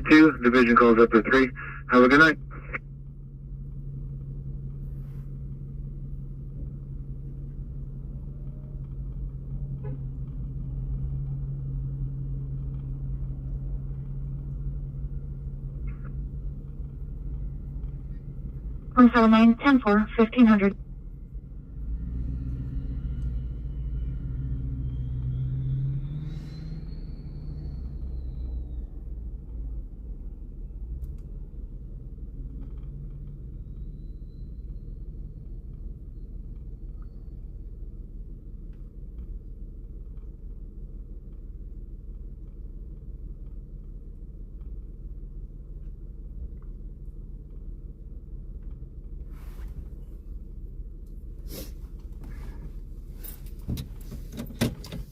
2, division calls up to 3. Have a good night. One 79 10 4 1500.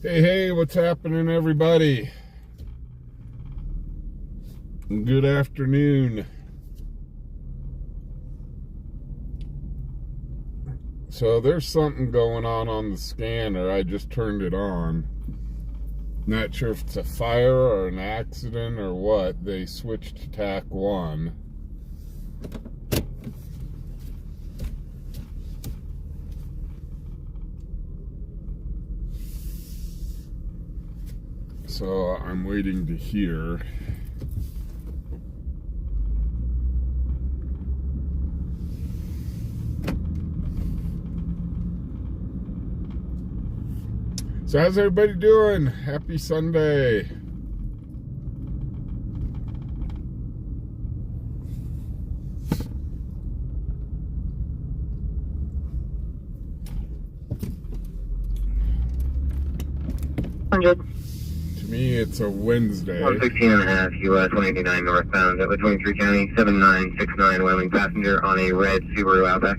Hey, what's happening, everybody? Good afternoon. So there's something going on the scanner. I just turned it on. Not sure if it's a fire or an accident or what. They switched to TAC 1. So I'm waiting to hear. So how's everybody doing? Happy Sunday. To me, it's a Wednesday. 116.5 US 189 northbound at 23 County 7969 Wyoming passenger on a red Subaru Outback.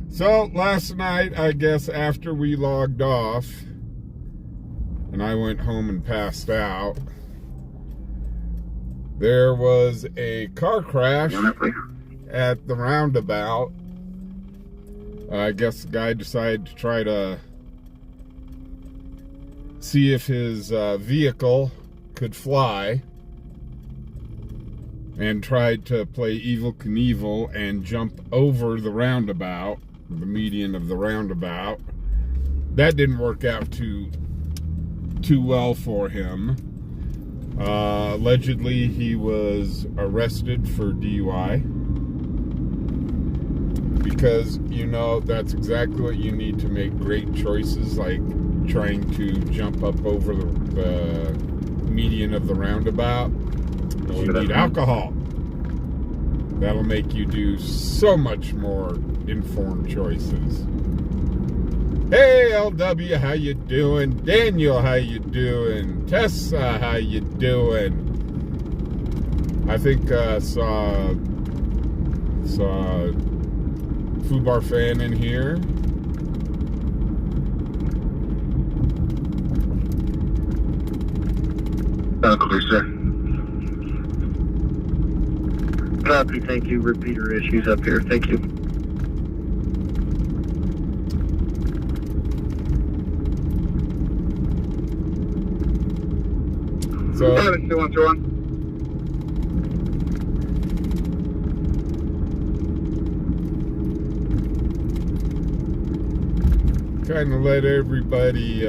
So last night, I guess after we logged off and I went home and passed out, there was a car crash at the roundabout. I guess the guy decided to try to see if his vehicle could fly and tried to play Evel Knievel and jump over the roundabout, the median of the roundabout. That didn't work out too well for him. Allegedly, he was arrested for DUI because, you know, that's exactly what you need to make great choices, like trying to jump up over the median of the roundabout. You need alcohol. That'll make you do so much more informed choices. Hey, LW, how you doing? Daniel, how you doing? Tessa, how you doing? I think saw Fubar fan in here. Clear, sir. Copy, thank you. Repeater issues up here. Thank you. So, 221. kind of let everybody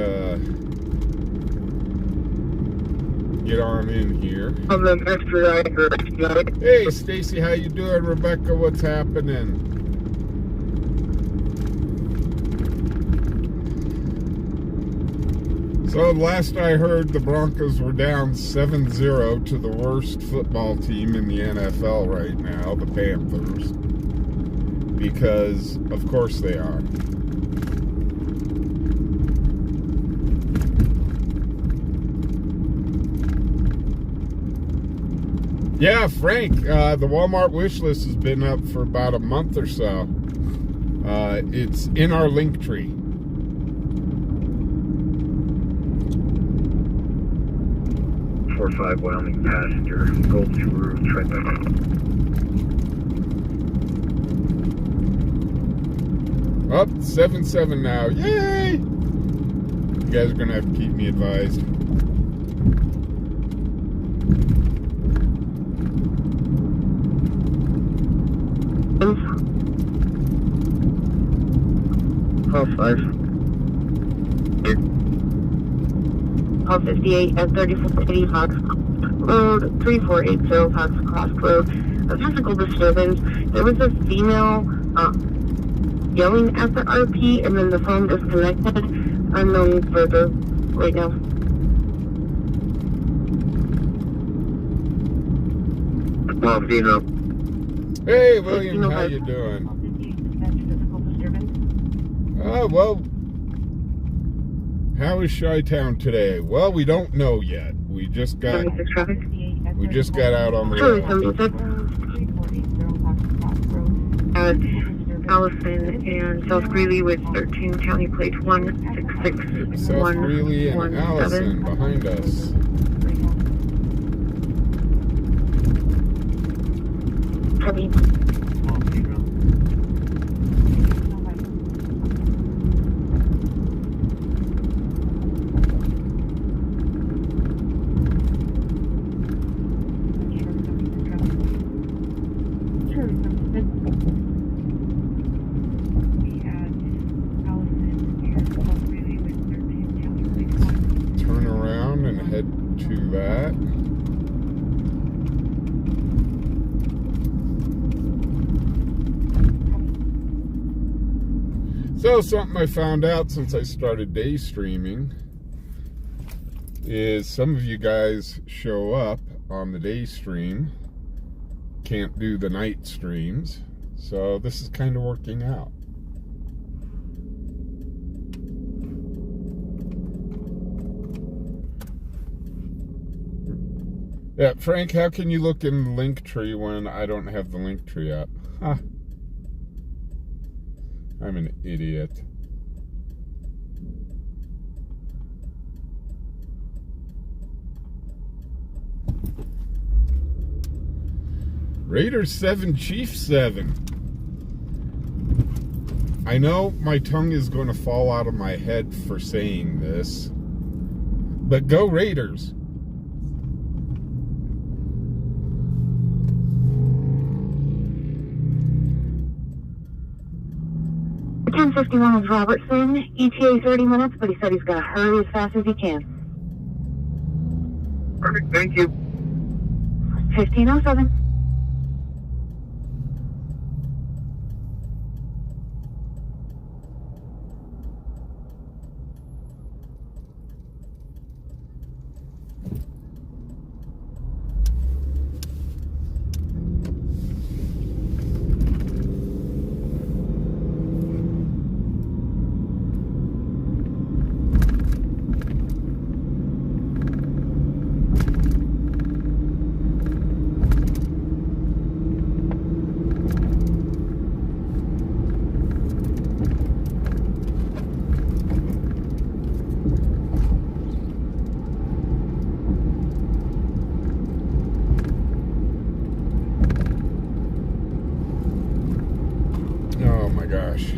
get on in here. On the next right. Hey, Stacy, how you doing? Rebecca, what's happening? So last I heard, the Broncos were down 7-0 to the worst football team in the NFL right now, the Panthers. Because, of course they are. Yeah, Frank, the Walmart wish list has been up for about a month or so. It's in our link tree. .45 Wyoming passenger, Gold Subaru, Tribeca. Up 7-7 now. Yay! You guys are gonna have to keep me advised. 12-5. 1258 at 3480 Fox Road, 3480 Fox Cross Road. A physical disturbance. There was a female yelling at the RP, and then the phone disconnected. Unknown further right now. Well, female. Hey, William, how you doing? Oh, well, how is Chi-Town today? Well, we don't know yet. We just got out on the road. Allison and South Greeley with 13 county plate 16617. South Greeley and Allison behind us. Copy. Turn around and head to that. So something I found out since I started day streaming is some of you guys show up on the day stream, can't do the night streams, so this is kind of working out. Yeah, Frank, how can you look in the link tree when I don't have the link tree up? Huh. I'm an idiot. Raiders 7, Chiefs 7. I know my tongue is going to fall out of my head for saying this, but go Raiders. The 1051 is Robertson. ETA 30 minutes, but he said he's got to hurry as fast as he can. Perfect, thank you. 1507. Oh my gosh.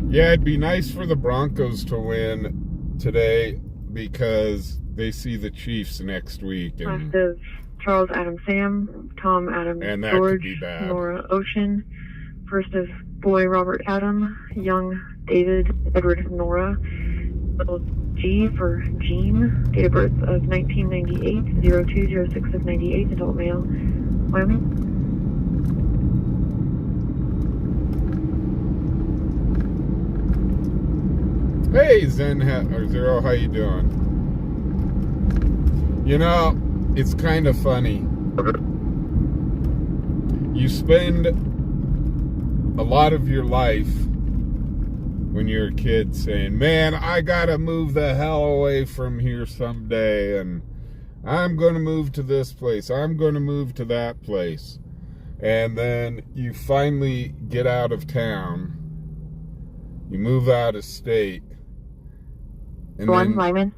Yeah, it'd be nice for the Broncos to win today because they see the Chiefs next week. Last of Charles Adam Sam, Tom Adam And that George, could be bad. Nora Ocean. First of boy Robert Adam, young David Edward Nora, little G for Jean, date of birth of 1998, 0206 of 98, adult male, Wyoming. Hey, Zero, how you doing? You know, it's kind of funny. You spend a lot of your life when you're a kid saying, man, I gotta move the hell away from here someday, and I'm gonna move to this place, I'm gonna move to that place. And then you finally get out of town, you move out of state, and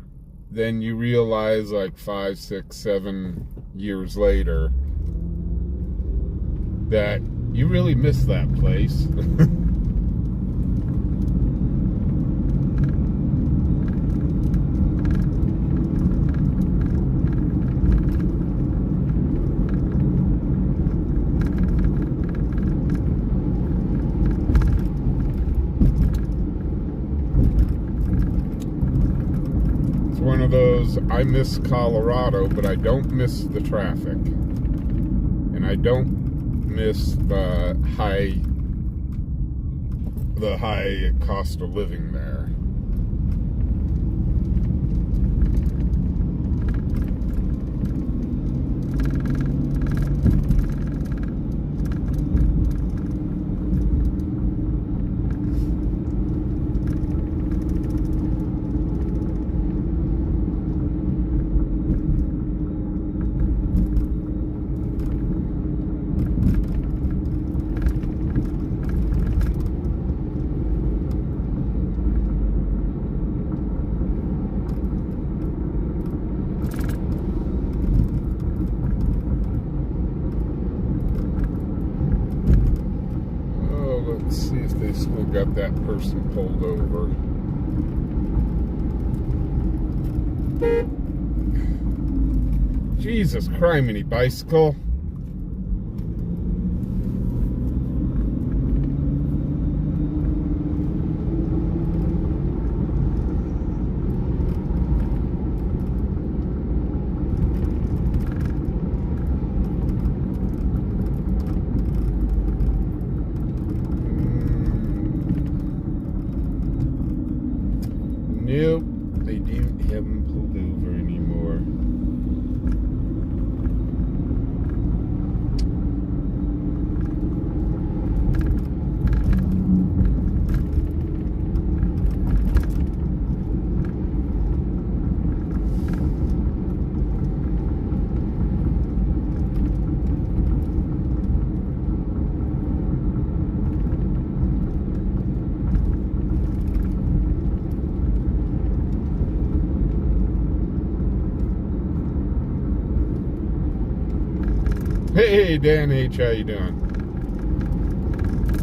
then you realize like 5, 6, 7 years later that you really miss that place. one of those, I miss Colorado, but I don't miss the traffic. And I don't miss the high cost of living there. Let's see if they still got that person pulled over. Jesus criminy, bicycle. Nope, they didn't have him pulled over anymore. Hey, Dan H, how you doing?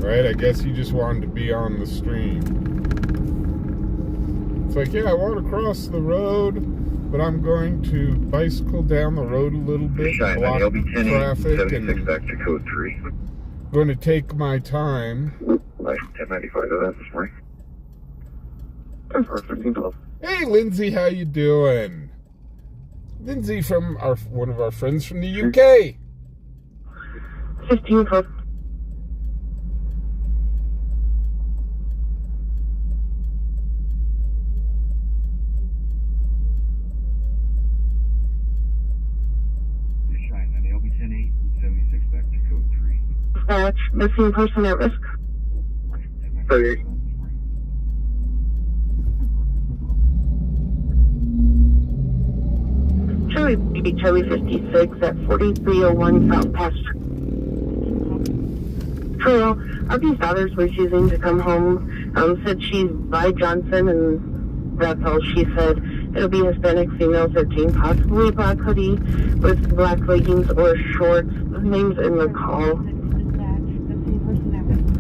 Right, I guess you just wanted to be on the stream. It's like, yeah, I want to cross the road, but I'm going to bicycle down the road a little bit, Cheyenne, block LB10, traffic, 76 and back to code 3. going to take my time. 1095, that's this morning. 1512. Hey, Lindsay, how you doing? Lindsay from one of our friends from the UK. 1512. Cheyenne, LB10, 76 back to code 3. Dispatch, missing person at risk. 38. Charlie 56 at 4301 South Pasture Trail. RP's daughters were choosing to come home. Said she's by Johnson, and that's all she said. It'll be Hispanic female 13, possibly black hoodie with black leggings or shorts. The name's in the call.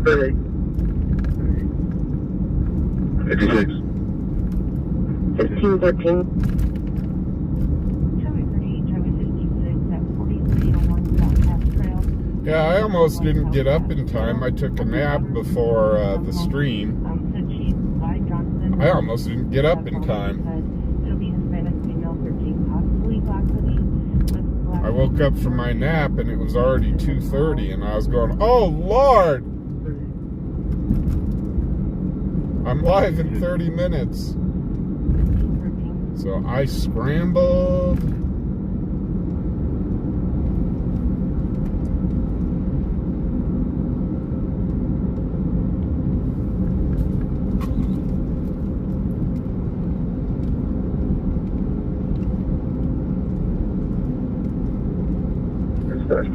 38. 56. 1513. Yeah, I almost didn't get up in time. I took a nap before the stream. I almost didn't get up in time. I woke up from my nap and it was already 2:30 and I was going, oh Lord! I'm live in 30 minutes. So I scrambled.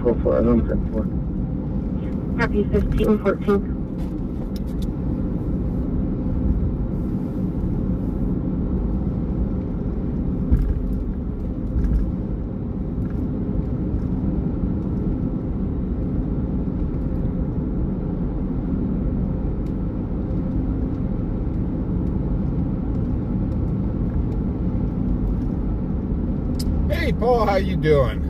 Profile, I'm 10-4. Happy 1514. Hey Paul, how you doing?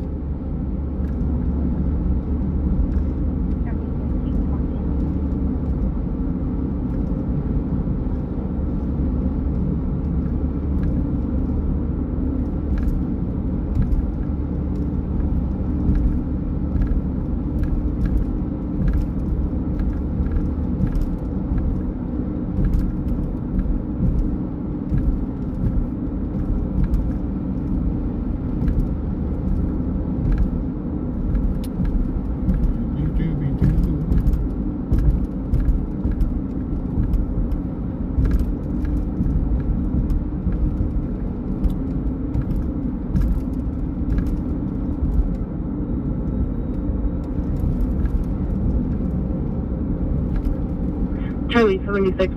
76.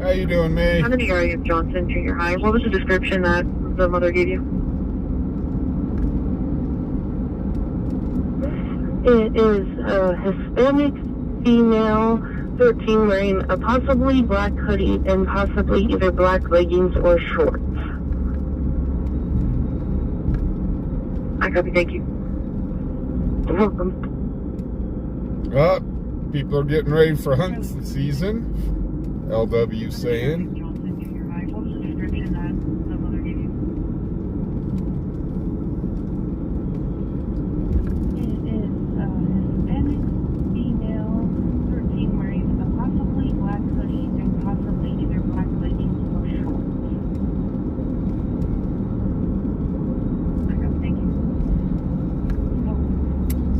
How you doing, May? I'm in the area of Johnson Junior High. What was the description that the mother gave you? It is a Hispanic female, 13, wearing a possibly black hoodie and possibly either black leggings or shorts. I copy, thank you. You're welcome. People are getting ready for hunt season. LW saying.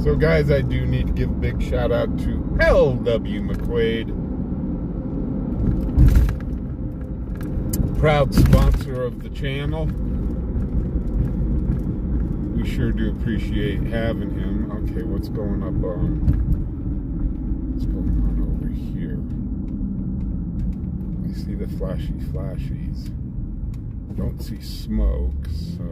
So guys, I do need to give a big shout out to LW McQuaid, proud sponsor of the channel. We sure do appreciate having him. Okay, what's going on over here? I see the flashies. Don't see smoke, so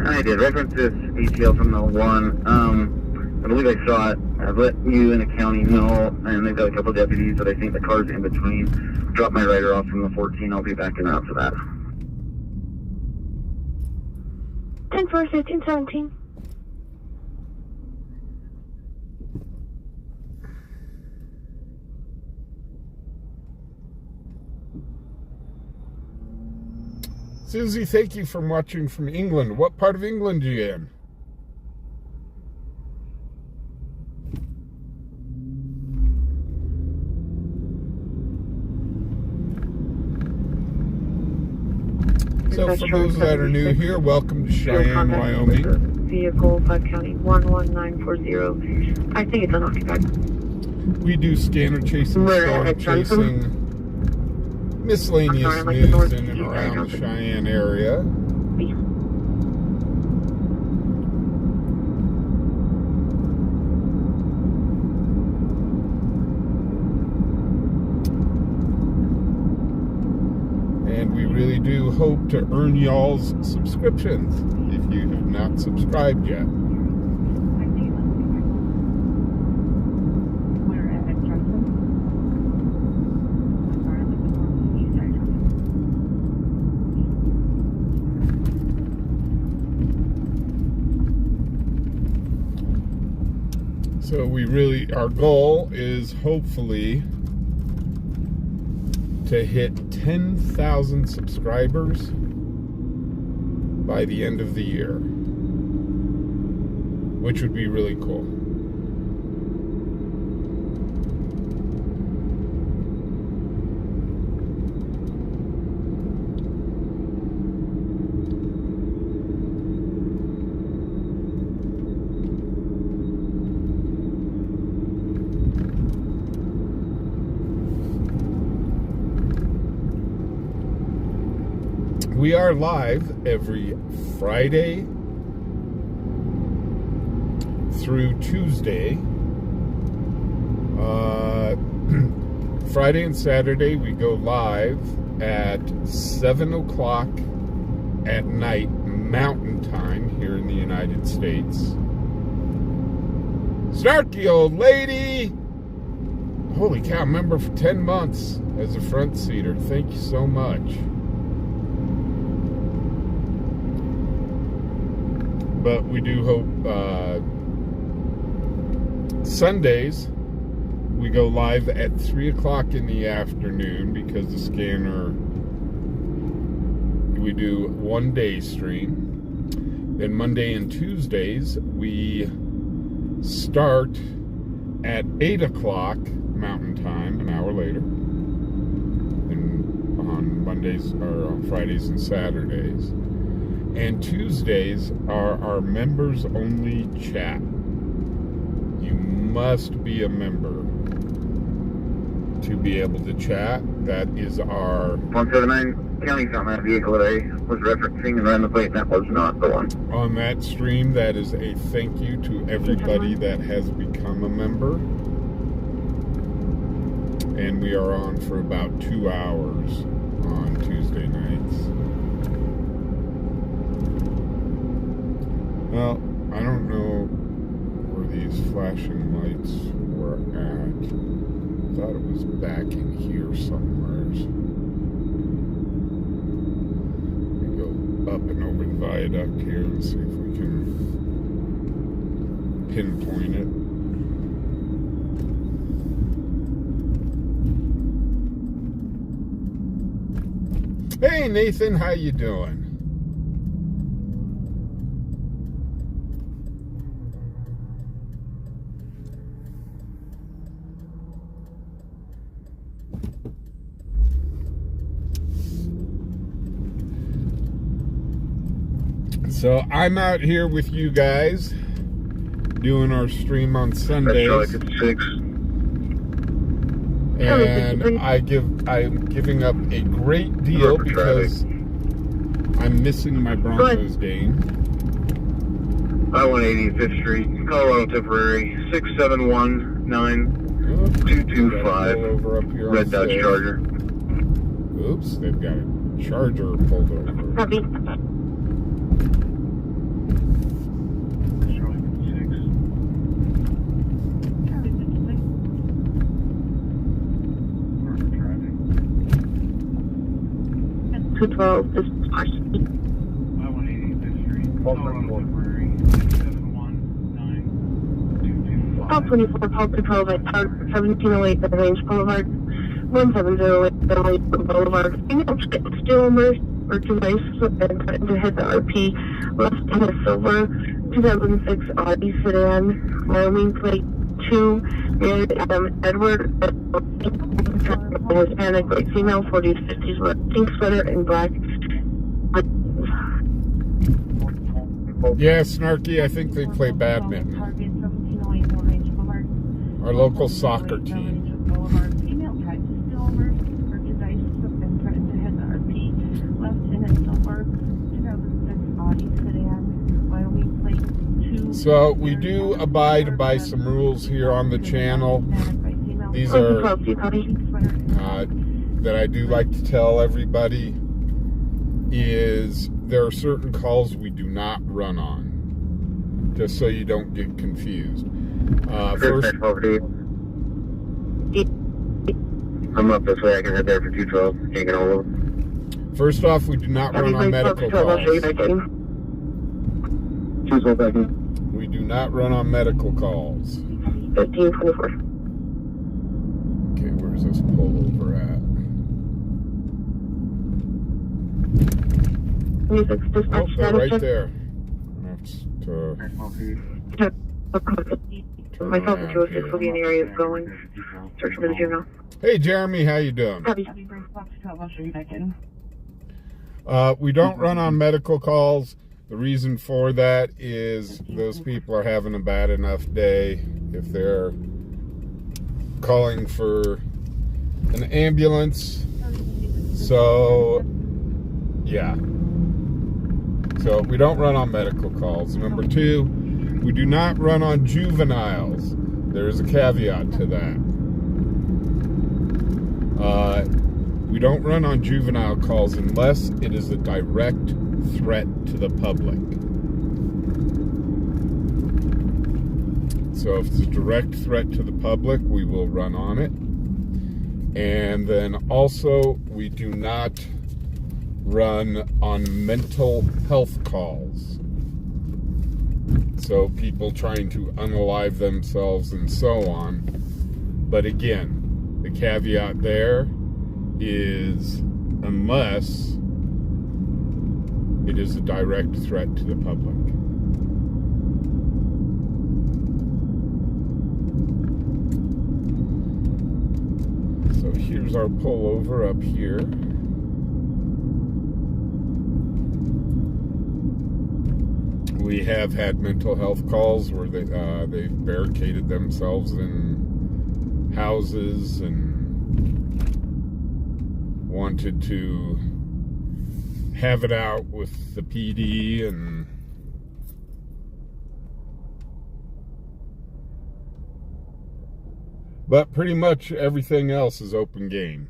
I did. References detail from the 1. I believe I saw it. I've let you and the county know, and they've got a couple deputies that I think the car's in between. Drop my rider off from the 14. I'll be back in route for that. 10-4, 15-17. Susie, thank you for watching from England. What part of England are you in? So for those that are new here, welcome to Cheyenne, Wyoming. Vehicle 5 County 11940. I think it's unoccupied. We do scanner chasing, storm chasing, miscellaneous Like news in and around the Cheyenne area. And we really do hope to earn y'all's subscriptions if you have not subscribed yet. So our goal is hopefully to hit 10,000 subscribers by the end of the year, which would be really cool. We are live every Friday through Tuesday. Friday and Saturday we go live at 7 o'clock at night Mountain Time here in the United States. Snarky old lady! Holy cow, member for 10 months as a front seater. Thank you so much. But we do hope Sundays we go live at 3 o'clock in the afternoon because the scanner, we do 1 day stream. Then Monday and Tuesdays we start at 8 o'clock Mountain Time, an hour later. And on Mondays or on Fridays and Saturdays. And Tuesdays are our members only chat. You must be a member to be able to chat. That is our 179 County found that vehicle that I was referencing and ran the plate, and that was not the one. on that stream. That is a thank you to everybody that has become a member. And we are on for about 2 hours on Tuesday nights. Well, I don't know where these flashing lights were at. I thought it was back in here somewhere. We go up and over the viaduct here and see if we can pinpoint it. Hey Nathan, how you doing? So I'm out here with you guys doing our stream on Sundays. That's like 6. And I'm giving up a great deal because I'm missing my Broncos game. I-180 5th Street, Colorado Temporary, 671-9225. Red Dodge Charger. Oops, they've got a Charger pulled over. Copy. Two 12 is partially. I-180 5th Street, Colorado Temporary, 671-9225. Call 24, call 212 at 1708 at Range Boulevard, 1708 Boulevard. Still merchandise and threatened to hit the RP. Left in a silver 2006 Audi sedan, Wyoming plate 2, married Adam Edward, Hispanic, white female, 40s, 50s, pink sweater and black. Yeah, Snarky, I think they play badminton. Our local soccer team. So we do abide by some rules here on the channel. These are that I do like to tell everybody is there are certain calls we do not run on, just so you don't get confused. First, I'm up this way. I can head there for 212. Can't get hold of them. First off, we do not run on medical calls. We do not run on medical calls. 1524. Okay, where's this pullover at? Music Oh, dispatch they're status. right there. That's Myself and Joseph will be in the area going. Search for the juvenile. Hey, Jeremy, how you doing? Copy. We don't run on medical calls. The reason for that is those people are having a bad enough day. If they're calling for an ambulance, so yeah. So we don't run on medical calls. Number 2, we do not run on juveniles. There is a caveat to that. We don't run on juvenile calls unless it is a direct threat to the public. So if it's a direct threat to the public, we will run on it. And then also, we do not run on mental health calls. So people trying to unalive themselves and so on. But again, the caveat there is unless it is a direct threat to the public. So here's our pullover up here. We have had mental health calls where they've barricaded themselves in houses and wanted to have it out with the PD, and but pretty much everything else is open game.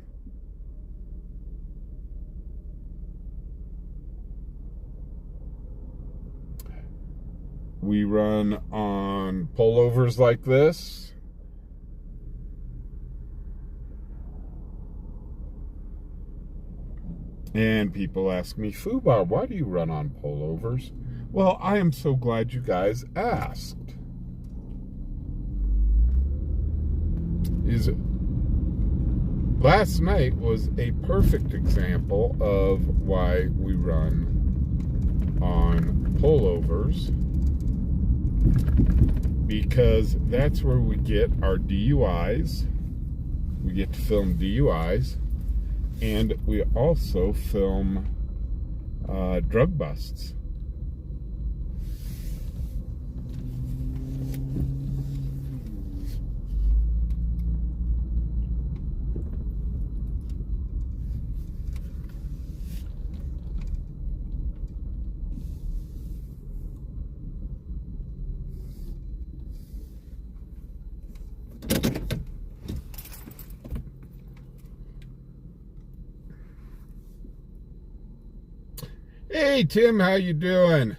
We run on pullovers like this. And people ask me, Fubar, why do you run on pullovers? Well, I am so glad you guys asked. Last night was a perfect example of why we run on pullovers, because that's where we get our DUIs. We get to film DUIs, and we also film drug busts. Hey Tim, how you doing?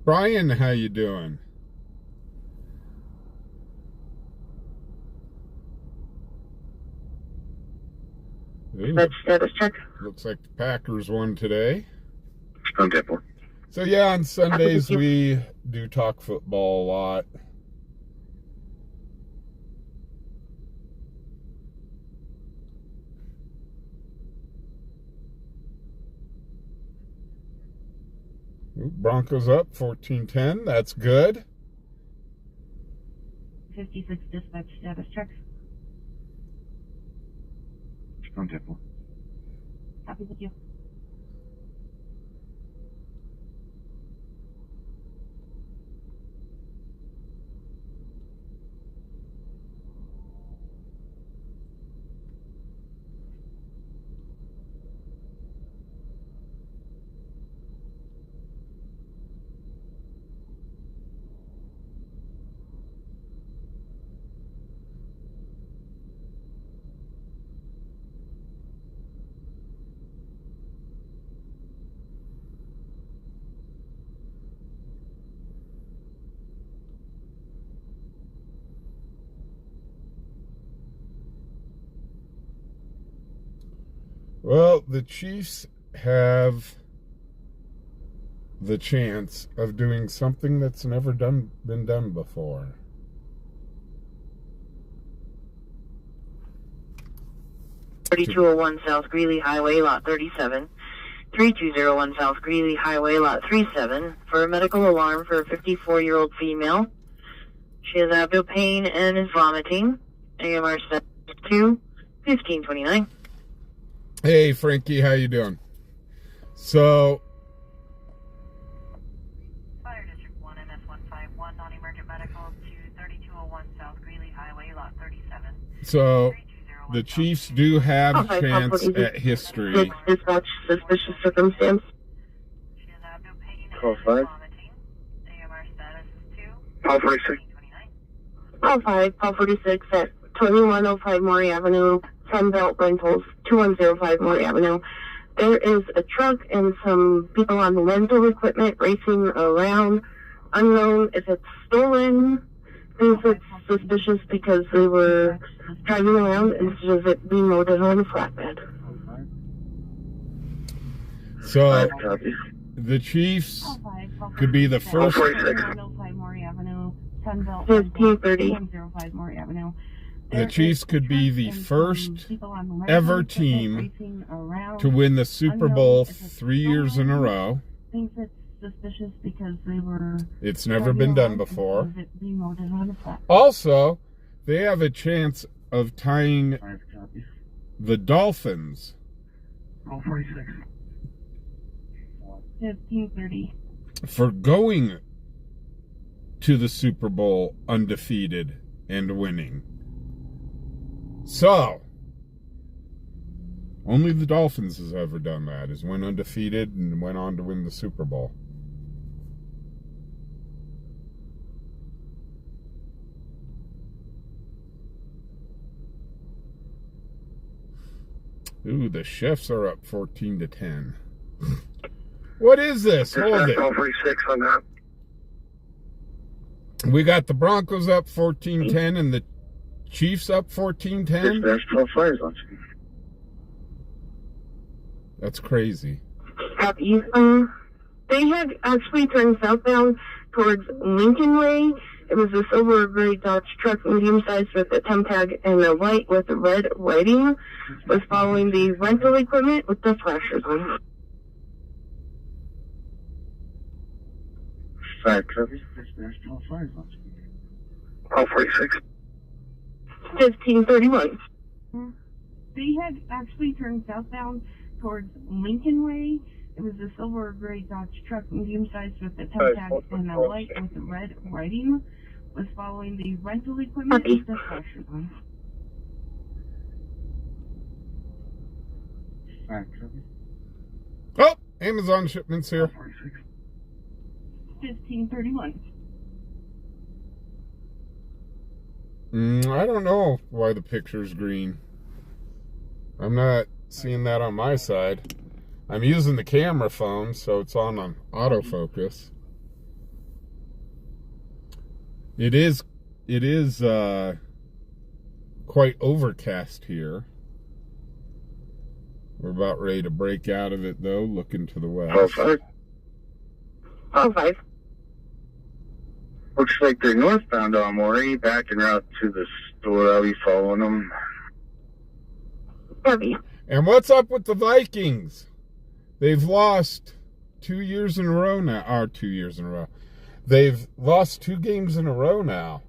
Brian, how you doing? Dispatch status check. Looks like the Packers won today. Okay, 4. So yeah, on Sundays we do talk football a lot. Broncos up 14-10. That's good. 56 dispatch status check. Okay, 4. Copy with you. Well, the Chiefs have the chance of doing something that's never been done before. (3201 South Greeley Highway, Lot 37). 3201 South Greeley Highway, Lot 37, for a medical alarm for a 54-year-old female. She has abdominal pain and is vomiting. AMR status 2, 1529. Hey, Frankie, how you doing? So, Fire District 1, MS-151, non-emergent medical to 3201 South Greeley Highway, Lot 37. so the Chiefs do have a chance at history. Dispatch suspicious circumstance. She has abdominal pain and Call is 5. vomiting. AMR status is 2, Call 46. 1529. Call 5, call 46 at 2105 Maury Avenue, Sunbelt Rentals, 2105 Maury Avenue. There is a truck and some people on rental equipment racing around. Unknown if it's stolen. Things that's suspicious because they were driving around instead of it being loaded on a flatbed. So, the Chiefs could be the first. 1530. The Chiefs could be the first ever team to win the Super Bowl 3 years in a row. Suspicious because they were. It's never been done before. Also, they have a chance of tying the Dolphins 15:30. For going to the Super Bowl undefeated and winning. So, only the Dolphins has ever done that, is went undefeated and went on to win the Super Bowl. Ooh, the Chefs are up 14-10. What is this? Hold it. 46 on that. We got the Broncos up 14-10 and the Chiefs up 14-10. There's 12 fires on you. That's crazy. They had actually turned southbound towards Lincoln Way. It was a silver gray Dodge truck, medium-sized, with a temp tag, and a white with red writing was following the rental equipment with the flashers on. 5 Travis. There's 12 fires on you. Oh, 46. 15:31. They had actually turned southbound towards Lincoln Way. It was a silver gray Dodge truck, medium-sized, with a temp tag, and a white with red writing was following the rental equipment with the flashers on. 5 Travis. Oh, Amazon shipments here. 46. 15:31. I don't know why the picture's green. I'm not seeing that on my side. I'm using the camera phone, so it's on autofocus. It is quite overcast here. We're about ready to break out of it, though, looking to the west. 5. 5. Looks like they're northbound on Maury, back en route to the store. I'll be following them. Heavy. And what's up with the Vikings? They've lost 2 years in a row now. Or 2 years in a row. They've lost 2 games in a row now.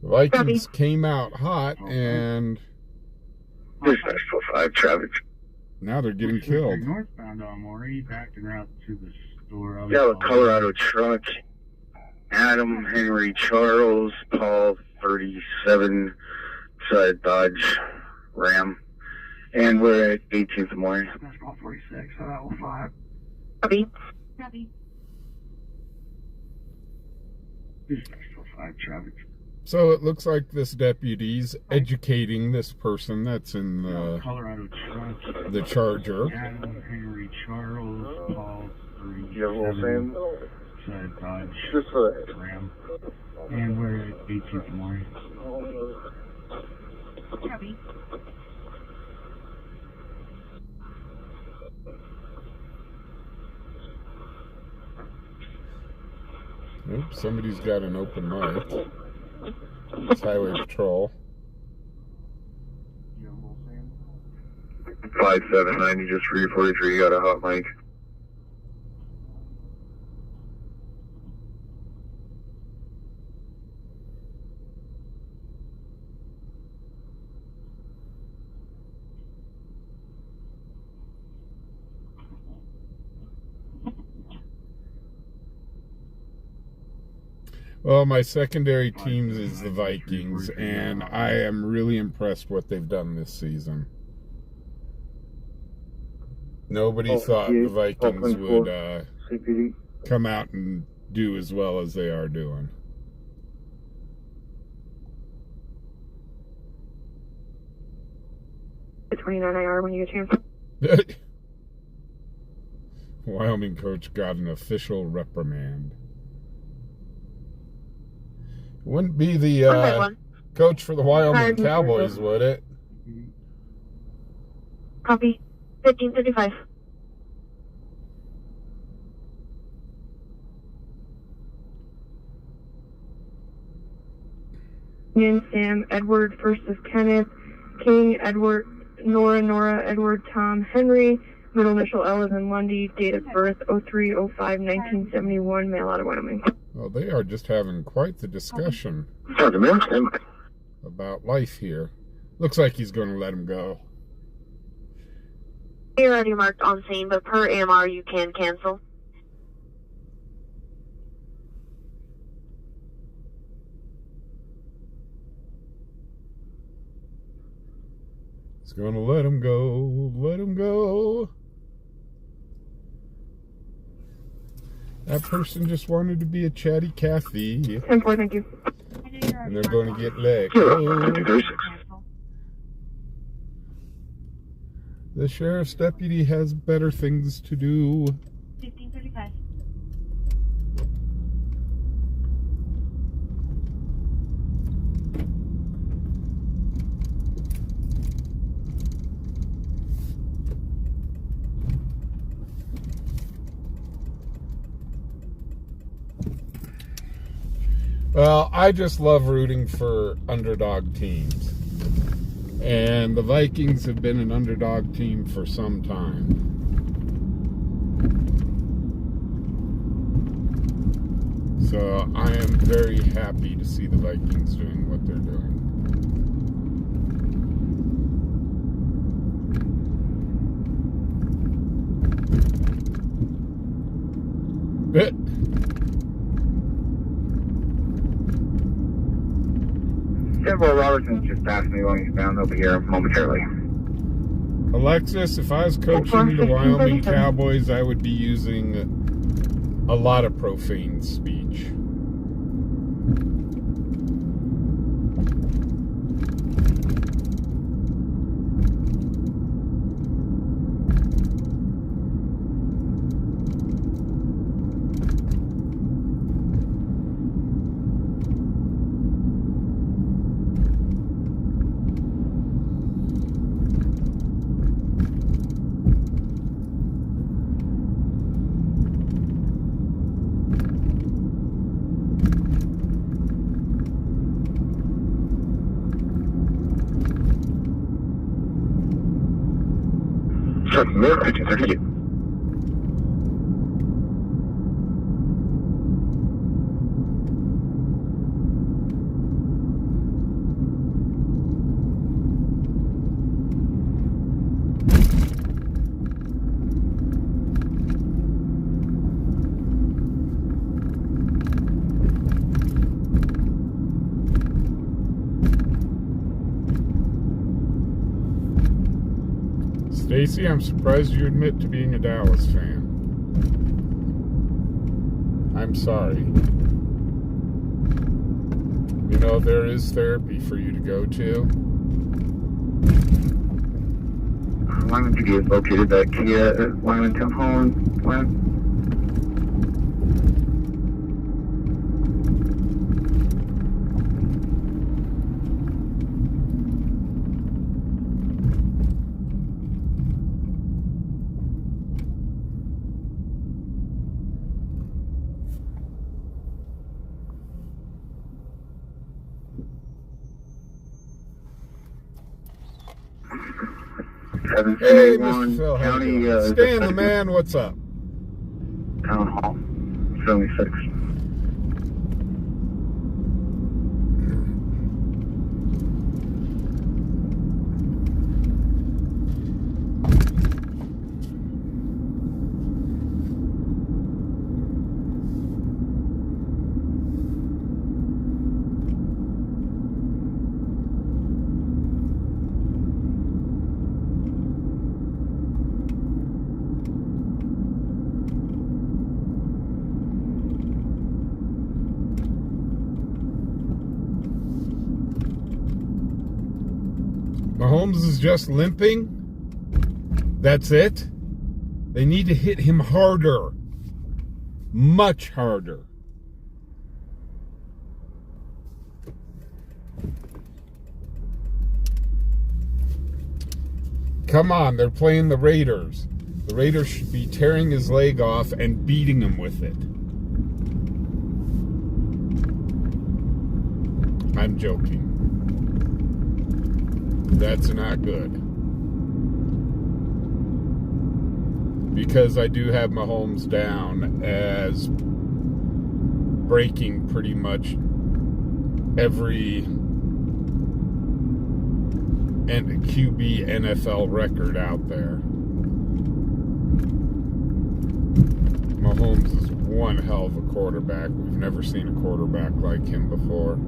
The Vikings came out hot, and Dispatch 5 Travis. now they're getting killed. Northbound on Maury, back en route to the store. Yeah, a Colorado truck. Adam, Henry, Charles, Paul, 37, side Dodge, Ram. And we're at 18th of Maury. That's 46, so that was 5. Copy. Dispatch 5 Travis. So it looks like this deputy's educating this person that's in the Colorado truck. the Charger. Adam, Henry, Charles, Paul, 37, You have a little fan? side Dodge, Just for that. Ram. And we're at 18th of Maury. Copy. Oops, somebody's got an open mic. It's Highway Patrol. 579, you just 343, you got a hot mic. Well, my secondary teams is the Vikings, and I am really impressed what they've done this season. Nobody thought the Vikings would come out and do as well as they are doing. The 29 IR when you get a chance. Wyoming coach got an official reprimand. Wouldn't be the coach for the Wyoming Cowboys, would it? Copy. 15:35. Sam, Edward, first is Kenneth, King, Edward, Nora, Edward, Tom, Henry, middle initial L is in Lundy, date of birth 03/05/1971, mail out of Wyoming. Well, they are just having quite the discussion about life here. Looks like he's going to let him go. You're already marked on scene, but per AMR you can cancel. It's gonna let him go. Let him go. That person just wanted to be a chatty Cathy. 10-4, thank you. And they're going to get let go. The sheriff's deputy has better things to do. 1535. Well, I just love rooting for underdog teams. And the Vikings have been an underdog team for some time. So I am very happy to see the Vikings doing what they're doing. Bit. Several Robertson's just passed me while he's bound over here momentarily. Alexis, if I was coaching the Wyoming Cowboys, I would be using a lot of profane speech. Thank you. Stacy, I'm surprised you admit to being a Dallas fan. I'm sorry. You know, there is therapy for you to go to. Wyman PD is located at Kia Wyman Town Hall in Wyman. Hey, Mr. Phil, County, Stan the man, what's up? Town Hall, 76. Mahomes is just limping. That's it. They need to hit him harder. Much harder. Come on, they're playing the Raiders. The Raiders should be tearing his leg off and beating him with it. I'm joking. That's not good. Because I do have Mahomes down as breaking pretty much every QB NFL record out there. Mahomes is one hell of a quarterback. We've never seen a quarterback like him before.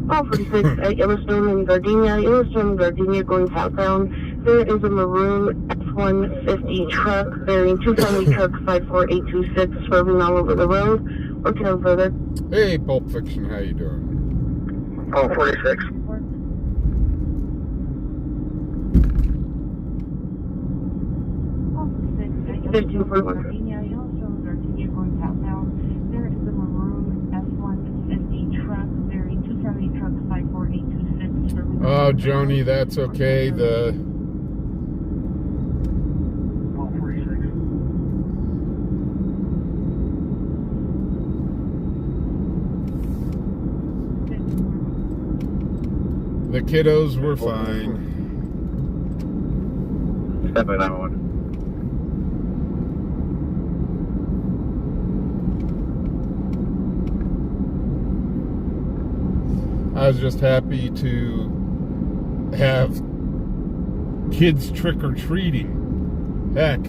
46 at Yellowstone and Gardenia. Yellowstone and Gardenia going southbound. There is a maroon F-150 truck bearing 270 truck 54826 swerving all over the road. Working on further. Hey, Pulp Fiction, how you doing? Oh, 46. Gardenia, Yellowstone, Gardenia going southbound. There is a maroon F-150 truck bearing 270 truck 54826 swerving. Oh, Joni, that's okay. The kiddos were fine. Step by 911. I was just happy to have kids trick-or-treating. Heck.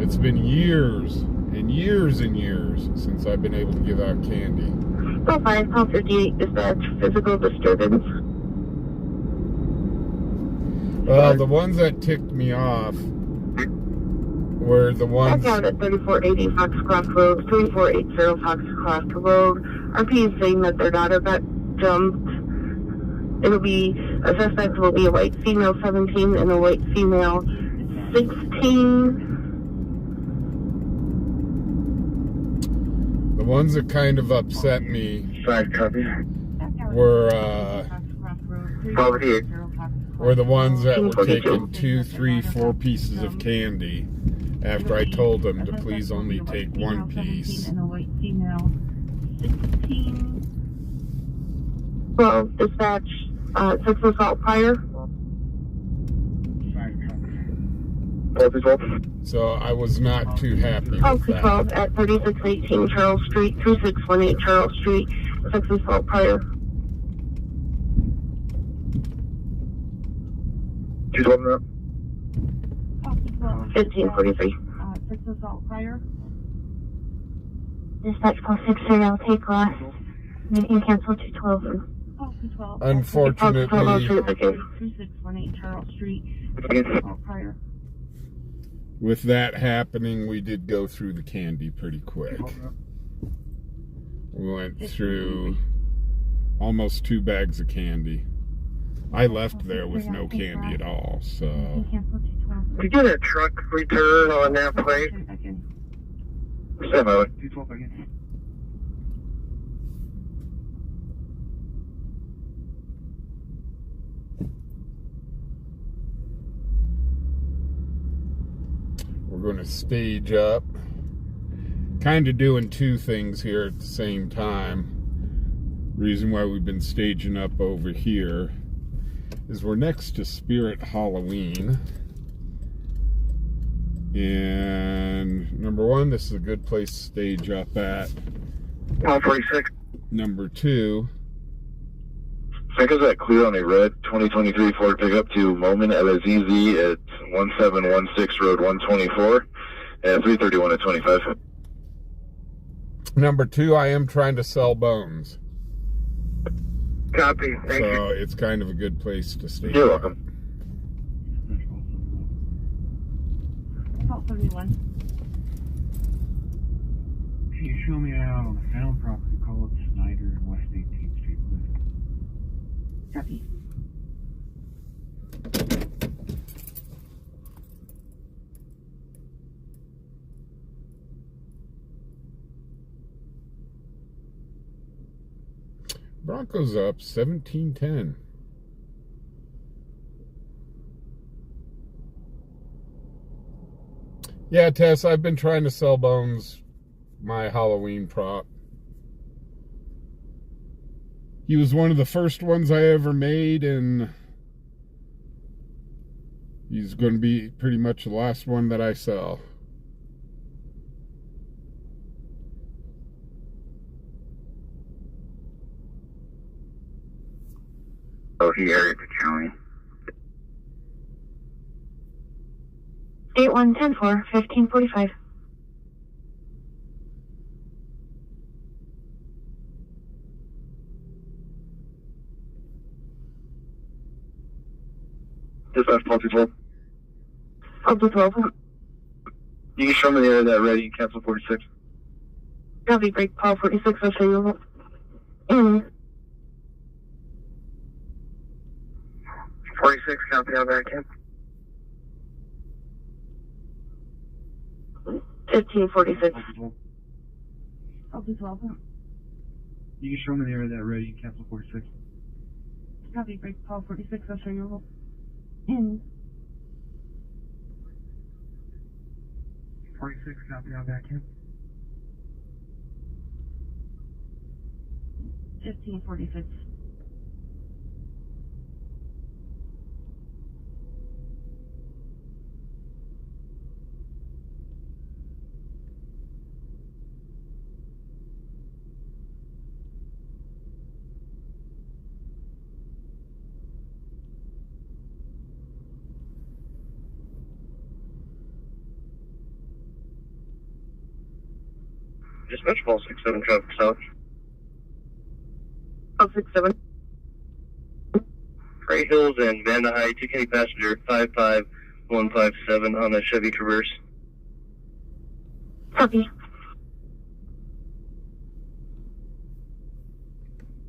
It's been years and years and years since I've been able to give out candy. 05, call 58, dispatch, physical disturbance. Well, the ones that ticked me off were the ones... Back out at 3480 Foxcroft Road, 3480 Foxcroft Road. RP is saying that their daughter got jumped. It'll be, a suspect will be a white female 17 and a white female 16. The ones that kind of upset me 5 copy. were Probably the ones that were taking 2, 3, 4 pieces of candy after I told them to please only take one piece. And a white female 16. Well, dispatch, sex assault prior. So I was not too happy Call with that. 12 at 3618 Charles Street, 3618 Charles Street, sex assault prior. 212 1543. Sex assault prior. Dispatch call 60, I'll take last. Meeting cancel 212. Unfortunately, 2618 Charles Street. Sex assault prior. with that happening, we did go through the candy pretty quick. We went through almost 2 bags of candy. I left there with no candy at all, so... Did you get a truck return on that plate? Stand by. We're going to stage up. Kind of doing 2 things here at the same time. Reason why we've been staging up over here is we're next to Spirit Halloween. And number 1, this is a good place to stage up at. 146. Number 2, Check us at clear on a red 2023 Ford pickup to Moment LZZ at 1716 Road 124 and 331 at 25. number 2, I am trying to sell bones. Copy. Thank you. So it's kind of a good place to stage You're up. welcome. Assault 71. Can you show me out on the found property called Snyder and West 18th Street, please? Copy. Broncos up 17-10. Yeah, Tess, I've been trying to sell Bones my Halloween prop. He was one of the first ones I ever made, and he's going to be pretty much the last one that I sell. so he aired the county. 8110-4, 1545. Dispatch, call 212. Call 212. You can show me the area that ready, cancel 46. Copy, break, call 46, I'll show you. In. 46, copy, how back in. 1546. Call 212. You can show me the area that ready, cancel 46. Copy, break, call 46, I'll show you. In. 46, copy, how back in. 1546. Dispatch, call 67, traffic south. Call 67. Gray Hills and Vanda High, 2 Kenny passenger, 55157 on a Chevy Traverse. Copy.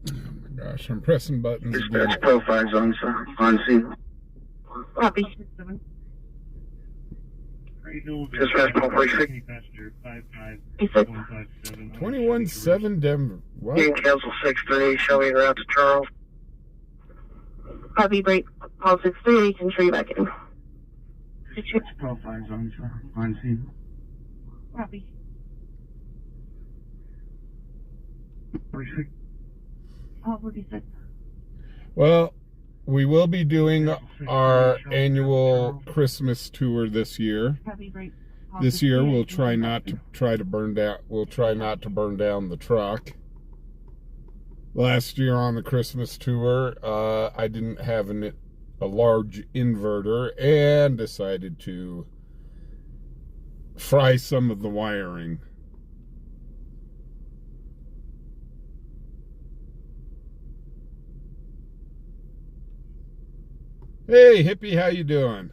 Oh my gosh, I'm pressing buttons again. Dispatch, profiles on scene. Copy. 67. Gray Hills and Dispatch, call 46. passenger, 55157. 21-7 Denver. What? You can cancel 63, show me around to Charles. Copy, break, call 63, can show you back in. Profiles on scene. Copy. 46. Call 46. Well, we will be doing our annual Christmas tour this year. Copy, break. Call This year 68, we'll try not to burn down the truck. Last year on the Christmas tour, I didn't have a large inverter and decided to fry some of the wiring. Hey, hippie, how you doing?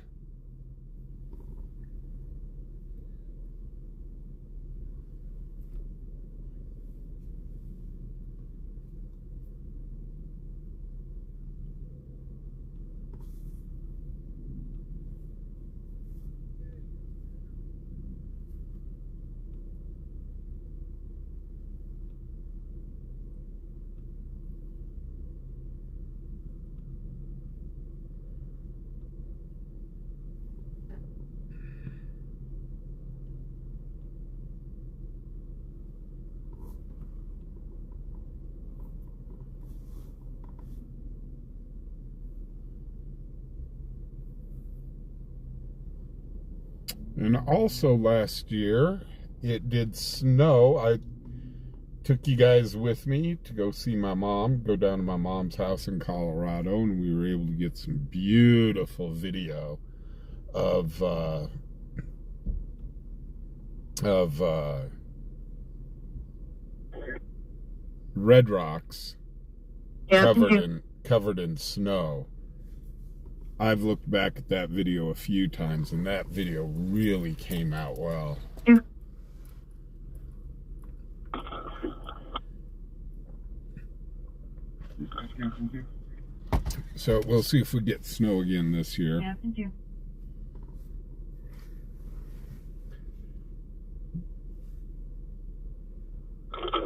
And also last year, it did snow. I took you guys with me to go see my mom, go down to my mom's house in Colorado, and we were able to get some beautiful video of Red Rocks covered in snow. I've looked back at that video a few times, and that video really came out well. Yeah. So we'll see if we get snow again this year. Yeah, thank you.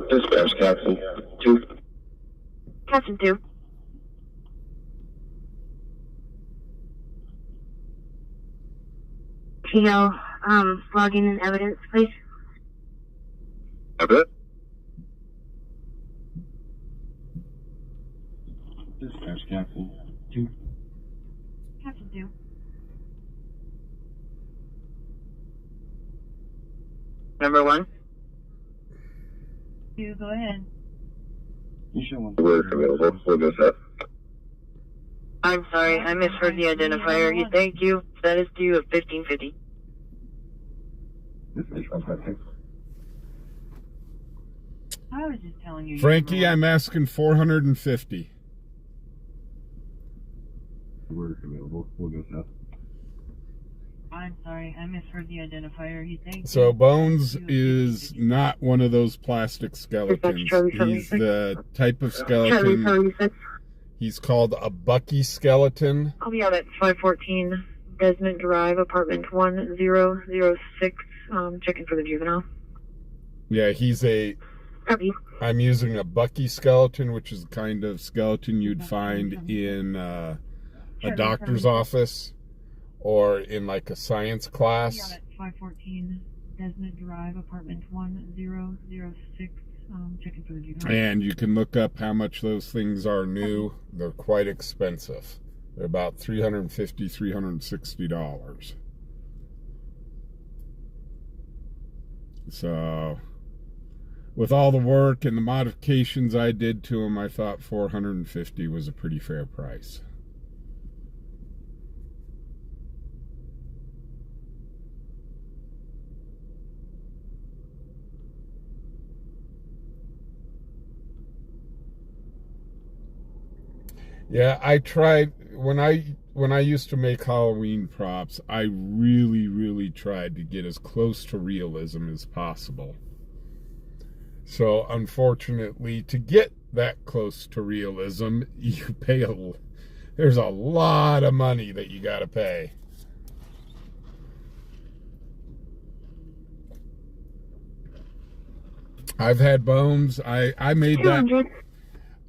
Dispatch, Captain 2. Captain 2. Can you log in evidence, please? I bet. Dispatch, Captain 2. Captain 2. Number 1. You go ahead. You show one. We're available. We'll go set. I'm sorry, I misheard the identifier. Thank you. That is due at 1550. I was just telling you. Frankie, I'm asking 450. We're available. We'll go south. I'm sorry, I misheard the identifier. Thank you. So Bones is not one of those plastic skeletons. He's the type of skeleton. He's called a Bucky skeleton. I'll be out at 514 Desmond Drive, apartment 1006. Checking for the juvenile. Yeah, he's a... Copy. I'm using a Bucky skeleton, which is the kind of skeleton you'd find in a doctor's office or in like a science class. I'll be out at 514 Desmond Drive, apartment 1006. Checking for the juvenile. And you can look up how much those things are new. They're quite expensive. They're about $350, $360. So, with all the work and the modifications I did to them, I thought $450 was a pretty fair price. Yeah, I tried when I used to make Halloween props, I really tried to get as close to realism as possible. So unfortunately, to get that close to realism, you pay there's a lot of money that you got to pay. I've had Bones. I made that.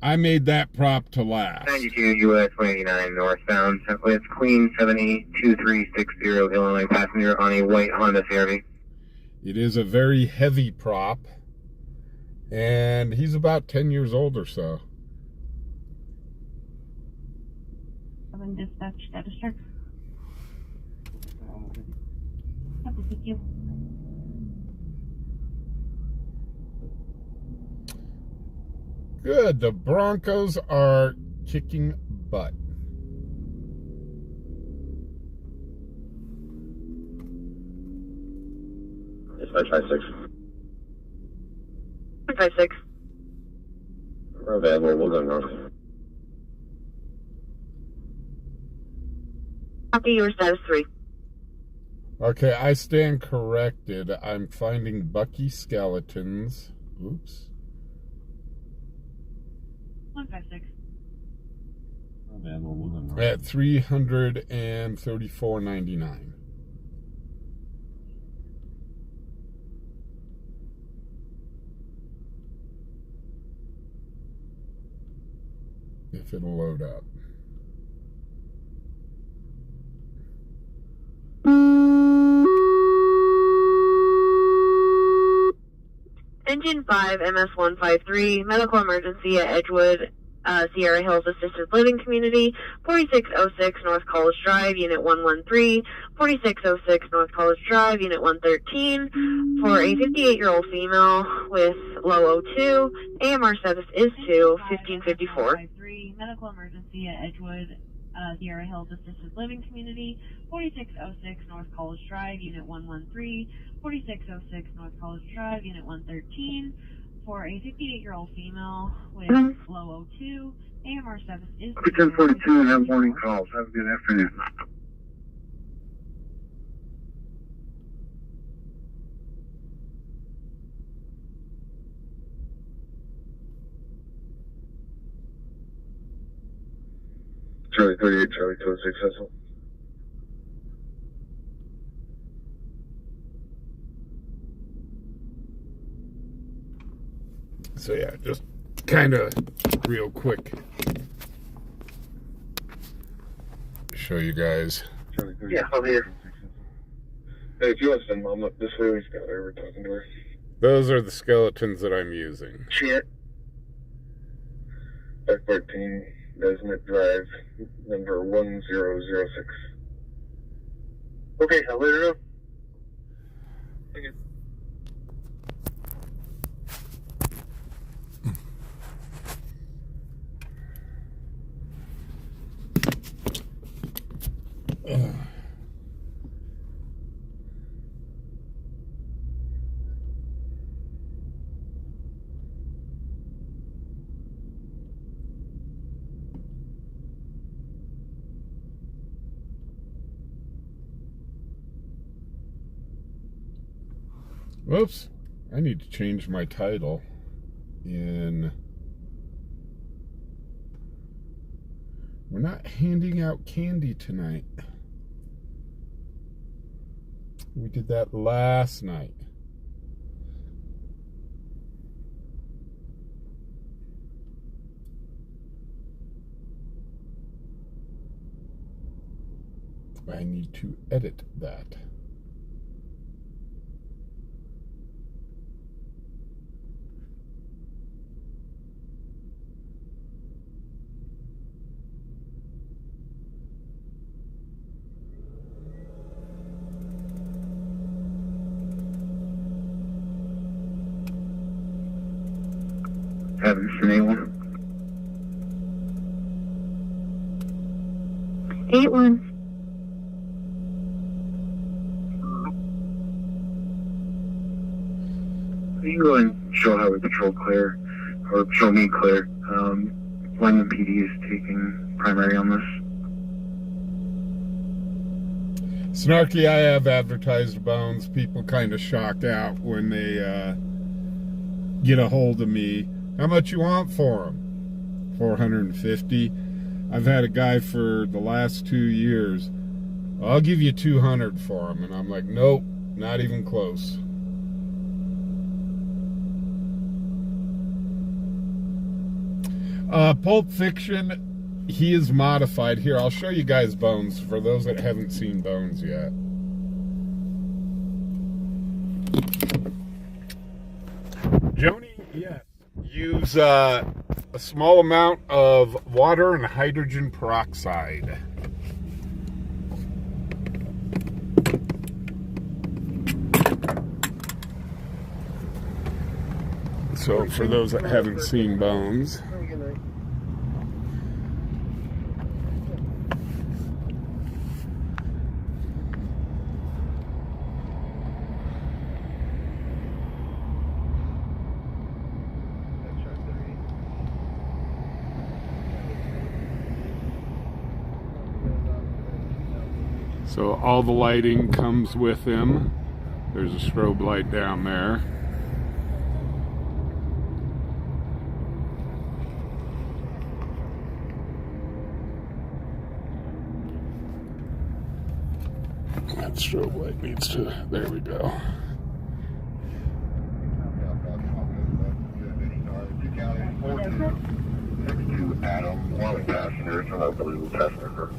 I made that prop to last. 92 US 189 northbound with Queen 702360 Illinois passenger on a white Honda CRV. It is a very heavy prop, and he's about 10 years old or so. I'm in dispatch status check. Thank you. Good. The Broncos are kicking butt. Dispatch 56. 56. We're available. We'll go north. Copy, your status 3. Okay, I stand corrected. I'm finding Bucky skeletons. Oops. 156. Available. We'll go north. At $334.99. If it'll load up. Engine 5, MS-153, medical emergency at Edgewood, Sierra Hills Assisted Living Community, 4606 North College Drive, Unit 113, 4606 North College Drive, Unit 113, for a 58-year-old female with low O2. AMR status is 2, 1554. Medical emergency at Edgewood, Sierra Hills Assisted Living Community, 4606 North College Drive, Unit 113, 4606 North College Drive, Unit 113, for a 58-year-old female with low O2. AMR status is 1042 and have morning calls. Have a good afternoon. Charlie 38, Charlie 206, successful. So yeah, just kind of real quick show you guys. Charlie 38, yeah, I'm here. Hey, if you want to send Mom up this way, we've got her. We're talking to her. Those are the skeletons that I'm using. Shit. 514 Desmond Drive, number 1006. Okay, I'll let her know. Thank you. Whoops. I need to change my title in... We're not handing out candy tonight. We did that last night. I need to edit that. Haven't seen anyone. 8-1. You can go and show Highway Patrol clear, or show me clear. Lyman PD is taking primary on this. Snarky, I have advertised bones. People kind of shocked out when they get a hold of me. How much you want for them? $450. I've had a guy for the last 2 years. I'll give you $200 for him, and I'm like, nope, not even close. Pulp Fiction, he is modified. Here, I'll show you guys Bones for those that haven't seen Bones yet. Joni, yes. Use a small amount of water and hydrogen peroxide. So for those that haven't seen Bones, so all the lighting comes with him. There's a strobe light down there. That strobe light needs to, there we go. Adam, one passenger, so I believe passenger.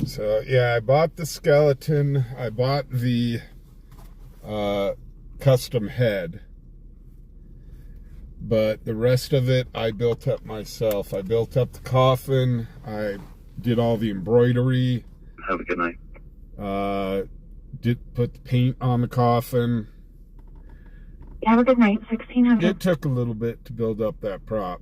So yeah, I bought the skeleton, I bought the custom head, but the rest of it I built up myself. I built up the coffin, I did all the embroidery. Have a good night. Did put the paint on the coffin. Have a good night. 1600. It took a little bit to build up that prop.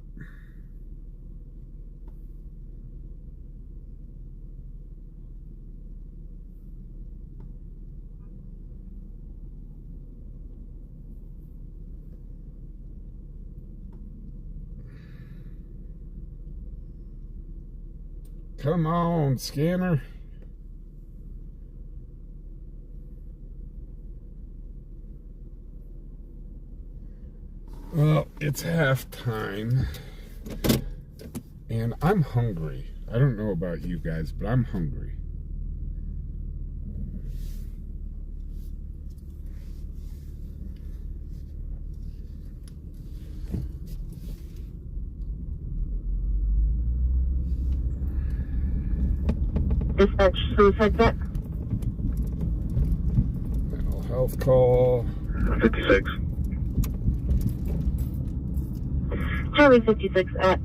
Come on, scanner. Well, it's halftime, and I'm hungry. I don't know about you guys, but I'm hungry. Dispatch suicide vet. Mental health call. 56. Charlie 56 at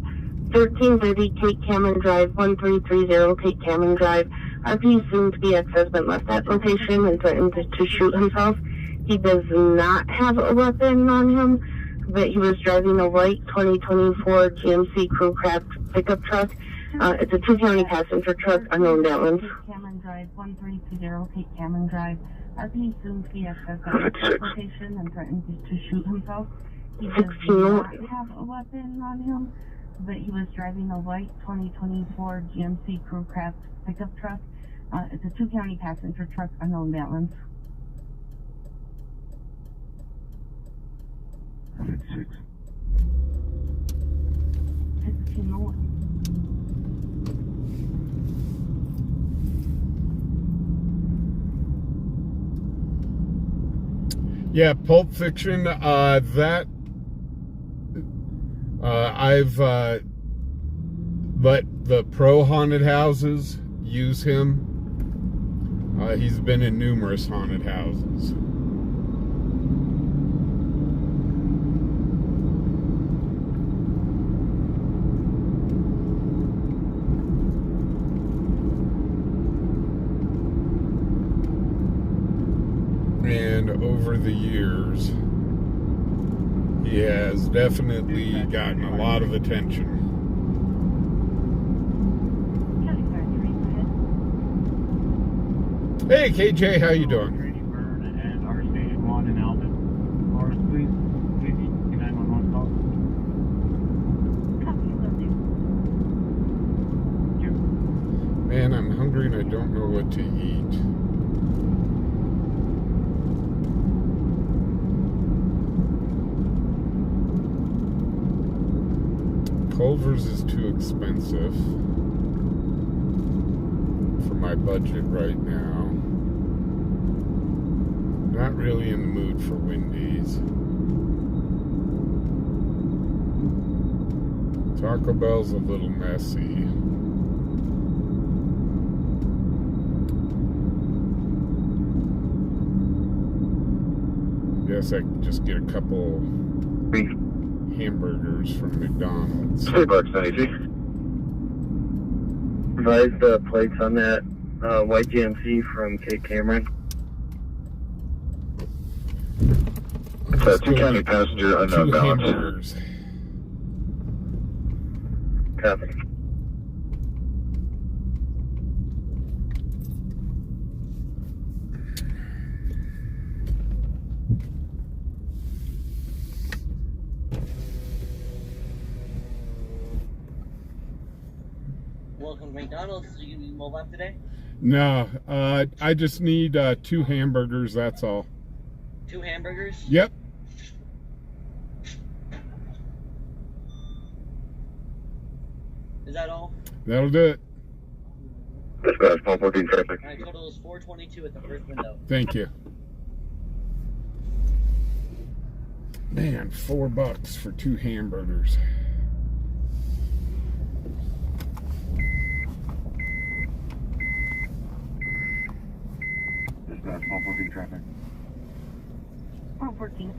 1330 Kate Cameron Drive, 1330 Kate Cameron Drive. RP soon to be ex-husband left that location and threatened to shoot himself. He does not have a weapon on him, but he was driving a white 2024 GMC Crew Craft pickup truck. It's a 2-county passenger truck, unknown balance. Kate Cameron Drive, 1330 Kate Cameron Drive. RP soon to be ex-husband left that location and threatened to shoot himself. He does not have a weapon on him, but he was driving a white 2024 GMC Crew Craft pickup truck. It's a 2-county passenger truck, unknown balance. 6. 16 more. Yeah, Pulp Fiction, I've let the pro haunted houses use him. He's been in numerous haunted houses. And over the years, he has definitely gotten a lot of attention. Hey KJ, how you doing? And our station 1 in Alvin. Morris, please. Please, 911 call. Man, I'm hungry and I don't know what to eat. Culver's is too expensive for my budget right now. Not really in the mood for Wendy's. Taco Bell's a little messy. Guess I could just get a couple hamburgers from McDonald's. $3.92. Revise the plates on that white GMC from Kate Cameron. It's a 2-county passenger, unknown balance. Hamburgers. Copy. Welcome to McDonald's. Are you going to move up today? No, I just need 2 hamburgers, that's all. 2 hamburgers? Yep. Is that all? That'll do it. Dispatch 114 traffic. Alright, total is 422 at the first window. Thank you. Man, $4 for 2 hamburgers. Dispatch 114 traffic. 114.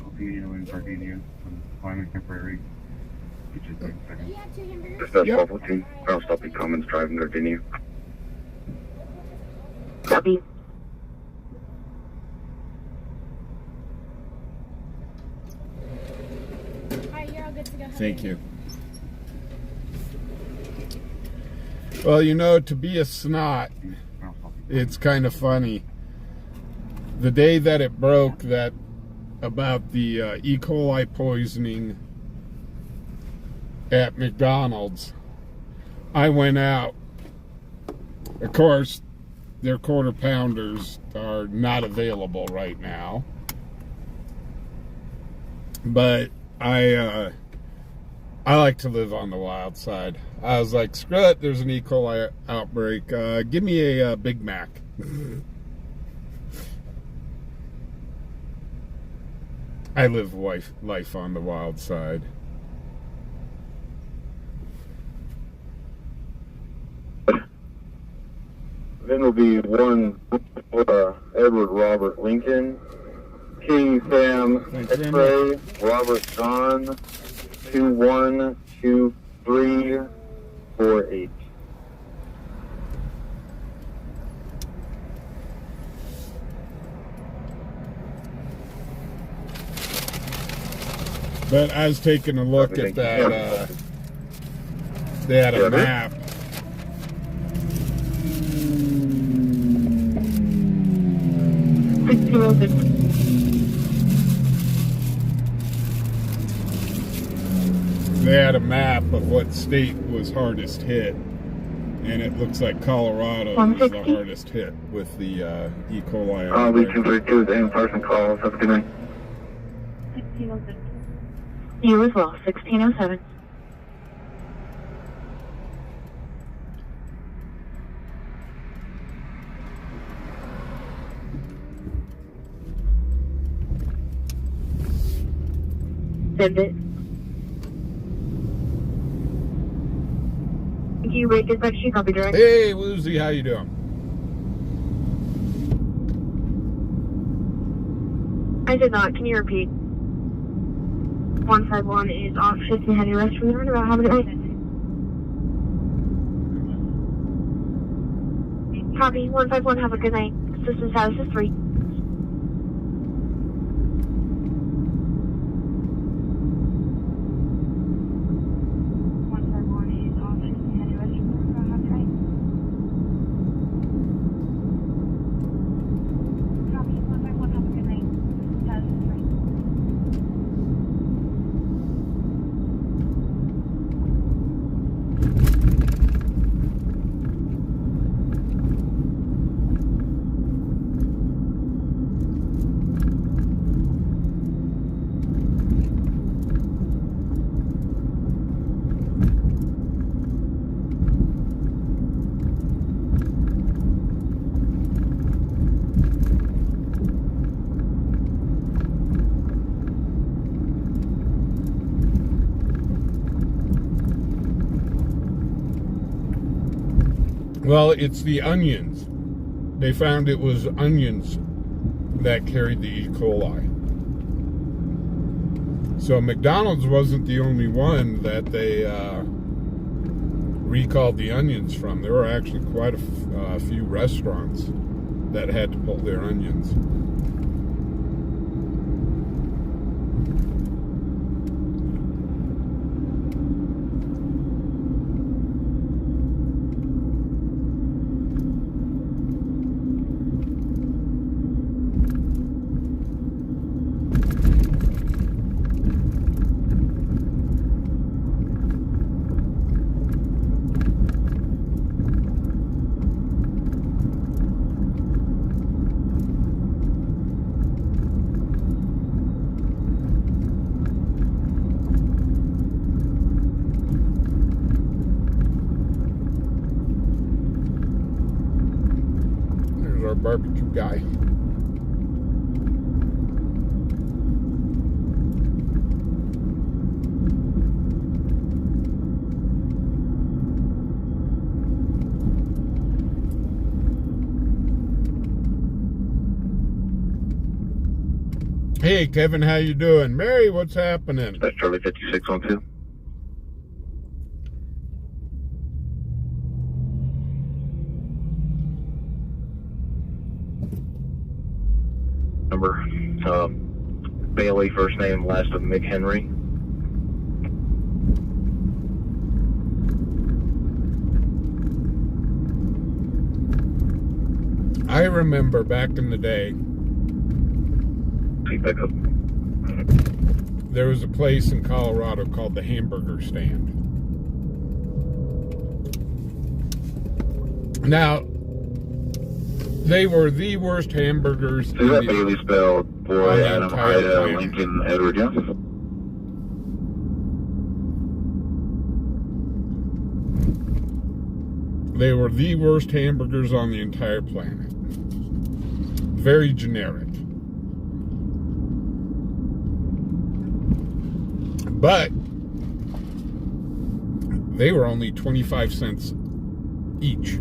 Opinion in Sardinia from Climbing Temporary. Get you 30 seconds. Dispatch Yep. 114. I'll stop in Commons Drive and Gardenia. Copy. Alright, you're all good to go. Thank you. Well, you know, to be a snot, it's kind of funny. The day that it broke that about the E. coli poisoning at McDonald's, I went out. Of course, their quarter pounders are not available right now, but I like to live on the wild side. I was like, screw it, there's an E. coli outbreak. Give me a Big Mac. I live life on the wild side. Then will be 1 Edward Robert Lincoln, King Sam Thank you very X-Ray, Robert John, 212348. But I was taking a look at that. They had a map. They had a map of what state was hardest hit, and it looks like Colorado is the hardest hit with the E. coli. We 232 is in-person calls. Have a good night. 1606. You as well, 1607. Send it. Thank you, Ray. Dispatch, you copy direct. Hey, Woozy, how you doing? I did not. Can you repeat? 151 is off shift and heavy rest from the roundabout. Have a good night. Copy. 151, have a good night. System status is 3. Well, it's the onions. They found it was onions that carried the E. coli. So McDonald's wasn't the only one that they recalled the onions from. There were actually quite a few restaurants that had to pull their onions. Barbecue guy. Hey Kevin, how you doing? Mary, what's happening? That's Charlie 5612. Number, Bailey, first name, last of McHenry. I remember back in the day, Back up. there was a place in Colorado called the Hamburger Stand. Now, they were the worst hamburgers. Is that Bailey spelled boy, Adam, Ida, planet. Lincoln, Edward, yes? They were the worst hamburgers on the entire planet. Very generic. But they were only 25 cents each.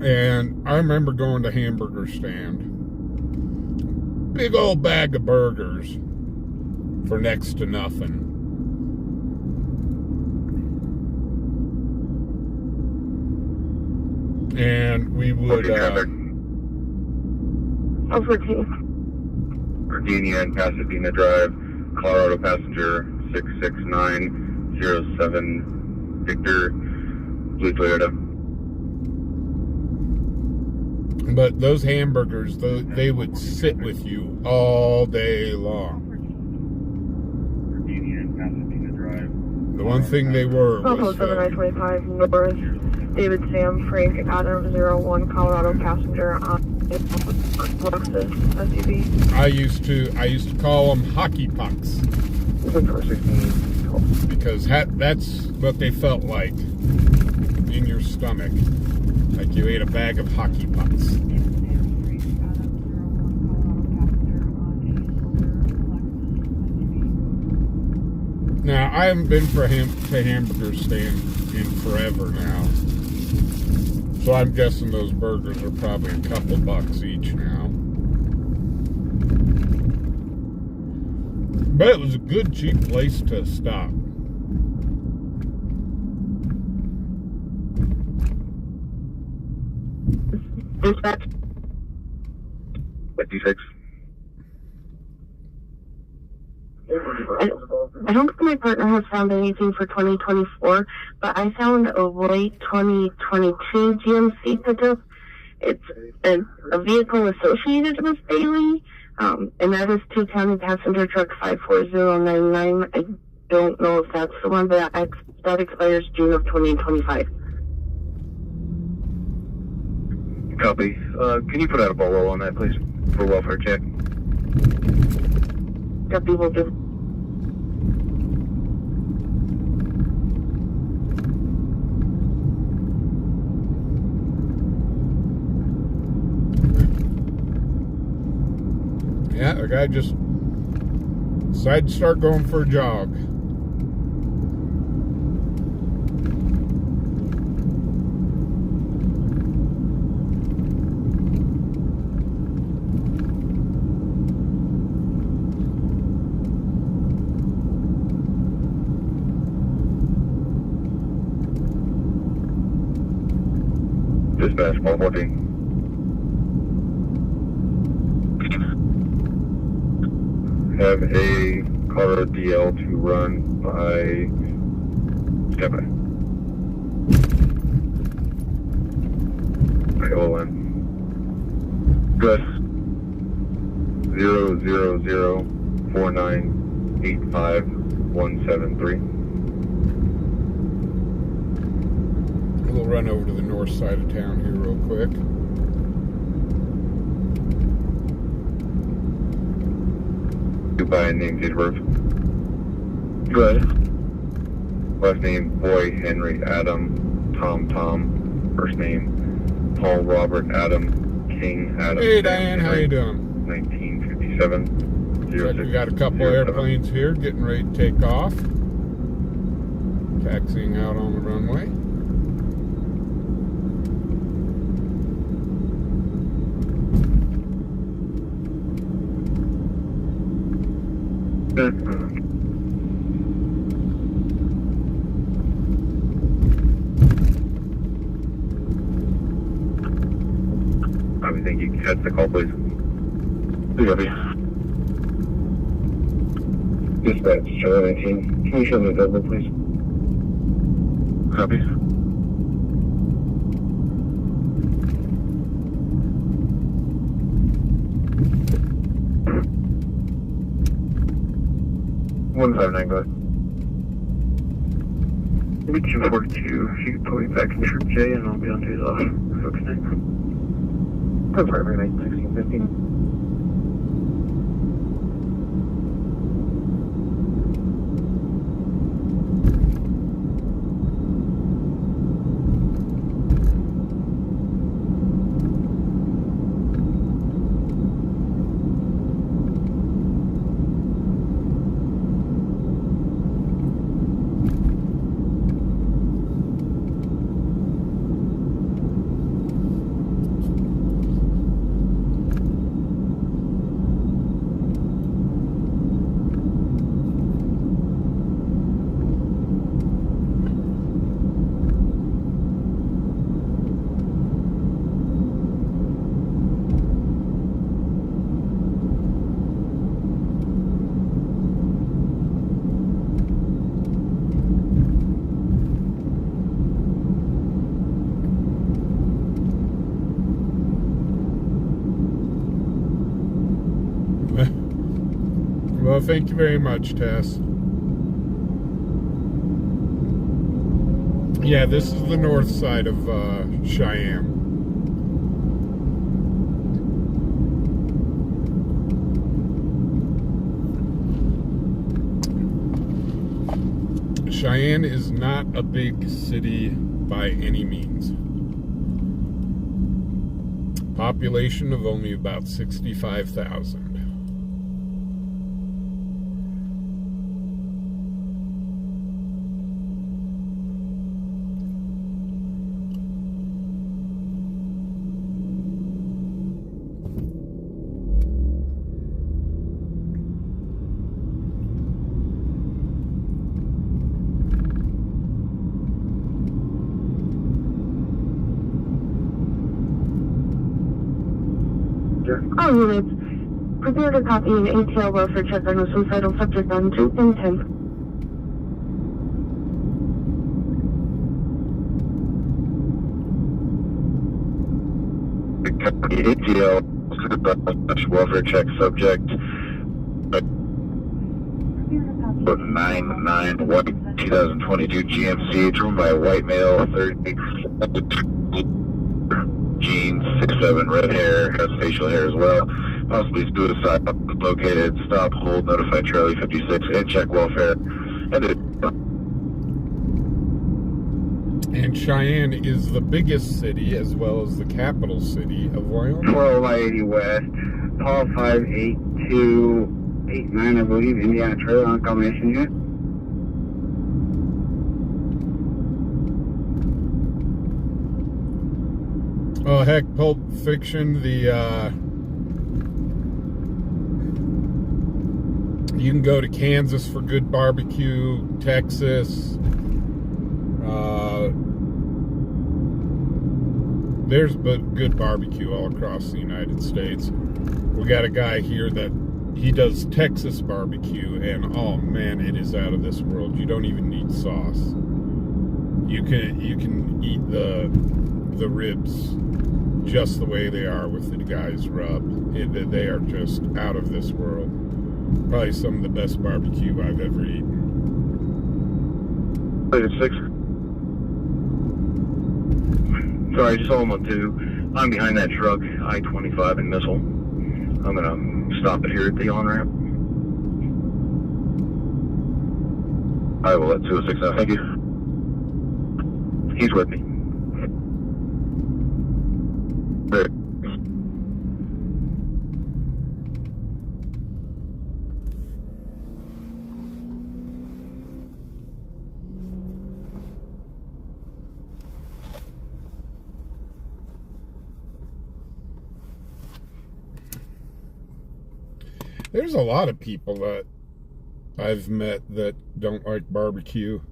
And I remember going to Hamburger Stand big old bag of burgers for next to nothing. And we would, Over to you. Virginia and Pasadena Drive, Colorado passenger 66907, Victor, Blue Toyota. But those hamburgers, they would sit with you all day long. Virginia and Pasadena Drive. The one thing they were Also was 7925 North, David Sam Frank Adam 01, Colorado passenger on Lexus SUV. I used to call them hockey pucks because that's what they felt like in your stomach, like you ate a bag of hockey pucks. Now, I haven't been to hamburger stand in forever now, so I'm guessing those burgers are probably a couple bucks each now. But it was a good, cheap place to stop. Dispatch. What, D6? I don't think my partner has found anything for 2024, but I found a late 2022 GMC pickup. It's a vehicle associated with Bailey, and that is 2 County Passenger Truck 54099. I don't know if that's the one, but that expires June of 2025. Copy. Can you put out a ball roll on that, please, for welfare check? Copy, will do. Yeah, the guy just decided to start going for a jog. Dispatch 114. Have a Colorado DL to run by Standby. Right, hold on. Gus 0004985173173. We'll run over to the north side of town here real quick. By name, date of birth. Good. Last name, Boy Henry Adam Tom. First name, Paul Robert Adam King Adam. Hey Diane, how you doing? 1957. Looks like we got a couple airplanes here getting ready to take off. Taxiing out on the runway. Good. I would think you can catch the call, please. Copy. Dispatch, Charlie 19. Can you show me the number, please? Copy. One 59, go ahead. Maybe 242. If you could put me back in Trip J and I'll be on days off. Folks, next. Confirm, 1615. Well, thank you very much, Tess. Yeah, this is the north side of Cheyenne. Cheyenne is not a big city by any means. Population of only about 65,000. All units, prepare to copy an ATL welfare check on a suicidal subject on 2 and 10. ATL welfare check subject 991 2022 GMC driven by a white male, 30 jeans, 6'7", red hair, has facial hair as well, possibly suicide, located, stop, hold, notify Charlie 56, and check welfare. And Cheyenne is the biggest city as well as the capital city of Wyoming. fubarWY 80 West, Paul 58289, I believe, Indiana trailer on combination unit. Oh heck, Pulp Fiction, you can go to Kansas for good barbecue, Texas, there's good barbecue all across the United States. We got a guy here that he does Texas barbecue, and oh man, it is out of this world. You don't even need sauce. You can eat the ribs just the way they are with the guy's rub. They are just out of this world. Probably some of the best barbecue I've ever eaten. 36. Sorry, just all on 2. I'm behind that truck, I-25 and Missile. I'm gonna stop it here at the on-ramp. I will let 206 know. Thank you. He's with me. There. There's a lot of people that I've met that don't like barbecue.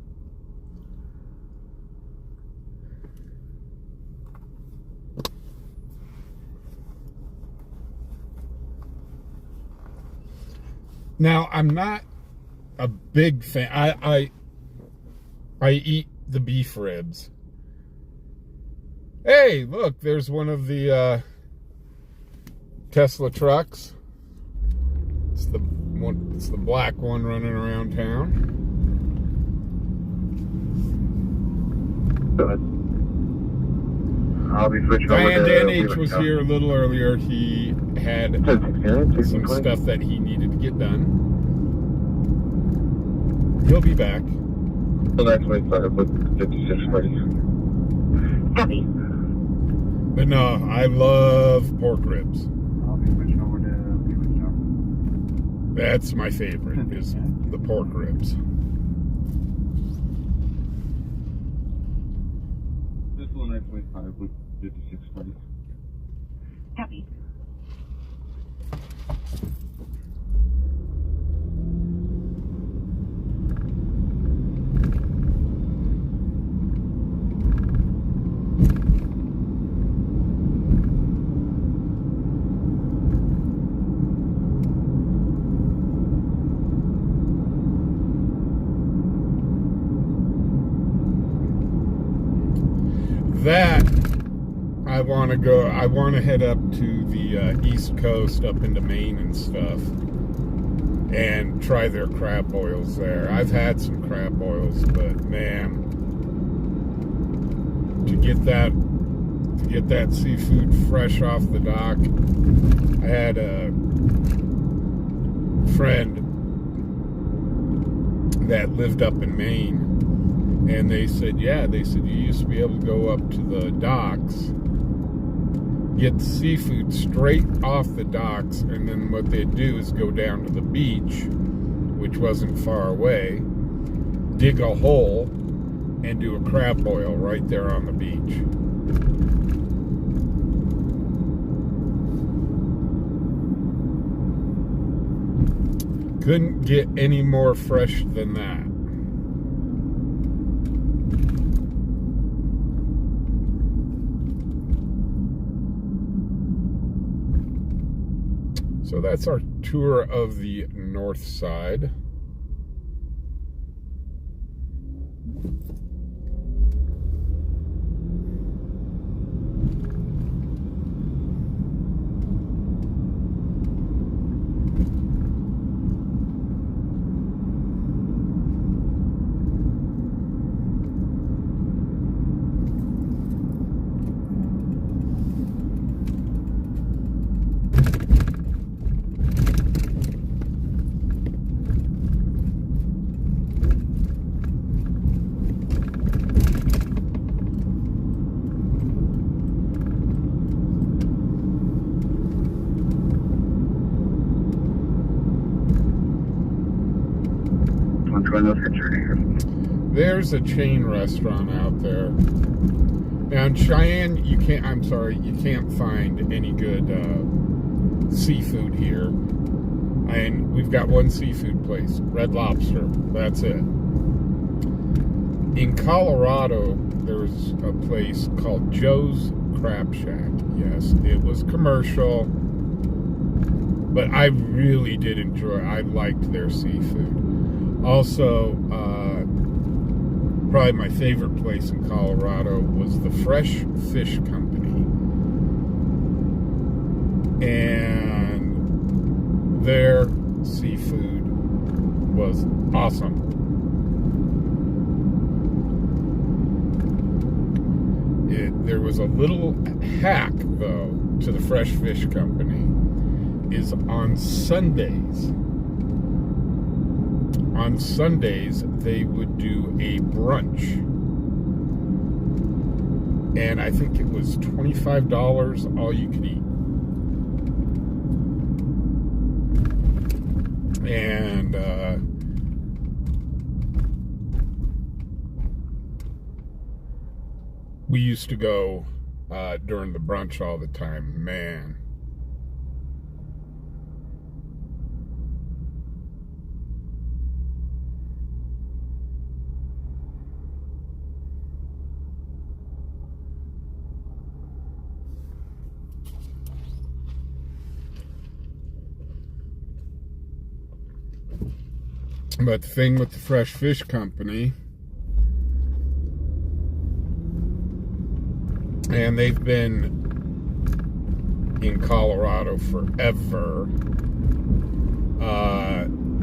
Now, I'm not a big fan. I eat the beef ribs. Hey, look, there's one of the Tesla trucks. It's the black one running around town. Good. I'll be switching Diane over to NH was here a little earlier. He had some stuff that he needed to get done. He'll be back. So that's my started with 56 buddies. Copy. But no, I love pork ribs. I'll be switching over to Beaver. That's my favorite, is the pork ribs. This one I 25 with 56 buddies. Copy. That I want to head up to the East Coast, up into Maine and stuff. and try their crab boils there. I've had some crab boils, but man, to get that seafood fresh off the dock. I had a friend that lived up in Maine, and they said you used to be able to go up to the docks, get the seafood straight off the docks, and then what they'd do is go down to the beach, which wasn't far away, dig a hole, and do a crab boil right there on the beach. Couldn't get any more fresh than that. So that's our tour of the north side. There's a chain restaurant out there. Now in Cheyenne, you can't find any good seafood here. And we've got one seafood place, Red Lobster. That's it. In Colorado, there's a place called Joe's Crab Shack. Yes, it was commercial, but I really did enjoy it. I liked their seafood. Also, probably my favorite place in Colorado was the Fresh Fish Company. And their seafood was awesome. There was a little hack, though, to the Fresh Fish Company, is on Sundays. On Sundays, they would do a brunch. And I think it was $25 all you could eat. And we used to go during the brunch all the time. Man. But the thing with the Fresh Fish Company, and they've been in Colorado forever,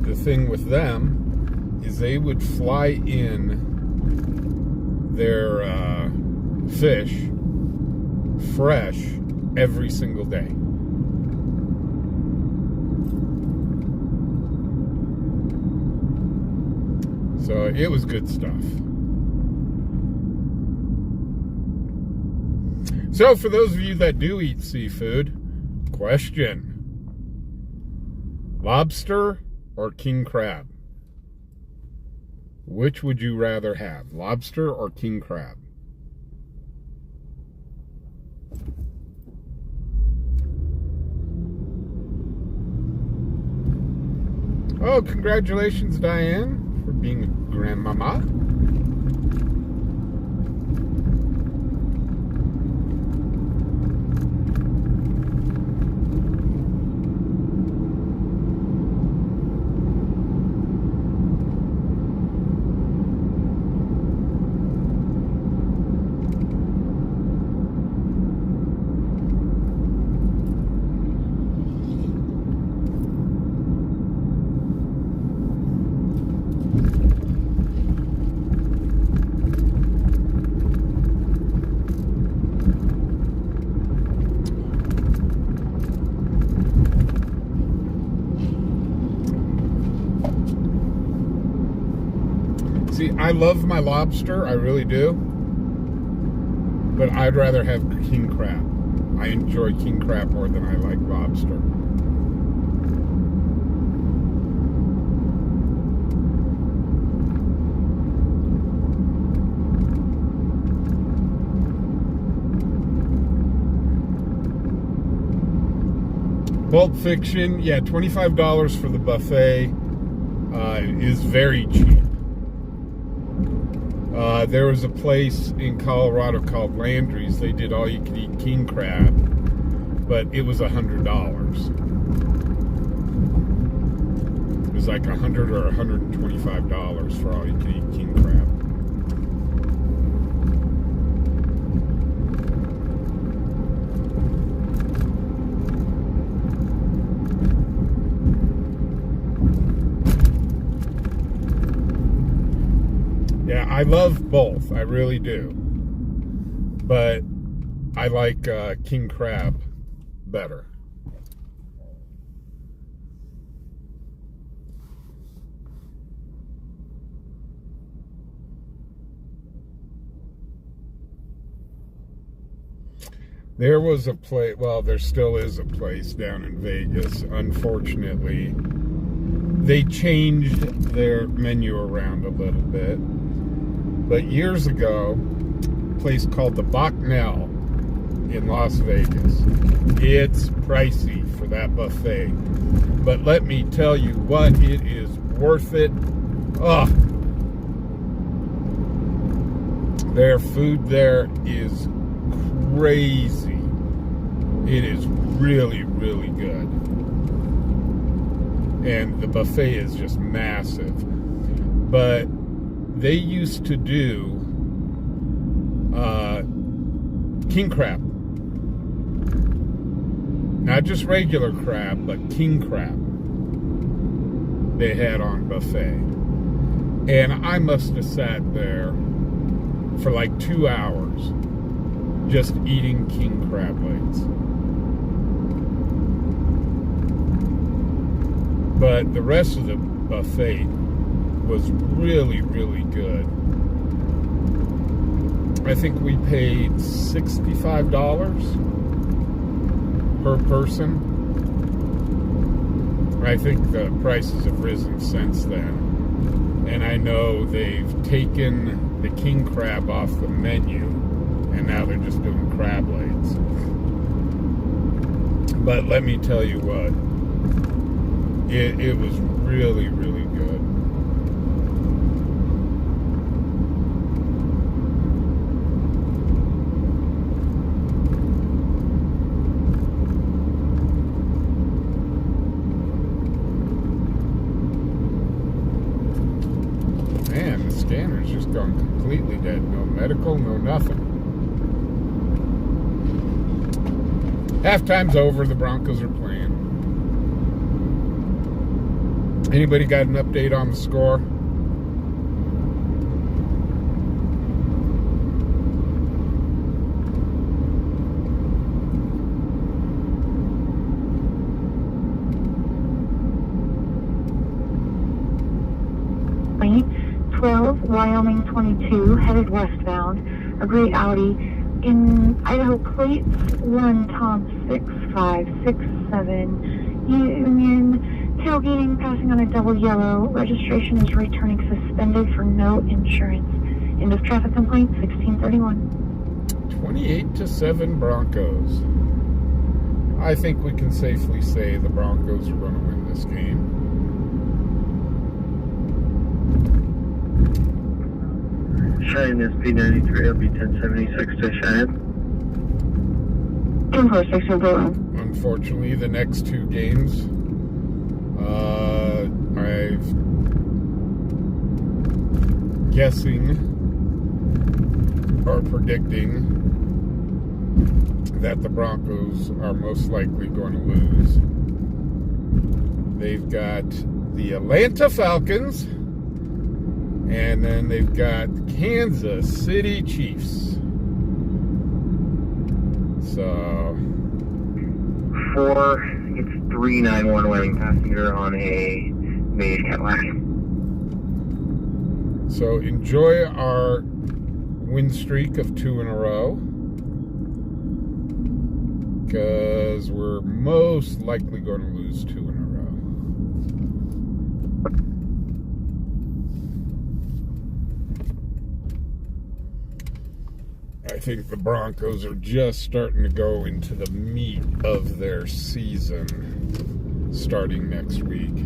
the thing with them is they would fly in their fish fresh every single day. So it was good stuff. So for those of you that do eat seafood, question: lobster or king crab? Which would you rather have, lobster or king crab? Oh, congratulations, Diane, for being a grandmama. See, I love my lobster, I really do. But I'd rather have king crab. I enjoy king crab more than I like lobster. Pulp Fiction, yeah, $25 for the buffet is very cheap. There was a place in Colorado called Landry's. They did all you could eat king crab, but it was $100. It was like $100 or $125 for all you could eat king crab. Yeah, I love both. I really do. But I like king crab better. There was a place, well, there still is a place down in Vegas. Unfortunately, they changed their menu around a little bit. But years ago, a place called the Bucknell in Las Vegas. It's pricey for that buffet. But let me tell you what, it is worth it. Oh, their food there is crazy. It is really, really good. And the buffet is just massive. But they used to do king crab. Not just regular crab, but king crab. They had on buffet. And I must have sat there for like 2 hours just eating king crab legs. But the rest of the buffet was really, really good. I think we paid $65 per person. I think the prices have risen since then. And I know they've taken the king crab off the menu, and now they're just doing crab legs. But let me tell you what, it was really, really good. Man, the scanner's just gone completely dead. No medical, no nothing. Halftime's over, the Broncos are playing. Anybody got an update on the score? Wyoming 22, headed westbound. A gray Audi in Idaho plates 1 Tom 6567 Union. Tailgating, passing on a double yellow. Registration is returning suspended for no insurance. End of traffic complaint 1631. 28-7 Broncos. I think we can safely say the Broncos are going to win this game. Cheyenne SP93, LB 1076 to Cheyenne. 1046, Unfortunately, the next two games, I'm guessing or predicting that the Broncos are most likely going to lose. They've got the Atlanta Falcons, and then they've got Kansas City Chiefs. So 391 wedding passenger on a beige Cadillac. So enjoy our win streak of 2 in a row, because we're most likely going to lose 2 in a row. I think the Broncos are just starting to go into the meat of their season starting next week.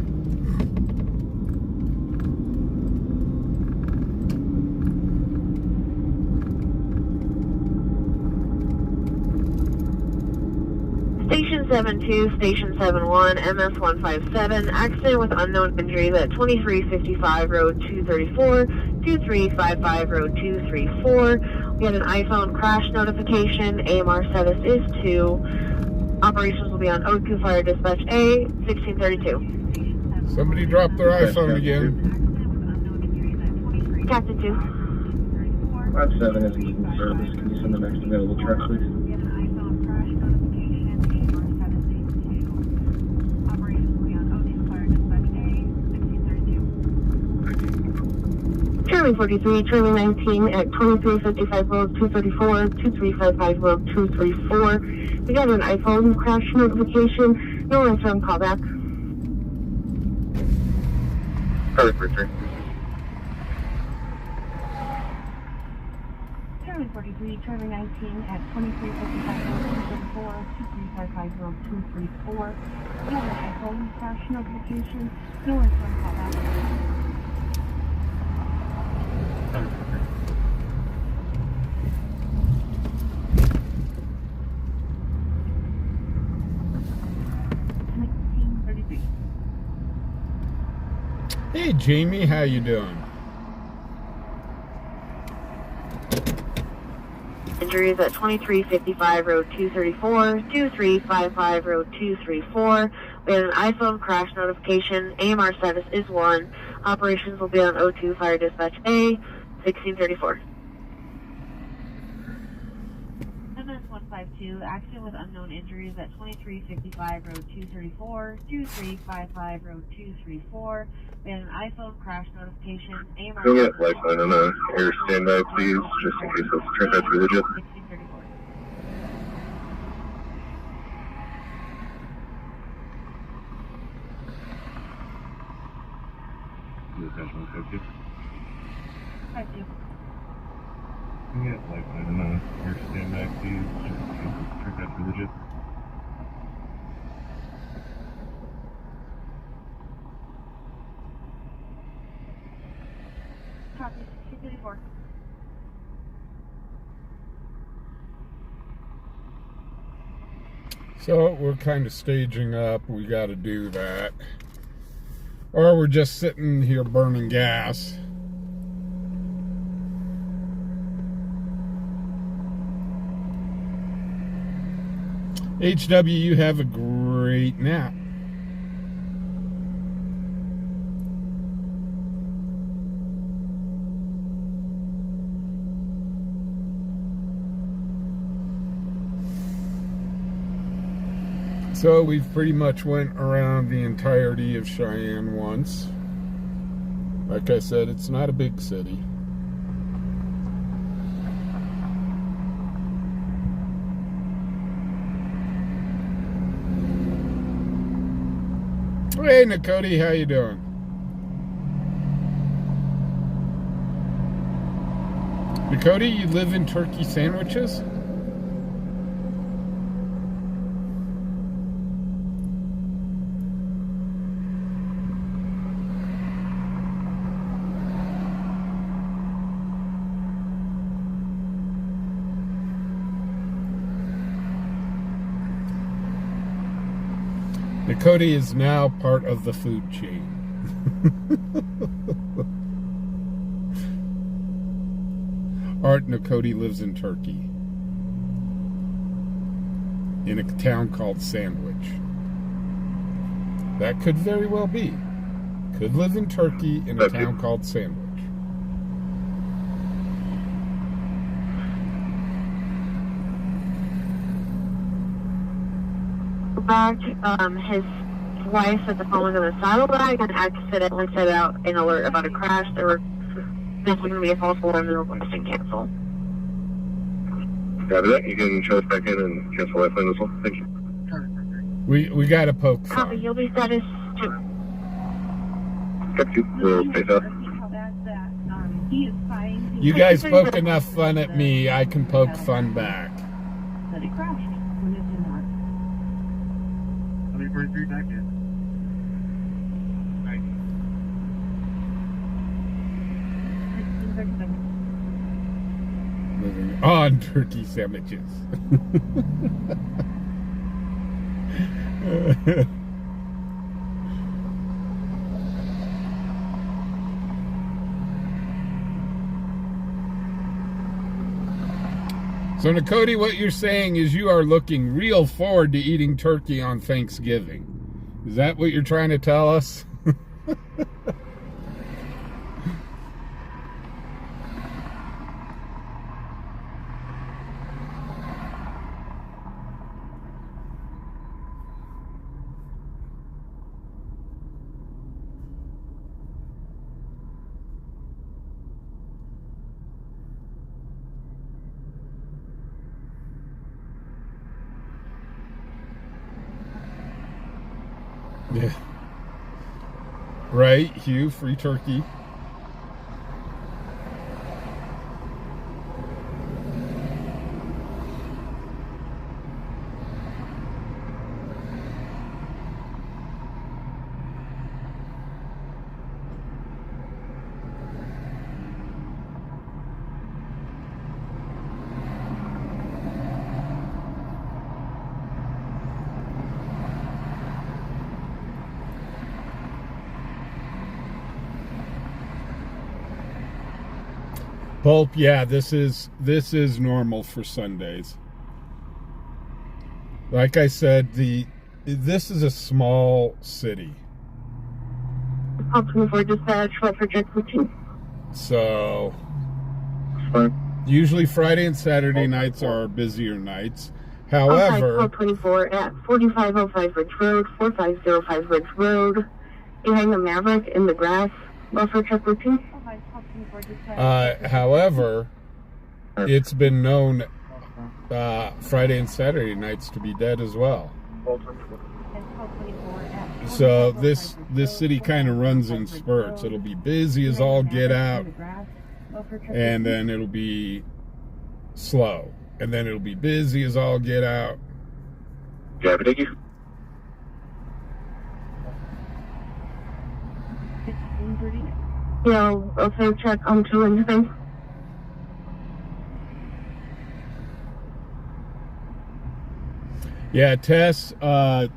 Station 72, Station 71, MS 157, accident with unknown injuries at 2355 Road 234, 2355 Road 234. We had an iPhone crash notification. AMR status is 2. Operations will be on O2 Fire Dispatch A, 1632. Somebody dropped their iPhone again. Captain 2. 57 is in service. Can you send the next available truck, please? Charlie 43, Charlie 19 at 2355 Road 234, 2355 Road 234. We got an iPhone crash notification. No answer on callback. Charlie 43. Charlie 43, Charlie 19 at 2355 Road 234, 2355 Road 234. We got an iPhone crash notification. No answer on callback. Hey Jamie, how you doing? Injuries at 2355 Road 234, 2355 Road 234. We had an iPhone crash notification. AMR status is 1. Operations will be on O2 Fire Dispatch A, 1634. MS 152, accident with unknown injuries at 2355 Road 234, 2355 Road 234. We had an iPhone crash notification. AMR. Go get lifeline on a air standby, please, just in case this turns out to be legit. 1634. Attention 50. 52. Can you get lifeline on a air standby, please, just in case this turns out to be legit. Copy. 234. So we're kind of staging up. We got to do that. Or we're just sitting here burning gas. HW, you have a great nap. So we've pretty much went around the entirety of Cheyenne once. Like I said, it's not a big city. Hey, Nakoti, how you doing? Nakoti, you live in turkey sandwiches? Nakoti is now part of the food chain. Art Nakoti lives in Turkey, in a town called Sandwich. That could very well be. Could live in Turkey in a town called Sandwich. Back, his wife at the phone was in a saddlebag and accidentally set out an alert about a crash. There were This wouldn't be a false alarm and request and cancel. Got that. You can show us back in and cancel lifeline as well. Thank you. We got to poke Copy, fun. you'll be status 2. Got you. We'll stay out. He is fine. You guys poke enough fun at me, I can poke fun back. That it crashed when it did not. Let me bring 3 back in. Right. 30 seconds. Moving on, turkey sandwiches. So, Nakoti, what you're saying is you are looking real forward to eating turkey on Thanksgiving. Is that what you're trying to tell us? Yeah. Right, Hugh, free turkey. Pulp, yeah, this is normal for Sundays. Like I said, this is a small city. Pulp 24 dispatch, what for jet 14? So Fine. usually Friday and Saturday nights are busier nights. However, However, Pulp 24 at 4505 Ridge Road, 4505 Ridge Road, behind the Maverick in the grass, buffer check 13. however, it's been known Friday and Saturday nights to be dead as well. So this city kind of runs in spurts. It'll be busy as all get out, and then it'll be slow, and then it'll be busy as all get out. Yeah, but thank you. Yeah, also check on 2 anything. Yeah, Tess, I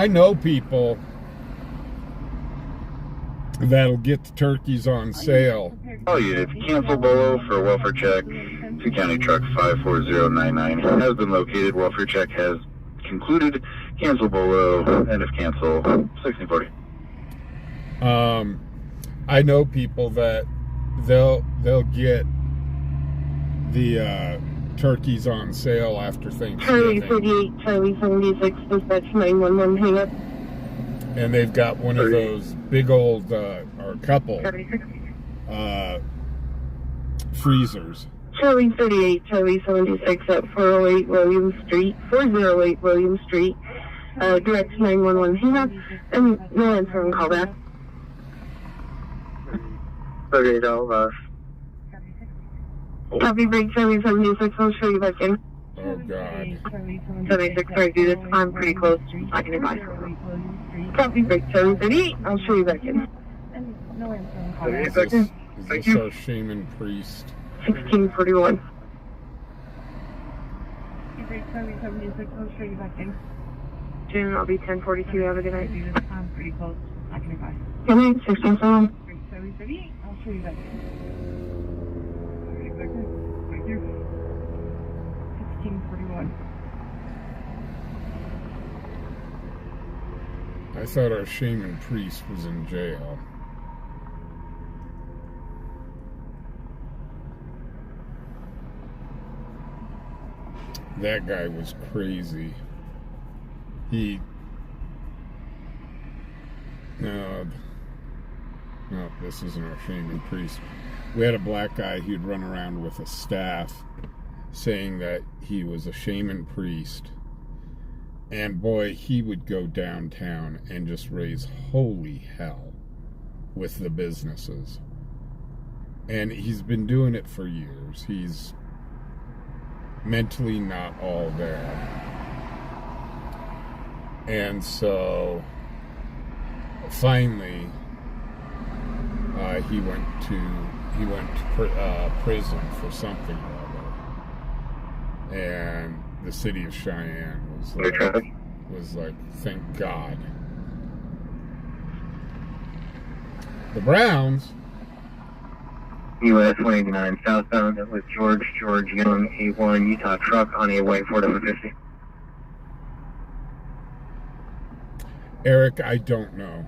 know people that'll get the turkeys on sale. Oh, yeah, it's cancel Bolo for welfare check. 2 County Truck 54099 has been located. Welfare check has concluded. Cancel Bolo. End of cancel. 1640. I know people that they'll get the turkeys on sale after Charlie Thanksgiving. 38, Charlie 76, dispatch 911, hang up. And they've got one of those big old, or couple, freezers. Charlie 38, Charlie 76 at 408 William Street, 408 William Street, direct 911, hang up, and no answer and call back. 38 all Copy break, Charlie 76, I'll show you back in. Oh, God. 76, sorry, dude, I'm pretty close. I can advise. Copy break, Charlie 38, I'll show you back in. Is this our shaman priest? 1641. June, I'll be 1042, have a good night. I'm pretty close. I can advise. Good night, 1641. I'll show you back in. 1641. I thought our shaman priest was in jail. That guy was crazy. No, this isn't our shaman priest. We had a black guy who'd run around with a staff saying that he was a shaman priest. And boy, he would go downtown and just raise holy hell with the businesses. And he's been doing it for years. He's mentally not all there. And so finally he went to prison for something or other. And the city of Cheyenne was like, thank God. The Browns. US 189 southbound with George Young, A1 Utah truck on a white Ford F-150. Eric, I don't know.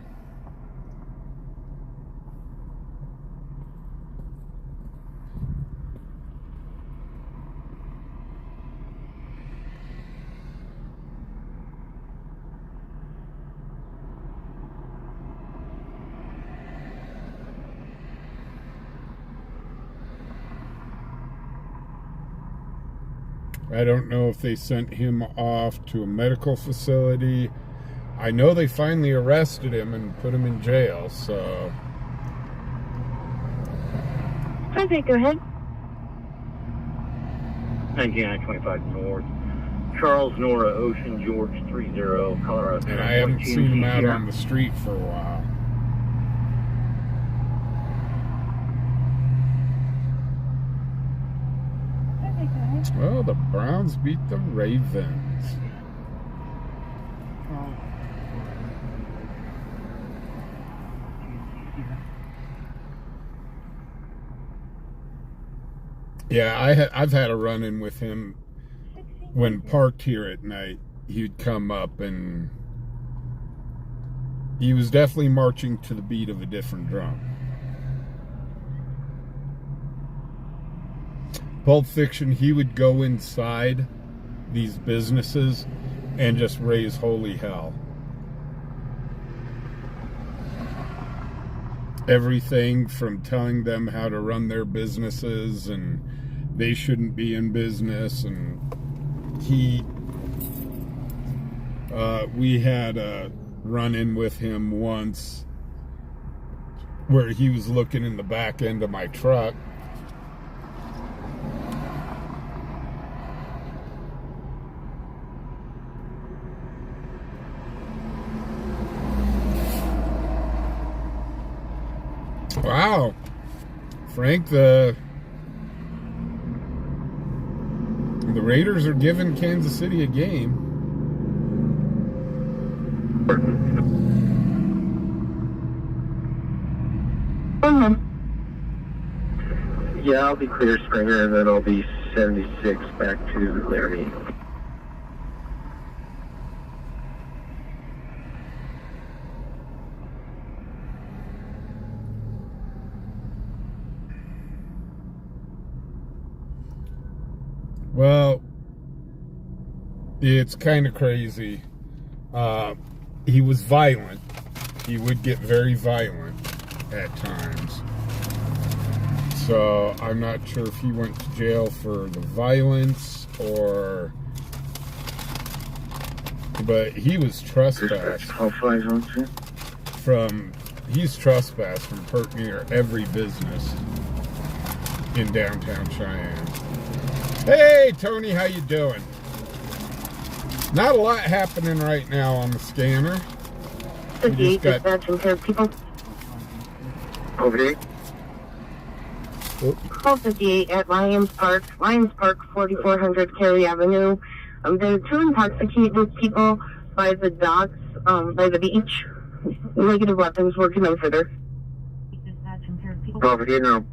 I don't know if they sent him off to a medical facility. I know they finally arrested him and put him in jail, so... Okay, go ahead. 1925 North. Charles Nora Ocean George 30 Colorado. And I haven't seen him out on the street for a while. Well, the Browns beat the Ravens. Yeah, I've had a run-in with him when parked here at night. He'd come up and he was definitely marching to the beat of a different drum. Pulp Fiction, he would go inside these businesses and just raise holy hell. Everything from telling them how to run their businesses and they shouldn't be in business. And we had a run-in with him once where he was looking in the back end of my truck. Wow, Frank, the Raiders are giving Kansas City a game. Yeah, I'll be clear, Springer, and then I'll be 76 back to Laramie. Well, it's kind of crazy. He was violent. He would get very violent at times. So I'm not sure if he went to jail for the violence or... But he was trespassed he's trespassed from pretty near every business in downtown Cheyenne. Hey, Tony, how you doing? Not a lot happening right now on the scanner. We just got... people. Over here. 1258 at Lions Park, 4400 Cary Avenue. There are two intoxicated people by the docks, by the beach. Negative weapons were considered. Over here now.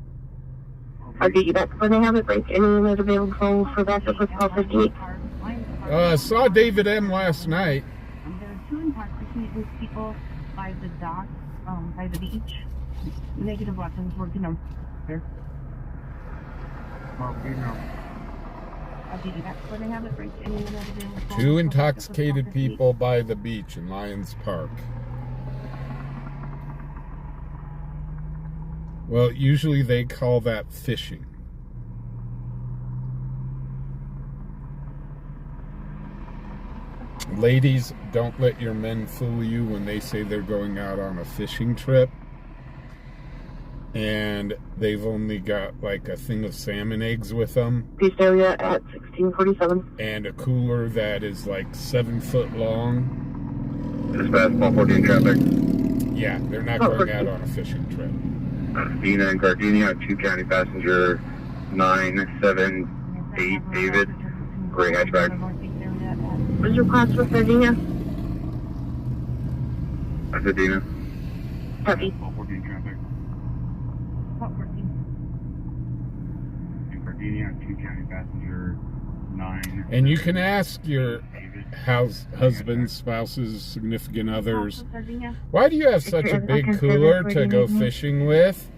I'll get you back when they have it. Break any unit available for backup with 1258. Saw David M. last night. There are two intoxicated people by the docks, by the beach. Negative weapons were considered. Two intoxicated people by the beach in Lions Park. Well, usually they call that fishing. Ladies, don't let your men fool you when they say they're going out on a fishing trip and they've only got like a thing of salmon eggs with them. Peace area at 1647. And a cooler that is like 7 foot long. Dispatch 114 traffic. Yeah, they're not going out on a fishing trip. Dina and Gardenia, 2 county passenger 978 David, gray hatchback. What's your class for Gardenia? I said Dina. Copy. 114 traffic. In Gardenia, 2 county passenger 9. And you can ask your husbands, spouses, significant others, why do you have such a big cooler to go fishing with?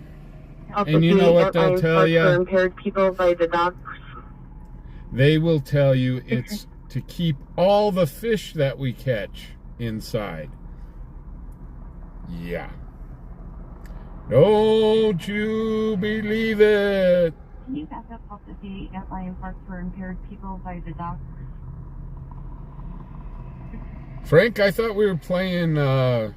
And you know what they'll tell you? Impaired people by the docks. They will tell you it's to keep all the fish that we catch inside. Yeah. Don't you believe it? Can you back up off the 58 at Lion Park for impaired people by the dock? Frank, I thought we were playing, About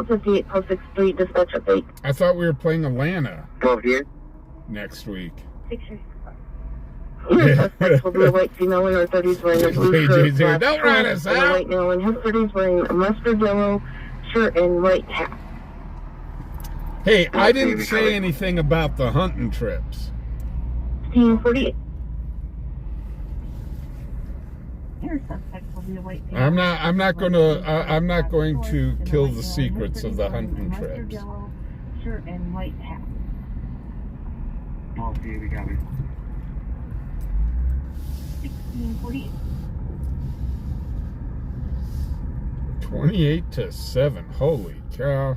58, 063, dispatch update. I thought we were playing Atlanta 12 here. next week. Your suspect will be a white female in her 30s wearing a blue AJ's here. shirt, Don't run us and a out. white male in his 30s wearing a mustard yellow shirt and white hat. Hey, I didn't say anything about the hunting trips. 1648. Your suspect will be a white female. I'm not going to kill the secrets of the hunting trips. Yellow shirt and white hat. Oh, okay, we got it. 1648. 28-7. Holy cow.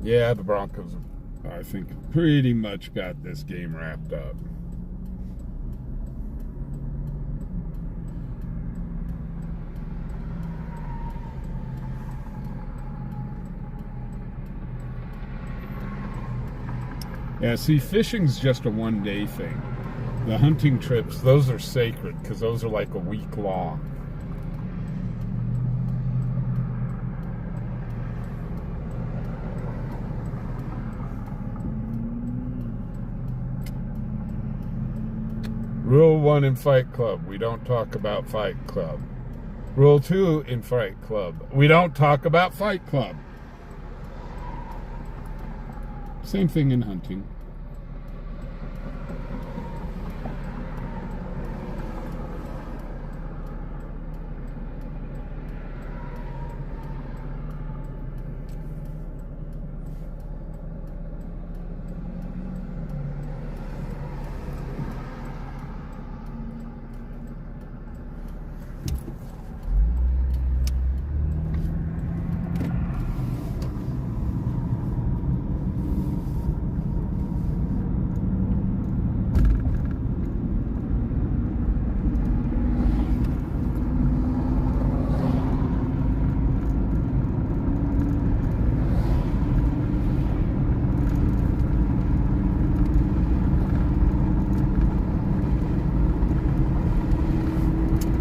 Yeah, the Broncos, I think, pretty much got this game wrapped up. Yeah, see, fishing's just a one-day thing. The hunting trips, those are sacred because those are like a week long. Rule 1 in Fight Club, we don't talk about Fight Club. Rule 2 in Fight Club, we don't talk about Fight Club. Same thing in hunting.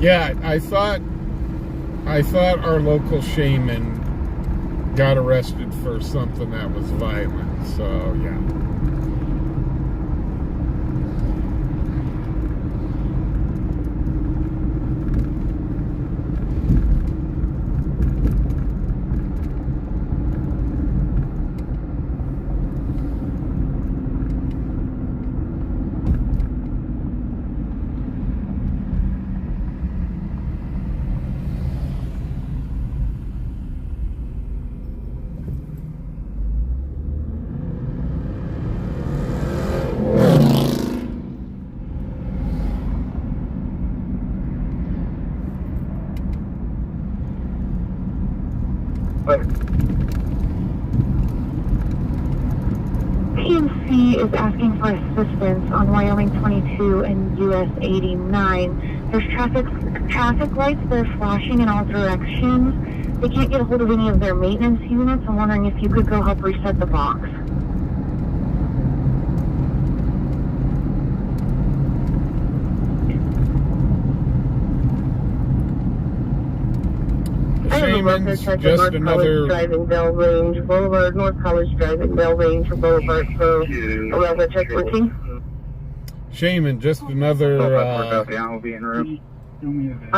Yeah, I thought our local shaman got arrested for something that was violent, so yeah. PNC is asking for assistance on Wyoming 22 and US 89. There's traffic lights. They're flashing in all directions. They can't get a hold of any of their maintenance units. I'm wondering if you could go help reset the box. Shaman's just another... Driving Bell Range Boulevard, North College Driving Bell Range Boulevard, so around check 14. Shaman, just another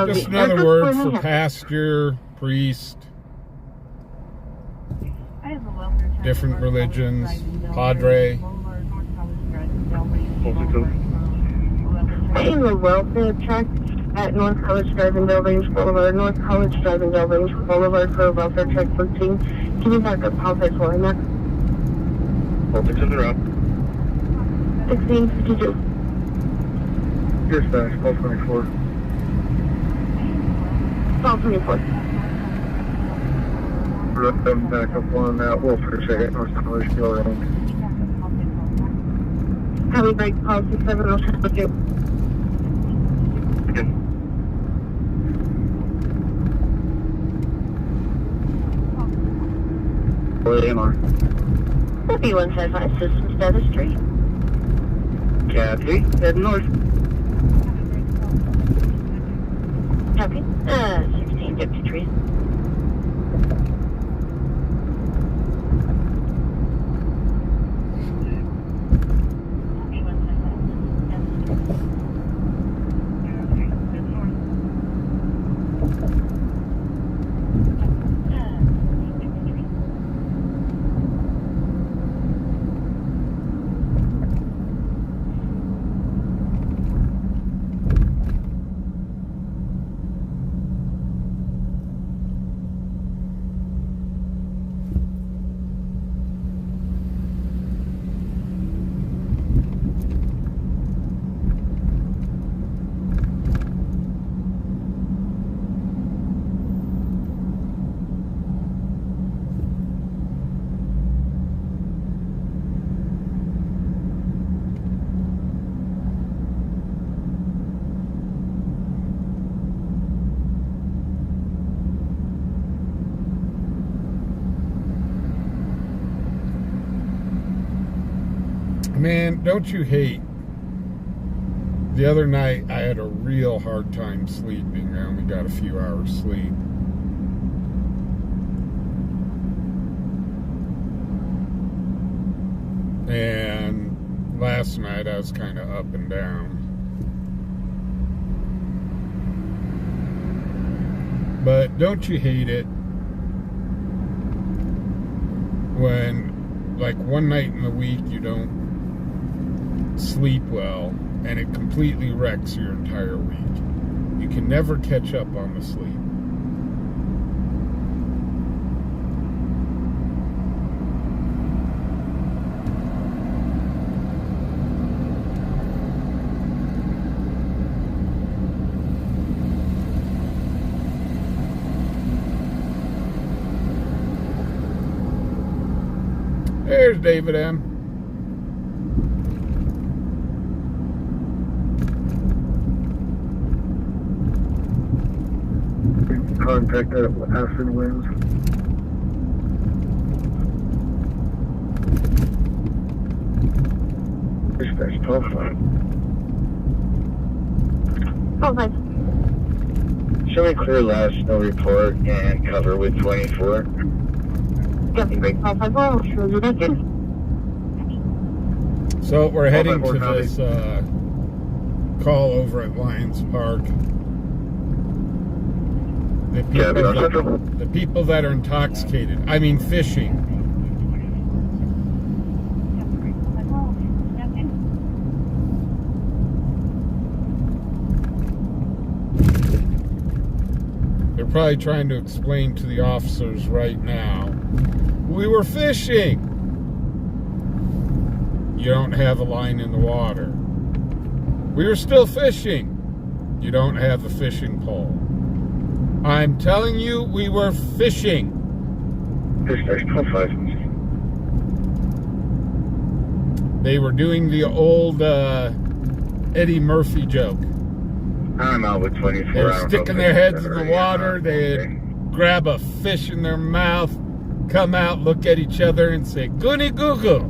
just another word for pastor, priest, different religions, padre. I am a welfare check at North College Driving Bell Range Boulevard, North College Driving Bell Range Boulevard for welfare check 13. Can you back up how fast line that? Voltage in the road. 1652. Dispatch, 1224. 1224. Road back up on that welfare check at North College Bell Range. Highway brake policy 702. Okay. AMR. 4155 System Status Street. Cat 3, head north. Copy. 1653. Man, don't you hate? The other night I had a real hard time sleeping. I only got a few hours sleep. And last night I was kind of up and down. But don't you hate it when, like, one night in the week you don't sleep well and it completely wrecks your entire week? You can never catch up on the sleep. There's David M. Contact at Aspen Winds. Dispatch 12-5. 12-5. Show me clear last snow report and cover with 24. Copy, brake 12-5. Well, sure you that again. So we're heading to this call over at Lions Park. The people that are intoxicated, I mean fishing. They're probably trying to explain to the officers right now, we were fishing. You don't have a line in the water. We were still fishing. You don't have a fishing pole. I'm telling you, we were fishing. Dispatch 12-5. They were doing the old Eddie Murphy joke. I'm out with 24. They're sticking their heads in the water. They grab a fish in their mouth, come out, look at each other, and say, "Goony goo goo."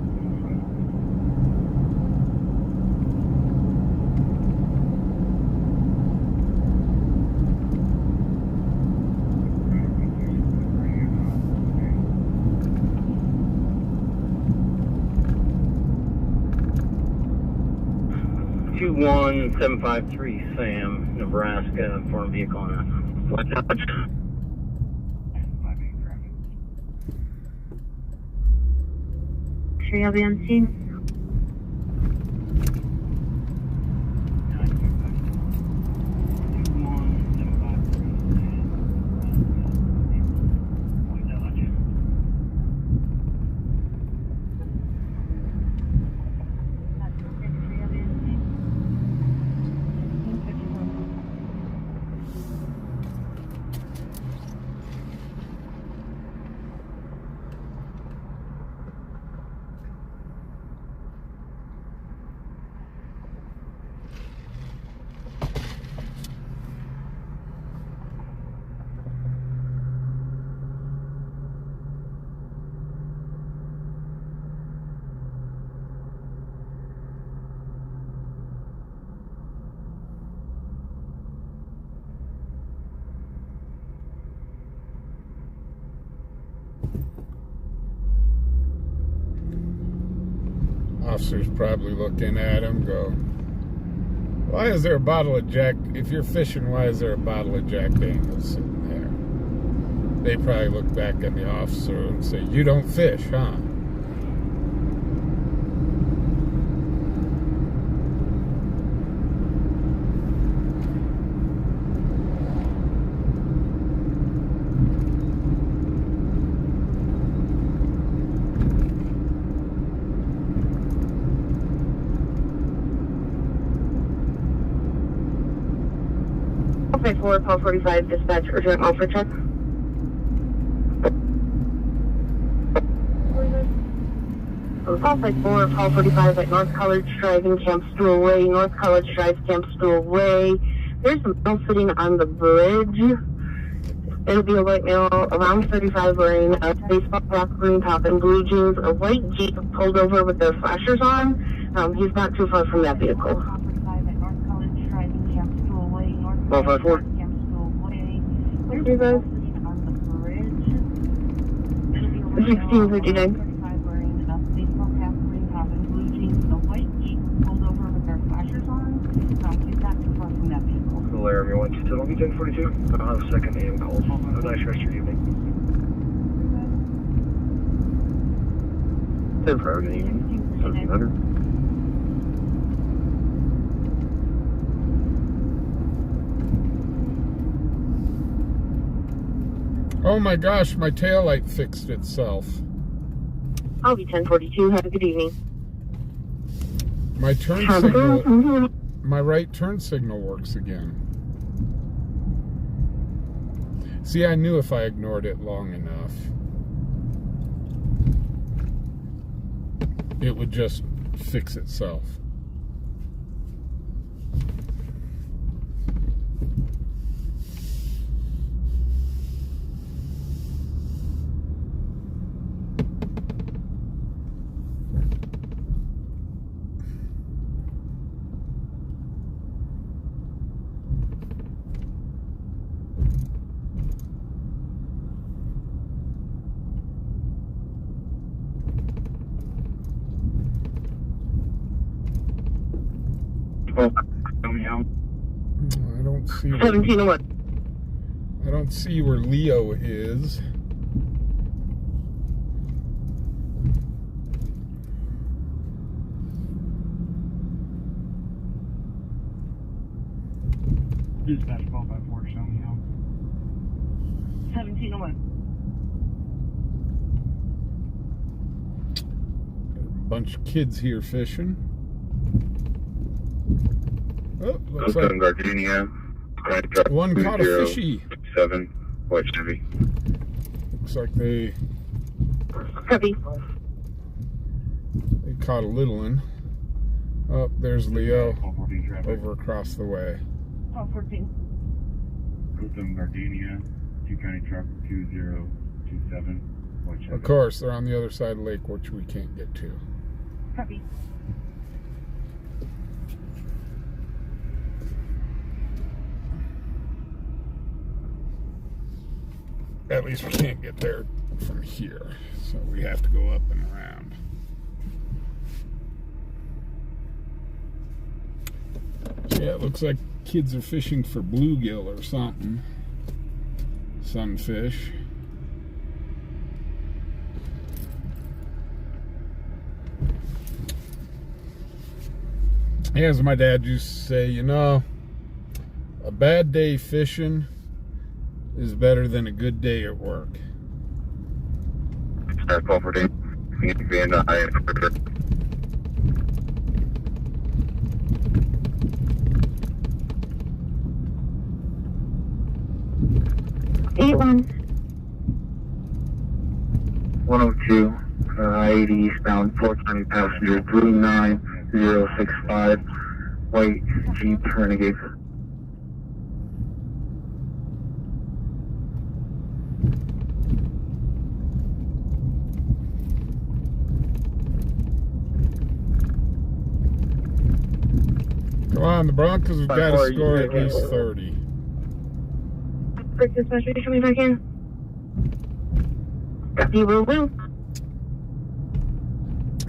21753 Sam, Nebraska, foreign vehicle on what's up? Sure, I'll be on scene. Officer's probably looking at him, go, "Why is there a bottle of Jack, if you're fishing, why is there a bottle of Jack Daniels sitting there?" They probably look back at the officer and say, "You don't fish, huh?" Okay, 4, call 45, dispatch, urgent offer check. Call 4, call 45 at North College Drive in Camp Stool Way, North College Drive, Camp Stool Way. There's a male sitting on the bridge. It'll be a white male, around 35, wearing a baseball cap, green top, and blue jeans. A white Jeep pulled over with their flashers on. He's not too far from that vehicle. 1254. Where do those? 1659. Cool air, everyone. Still on 1042. I'll have a second AM call. Have a nice rest of your evening. 10 for good evening. 1700. Oh my gosh, my taillight fixed itself. I'll be 1042. Have a good evening. My turn signal, my right turn signal works again. See, I knew if I ignored it long enough, it would just fix itself. I don't see. 1701. I don't see where Leo is. Dispatch 1254, show me how. 1701. Got a bunch of kids here fishing. Oh, looks like Gardenia. one caught a fishy. 7, white Chevy. Looks like they Copy. caught a little one. Oh, there's Leo over across the way. Call 14. Oakland, Gardenia, 2 County Truck 2027. Of course, they're on the other side of the lake, which we can't get to. Copy. At least we can't get there from here, so we have to go up and around. So yeah, it looks like kids are fishing for bluegill or something. Sunfish. Yeah, as my dad used to say, you know, a bad day fishing is better than a good day at work. Start call 14. And I 81. 102, I-80 eastbound, 4 County passenger, 39065, white Jeep Renegade. Come on, the Broncos have got to score at least 30. Quick dispatch, are you coming back in? You will.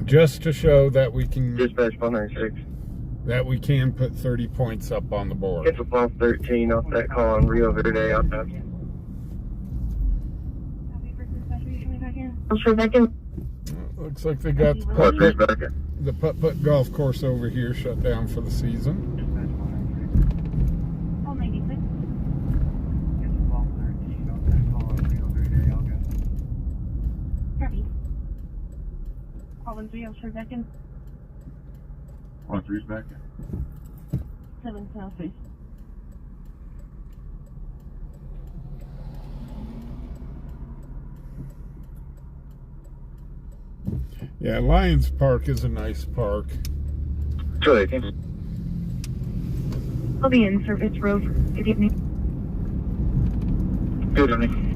Just to show that we can Dispatch 196. that we can put 30 points up on the board. It's a ball 13 off that call on Rio Verde out there. I'm sure back in. Looks like they got the putt-putt golf course over here shut down for the season. Oh, 96. It's a ball 13 off that call on Rio Verde, Alga. Copy. Call 13, I'm sure back in. 1-3's back in. 7 south face. Yeah, Lions Park is a nice park. Sure, 18. I'll be in service road. Good evening. Good evening.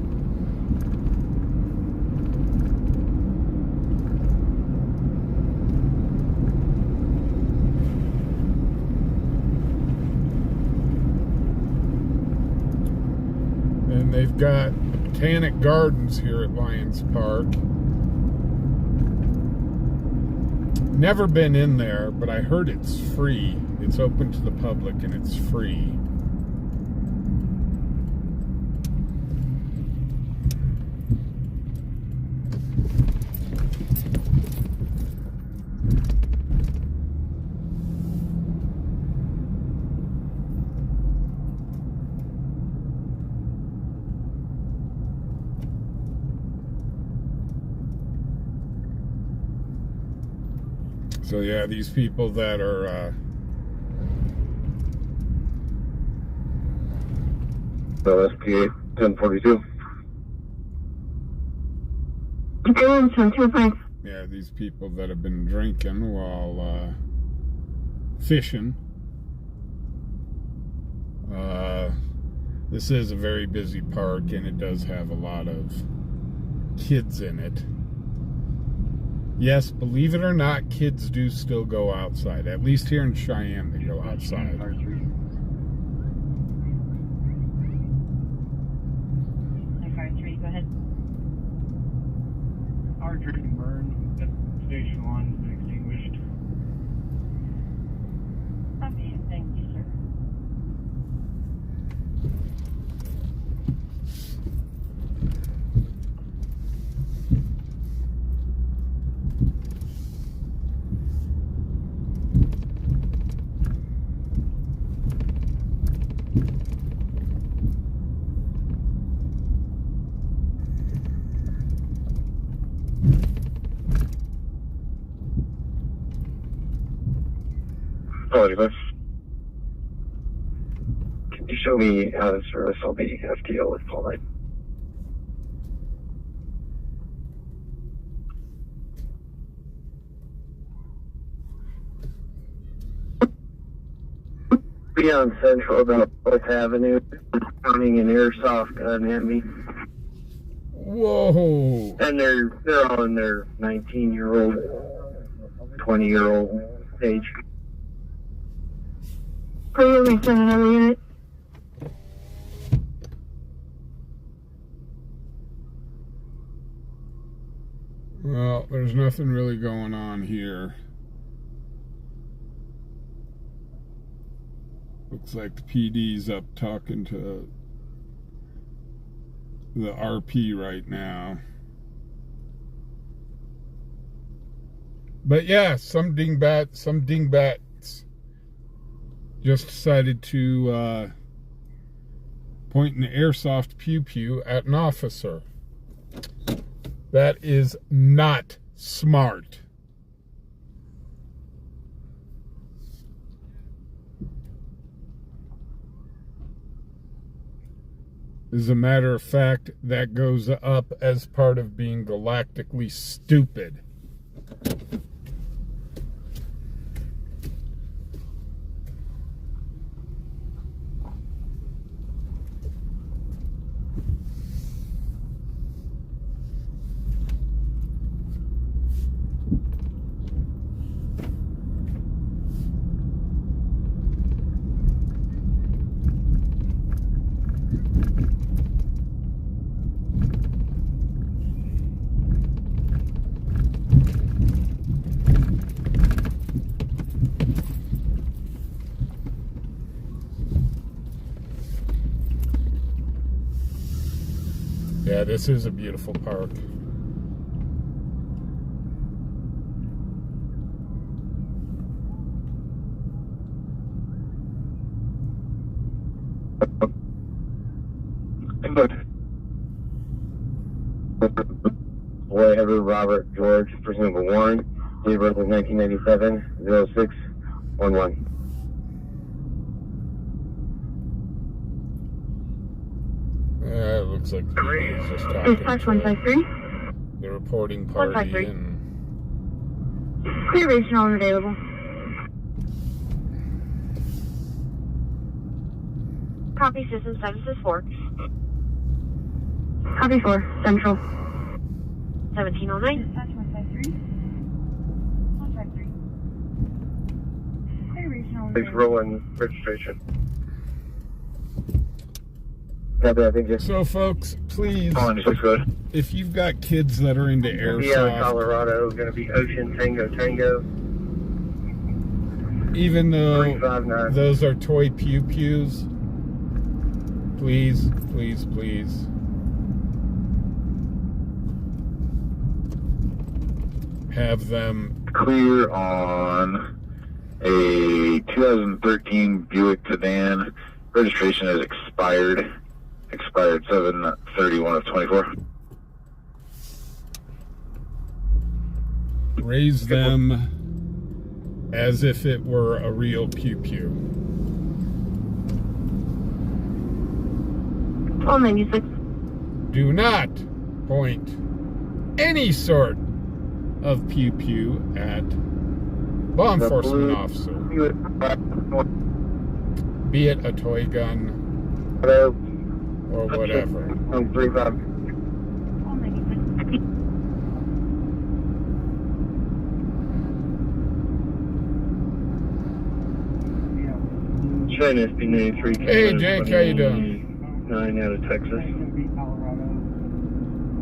And they've got the Botanic Gardens here at Lions Park. Never been in there, but I heard it's free. It's open to the public and it's free. So yeah, these people that are So SPA 1042. Doing some 2-5. yeah, these people that have been drinking while fishing. This is a very busy park and it does have a lot of kids in it. Yes, believe it or not, kids do still go outside. At least here in Cheyenne, they go outside. Car 3. Car 3, go ahead. Our drinking burned. Station 1's been extinguished. Copy. Thank you, sir. Quality bus. Can you show me how to service on the FTO with call line? Be on Central about 4th Avenue, pointing an airsoft gun at me. Whoa. And they're all in their 19-year-old, 20-year-old age. Are you send another unit? Well, there's nothing really going on here. Looks like the PD's up talking to the RP right now. But yeah, some dingbats just decided to point an airsoft pew-pew at an officer. That is not smart. As a matter of fact, that goes up as part of being galactically stupid. Yeah, this is a beautiful park. Boy, Edward Robert George, person number 1, date of birth is 1997, 0611. It looks like the PD is just talking Dispatch to 153. the reporting party 153. and Clear regional unavailable. Copy system status is 4. Copy 4, Central. 1709. Dispatch 153. 153. Clear regional. Please roll in registration. Copy, I think So folks, please, good. if you've got kids that are into Yeah, airsoft, Colorado, going to be Ocean Tango Tango. even though 359. those are toy pew-pews, please, please, please, have them Clear on a 2013 Buick sedan. Registration is expired. Expired 7/31 of 24. raise them as if it were a real pew-pew. 1296. Do not point any sort of pew-pew at law enforcement officer, be it a toy gun Hello. or whatever. 35. Cheyenne SB93. Hey, Jake, how you doing? 9 out of Texas. Colorado,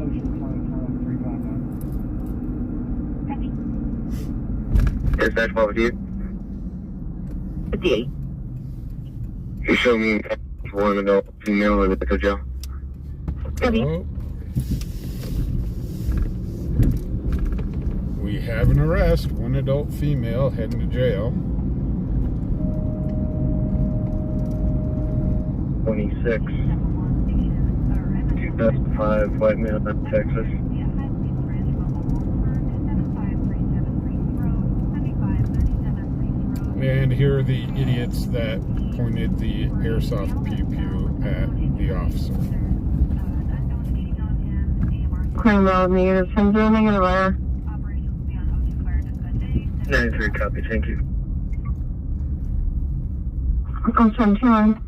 Ocean 24, 359. Dispatch, what with you? 58. You show me one adult female in the jail. Copy. Oh. We have an arrest, one adult female heading to jail. 26. 2005 white male in Texas. And here are the idiots that pointed the airsoft pew-pew at the officer. Crime roll negative 10 negative wire. 93, copy, thank you. I'm from Cheyenne.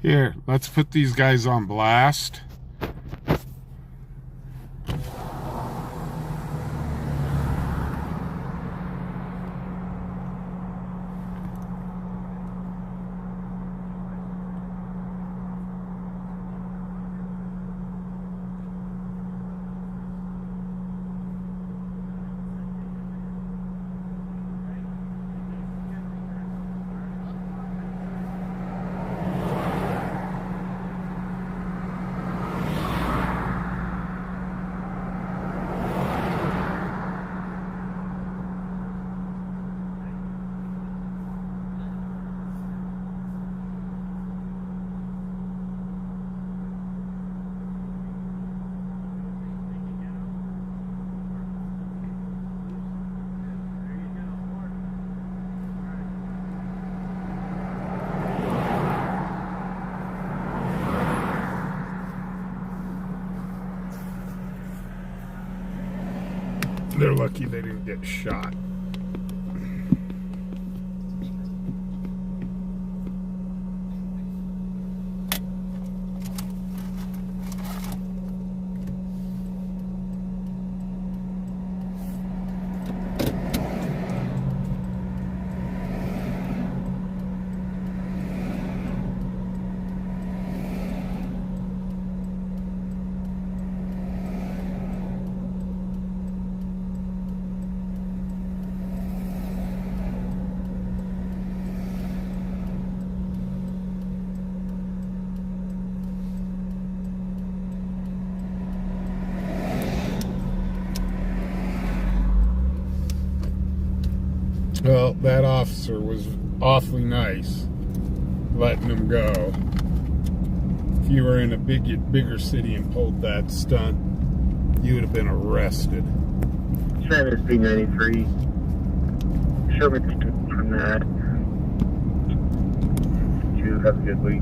Here, let's put these guys on blast. They're lucky they didn't get shot. Well, that officer was awfully nice letting them go. If you were in a bigger city and pulled that stunt, you would have been arrested. Cheyenne is B93. Show me from that. You have a good week.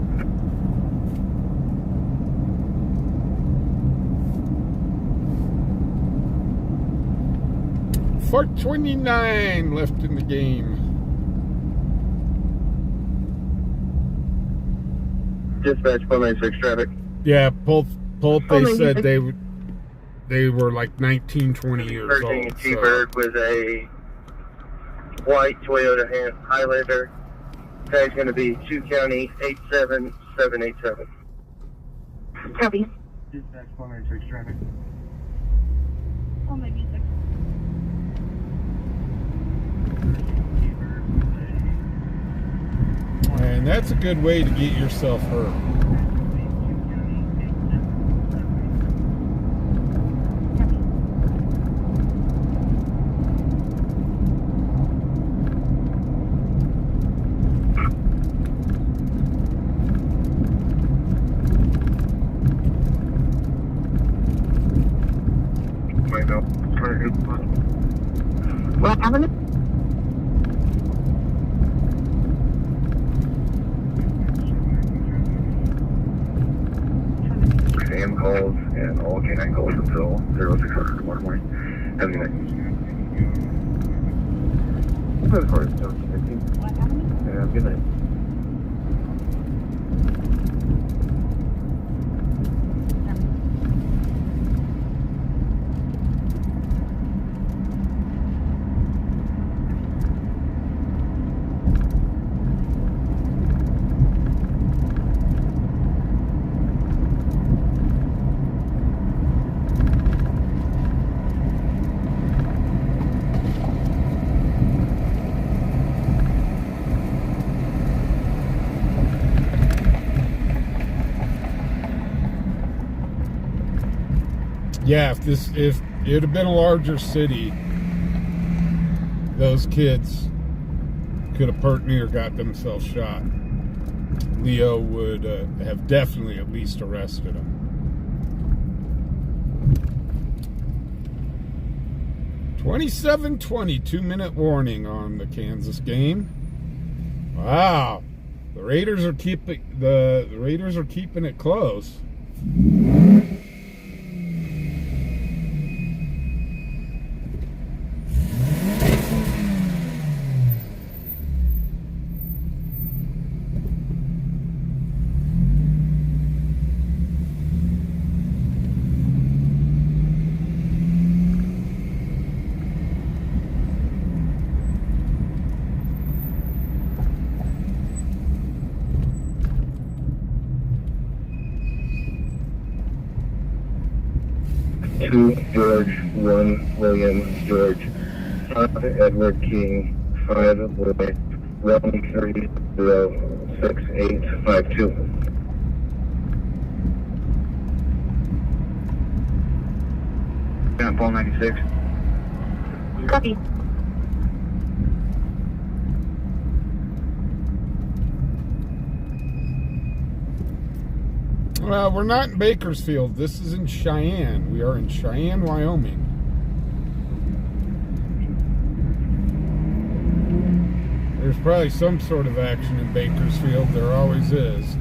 .429 left in the game. Dispatch 496 traffic. Yeah, Pulp. They said they were like 19, 20 years old. T-Bird with a white Toyota Highlander. Tag's going to be 2 County 87787. Copy. Dispatch 496 traffic. Oh, maybe 6. And that's a good way to get yourself hurt. What happened? Sam calls and all K9 calls until 0600 tomorrow morning. Have a good night. What happened? Yeah, have a good night. Yeah, if it had been a larger city, those kids could have hurt me or got themselves shot. Leo would have definitely at least arrested them. .27:20, 2-minute warning on the Kansas game. Wow. The Raiders are keeping it close. Two George, 1 William George, 5 Edward King, 5 Boy, 1306852. Paul 96. Copy. Well, we're not in Bakersfield. This is in Cheyenne. We are in Cheyenne, Wyoming. There's probably some sort of action in Bakersfield. There always is.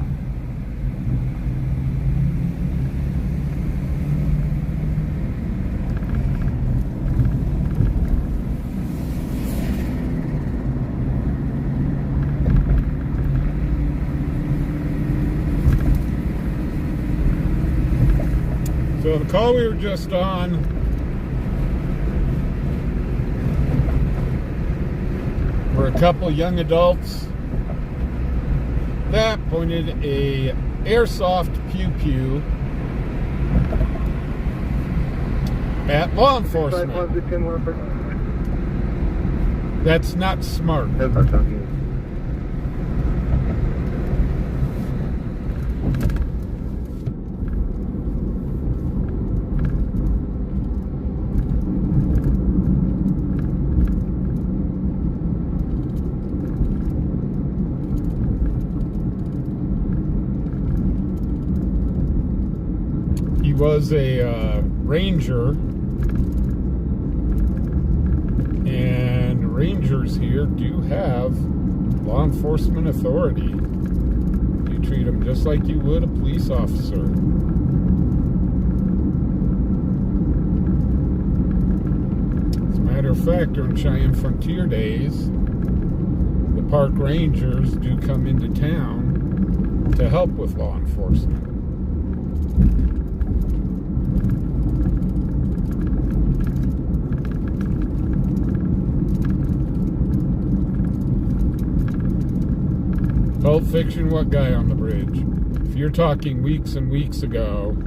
So the call we were just on were a couple young adults that pointed a airsoft pew-pew at law enforcement. That's not smart. He was a ranger, and rangers here do have law enforcement authority. You treat them just like you would a police officer. As a matter of fact, during Cheyenne Frontier Days, the park rangers do come into town to help with law enforcement. Pulp Fiction, what guy on the bridge? If you're talking weeks and weeks ago,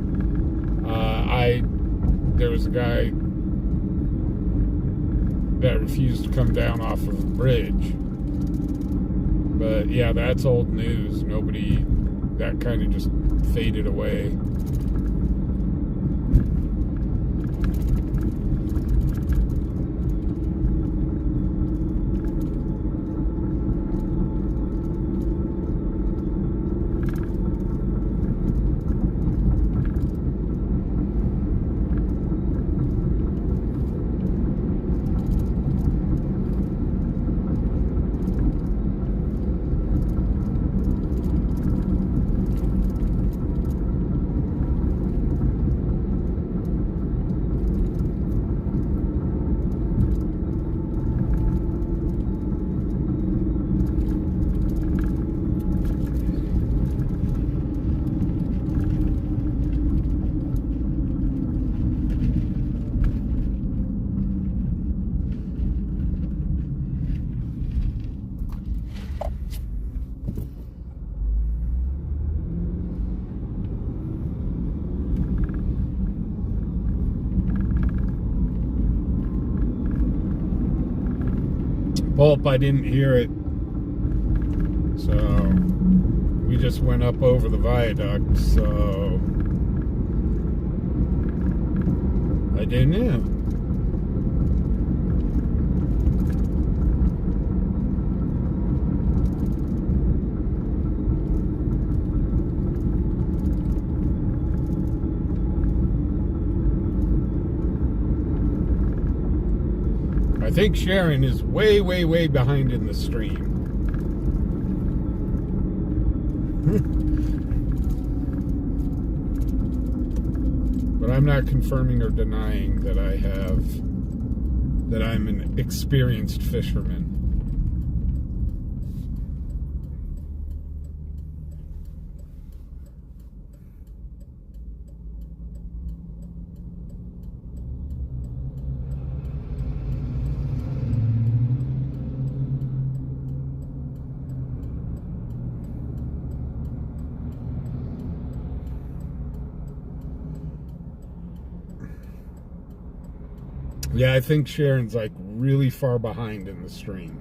there was a guy that refused to come down off of the bridge. But yeah, that's old news. That kind of just faded away. Pulp, I didn't hear it, so we just went up over the viaduct, so I didn't know. I think Sharon is way, way, way behind in the stream. But I'm not confirming or denying that I'm an experienced fisherman. Yeah, I think Sharon's like really far behind in the stream.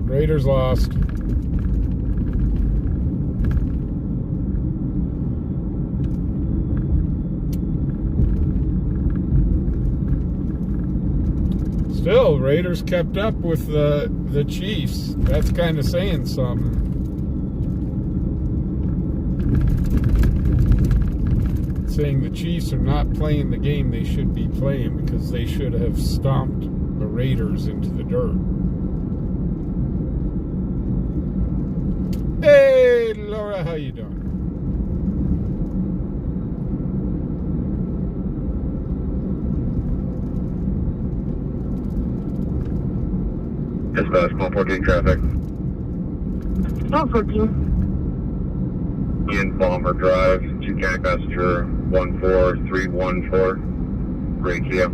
Raiders lost. Still, Raiders kept up with the Chiefs. That's kind of saying something. Saying the Chiefs are not playing the game they should be playing because they should have stomped the Raiders into the dirt. Hey, Laura, how you doing? Dispatch, 114 traffic. 114. In Bomber Drive, 2 County Passenger 14314. Great Kia.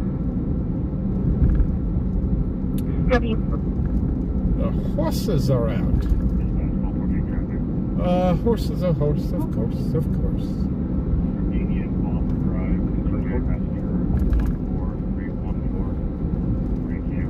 Copy. The horses are out. Horses are horses, of course, of course. Indian Bomber Drive, 2 County Passenger 14314. Great Kia.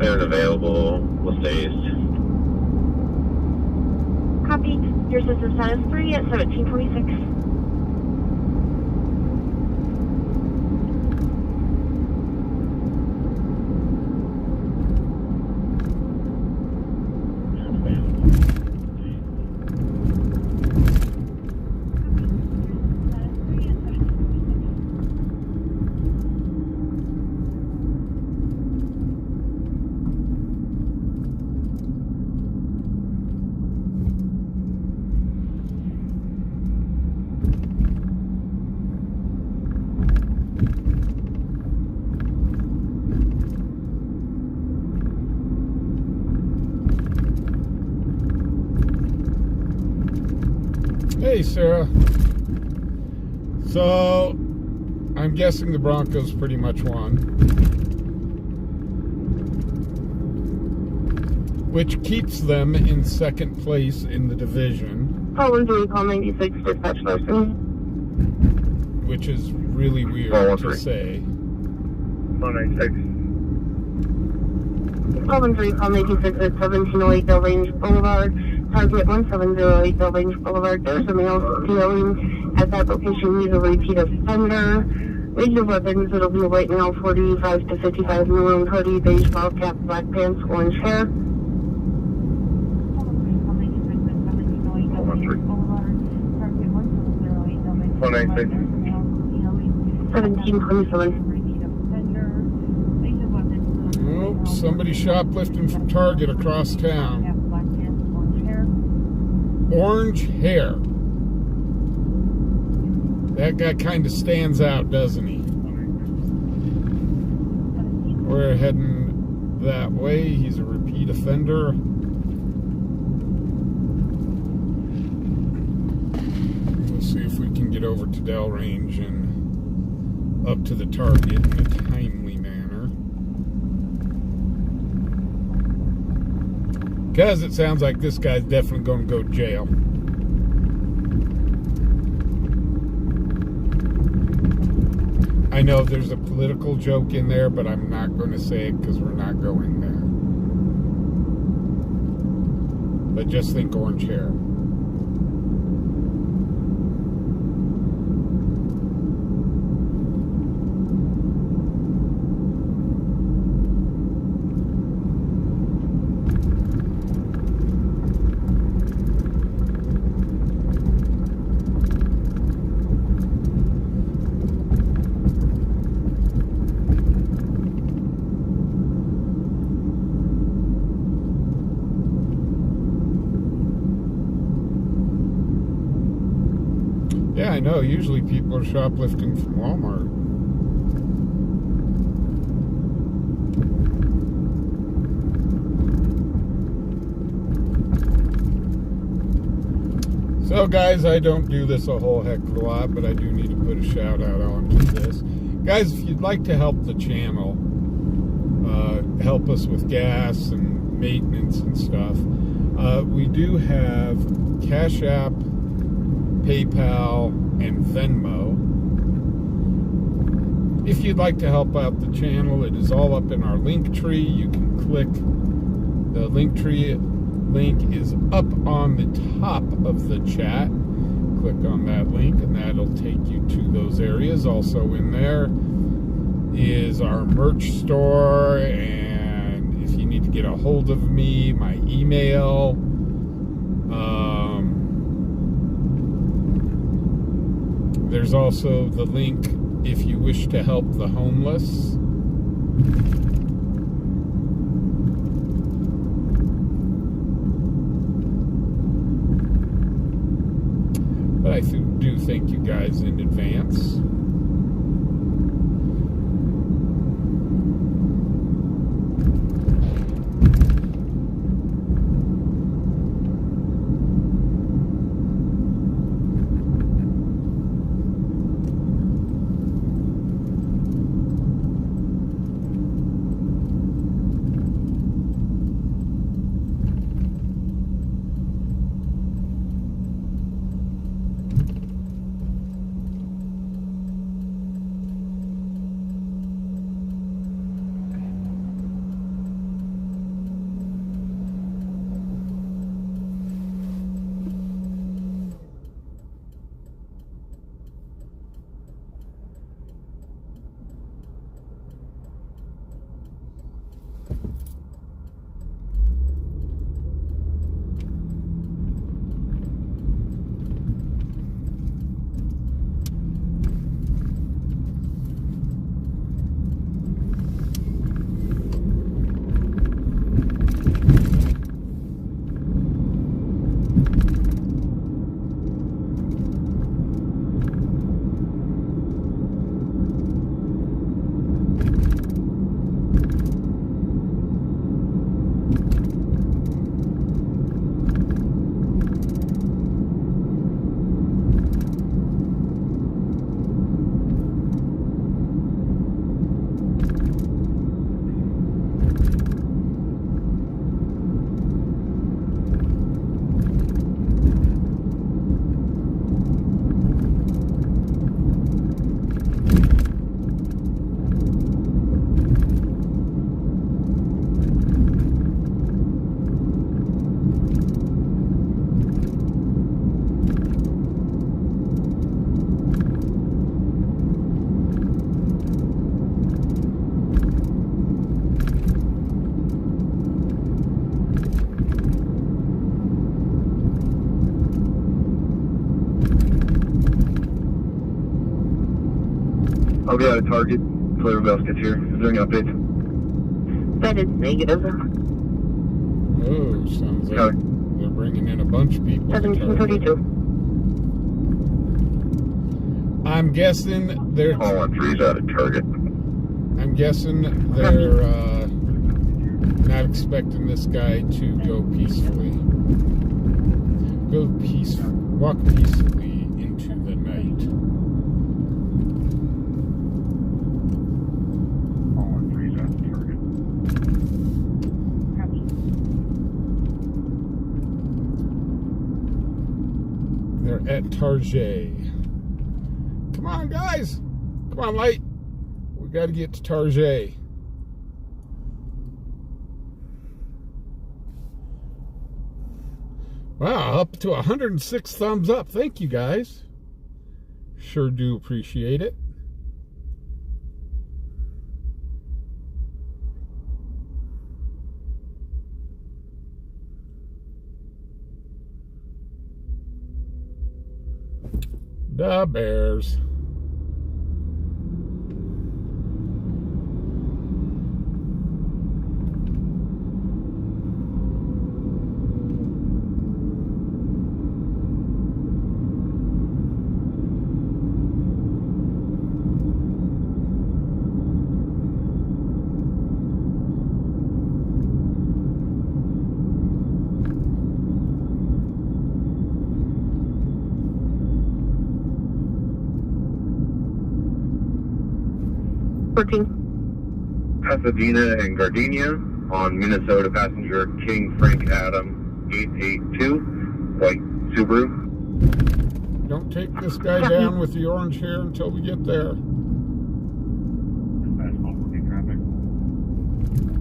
Available, will stay east. Copy. Your system status 3 at 1746. Hey, Sarah. So, I'm guessing the Broncos pretty much won. Which keeps them in second place in the division. Call 13, call 96, dispatch Larson. Which is really weird to say. 196. Call 13, call 96 at 1708 Del Range Boulevard. Target 1708 Del Range Boulevard. There's a male stealing at that location. He's a repeat offender. Range of weapons, it'll be a white male, 45 to 55, maroon hoodie, beige ball cap, black pants, orange hair. 196. 1727. Oh, somebody shoplifting from Target across town. Orange hair. That guy kind of stands out, doesn't he? We're heading that way. He's a repeat offender. We'll see if we can get over to Del Range and up to the target in a timely manner. Because it sounds like this guy's definitely going to go to jail. I know there's a political joke in there, but I'm not going to say it because we're not going there. But just think orange hair. Yeah, I know. Usually people are shoplifting from Walmart. So, guys, I don't do this a whole heck of a lot, but I do need to put a shout out onto this. Guys, if you'd like to help the channel, help us with gas and maintenance and stuff, we do have Cash App, PayPal, and Venmo. If you'd like to help out the channel, it is all up in our link tree. You can click the link tree. Link is up on the top of the chat. Click on that link and that'll take you to those areas. Also in there is our merch store, and if you need to get a hold of me, my email. There's also the link if you wish to help the homeless. But I do thank you guys in advance. I'll be out of Target until everybody else gets here. Is there any updates? That is negative. Oh, sounds like they're bringing in a bunch of people. 1732. I'm guessing they're. All on 3's out of Target. I'm guessing they're not expecting this guy to go peacefully. Walk peacefully into the night. All on 3's out of Target. They're at Target. Come on, guys. Come on, Light. We got to get to Target. Wow, up to 106 thumbs up. Thank you, guys. Sure do appreciate it. The Bears. Pasadena and Gardenia on Minnesota passenger King Frank Adam 882, white Subaru. Don't take this guy down with the orange hair until we get there. Dispatch 1214 traffic.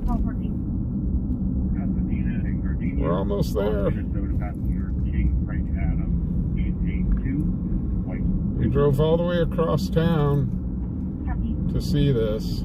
1214. Pasadena and Gardenia. We're almost there. Minnesota passenger King Frank Adam 882, white. We drove all the way across town Copy. to see this.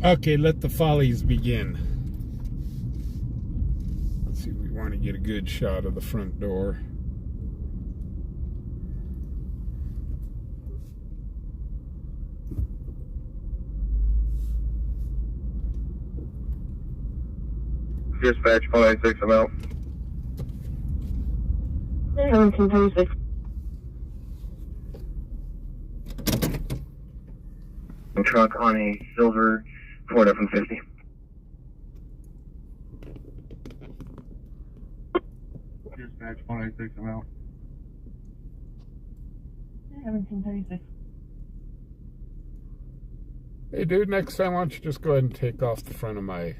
Okay, let the follies begin. Let's see, we want to get a good shot of the front door. Dispatch 596, I'm out. 1736. Truck on a silver Ford F-150. Dispatch 596, I'm out. 1736. Hey, dude, next time, why don't you just go ahead and take off the front of my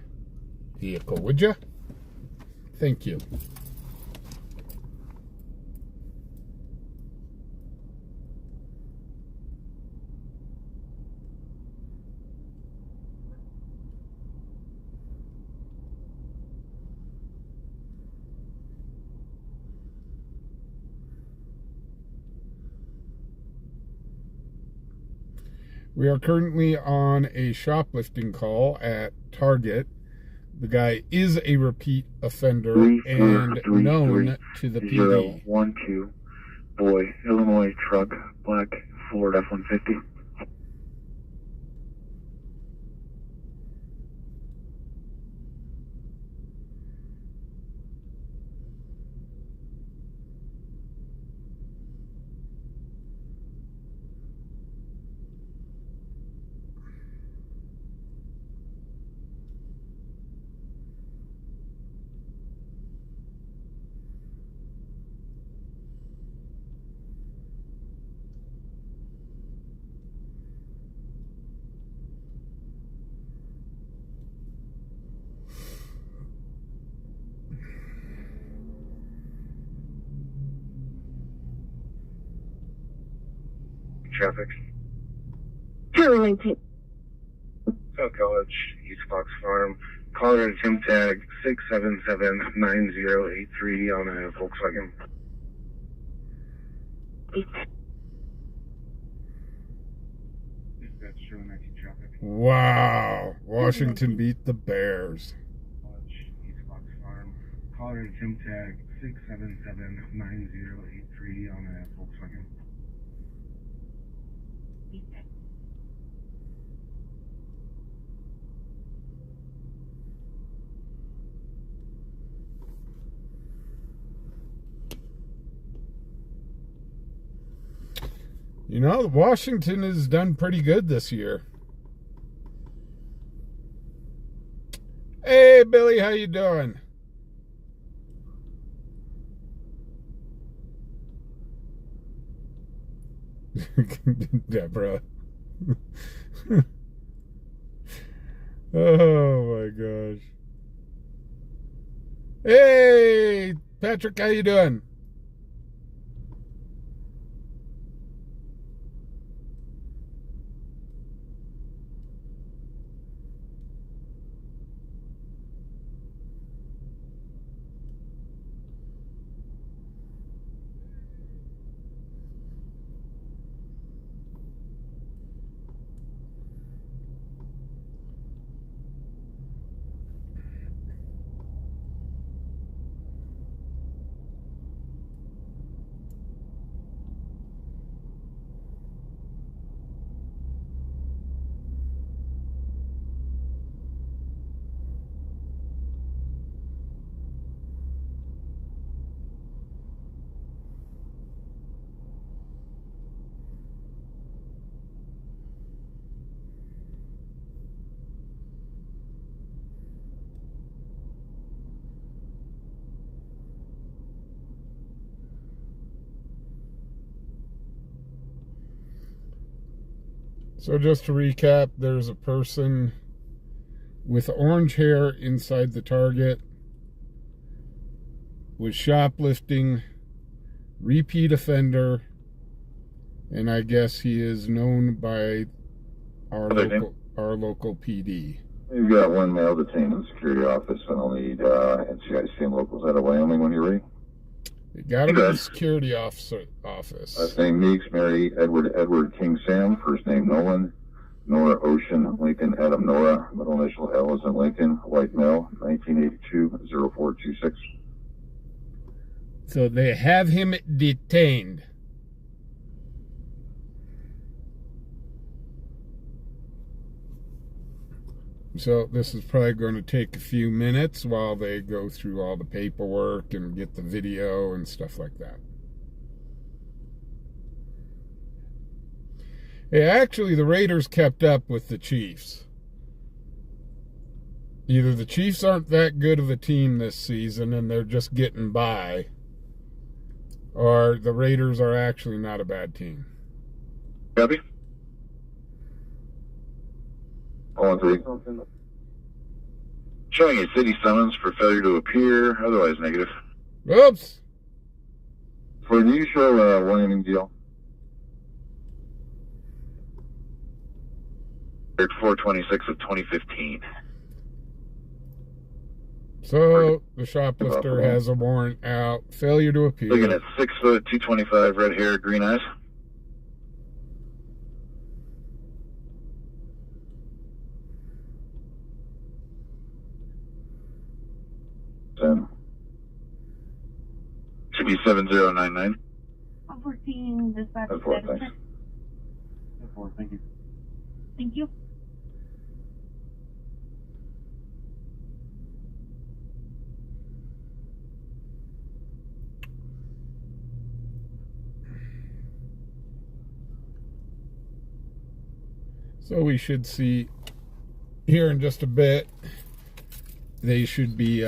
vehicle, would you? Thank you. We are currently on a shoplifting call at Target. The guy is a repeat offender and known to the PD. 012, boy, Illinois truck, black Ford F-150. traffic. Charlie 19. South College, East Fox Farm. Caller and Tim tag 677-9083 on a Volkswagen. Dispatch showing 19 traffic. Wow. Washington beat the Bears. College, East Fox Farm. Caller and Tim tag 677-9083 on a Volkswagen. You know, Washington has done pretty good this year. Hey, Billy, how you doing? Deborah. Oh, my gosh. Hey, Patrick, how you doing? So just to recap, there's a person with orange hair inside the Target, was shoplifting, repeat offender, and I guess he is known by our local PD. You've got one male detained in the security office, and I'll need NCIC and locals out of Wyoming when you're ready. It got to be the security office. Last name Meeks, Mary, Edward King Sam, first name Nolan, Nora Ocean, Lincoln Adam Nora, middle initial L is in Lincoln, white male, 1982-0426. So they have him detained. So this is probably going to take a few minutes while they go through all the paperwork and get the video and stuff like that. Hey, actually, the Raiders kept up with the Chiefs. Either the Chiefs aren't that good of a team this season and they're just getting by, or the Raiders are actually not a bad team. Copy. 013. Showing a city summons for failure to appear, otherwise negative. Oops. For the usual Wyoming deal. 426 of 2015. So the shoplifter has a warrant out. Failure to appear. Looking at 6 foot, 225, red hair, green eyes. Should be 7099. 14, dispatch. That's 4, thanks. 4, thank you. Thank you. So we should see here in just a bit, they should be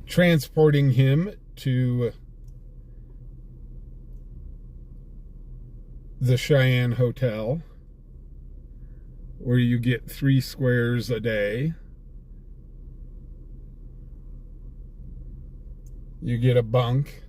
transporting him to the Cheyenne Hotel, where you get 3 squares a day. You get a bunk.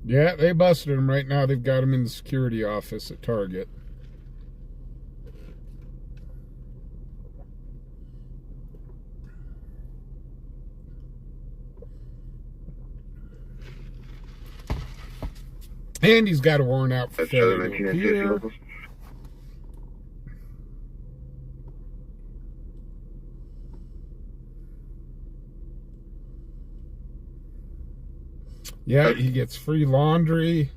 Yeah, they busted him right now. They've got him in the security office at Target. And he's got a warrant out for failure to appear. Yeah, he gets free laundry.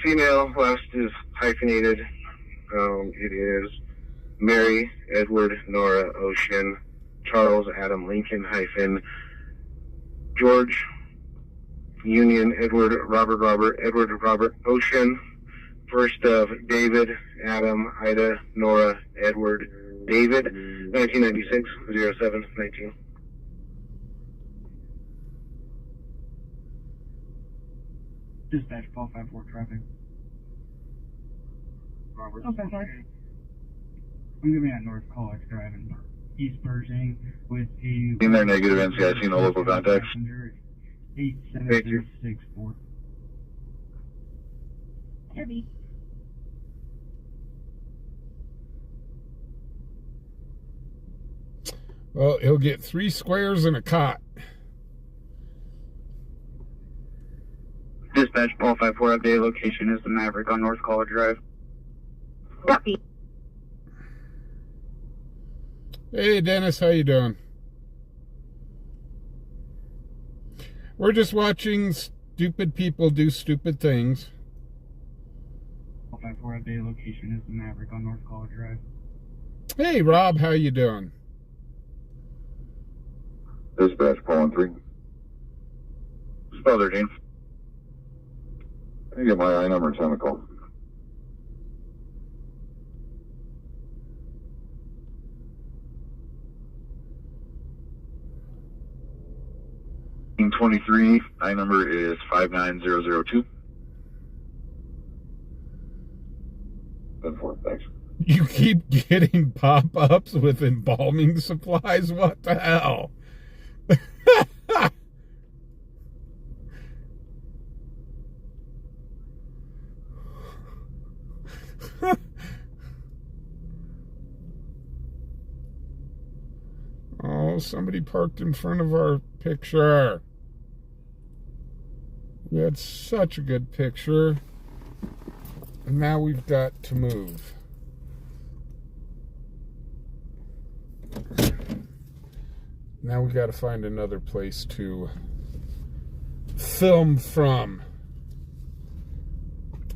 Female, last is hyphenated. It is Mary, Edward, Nora, Ocean, Charles, Adam, Lincoln, hyphen, George, Union, Edward, Robert, Edward, Robert, Ocean, first of David, Adam, Ida, Nora, Edward, David, 1996, 0719. Dispatch call 5-4 traffic. Robert. Okay, sorry. I'm gonna be at North College Drive in East Pershing with a... In their negative NCIC, no local contacts. 87664. Heavy. Well, he'll get 3 squares and a cot. Dispatch, ball 5-4, update location is the Maverick on North College Drive. Copy. Hey, Dennis, how you doing? We're just watching stupid people do stupid things. Ball 5-4, update location is the Maverick on North College Drive. Hey, Rob, how you doing? Dispatch, Paul 3. Spell their name. I get my I number and time to call. Team 23, I number is 59002. 10-4, thanks. You keep getting pop-ups with embalming supplies? What the hell? Oh, somebody parked in front of our picture. We had such a good picture. And now we've got to move. Now we got to find another place to film from.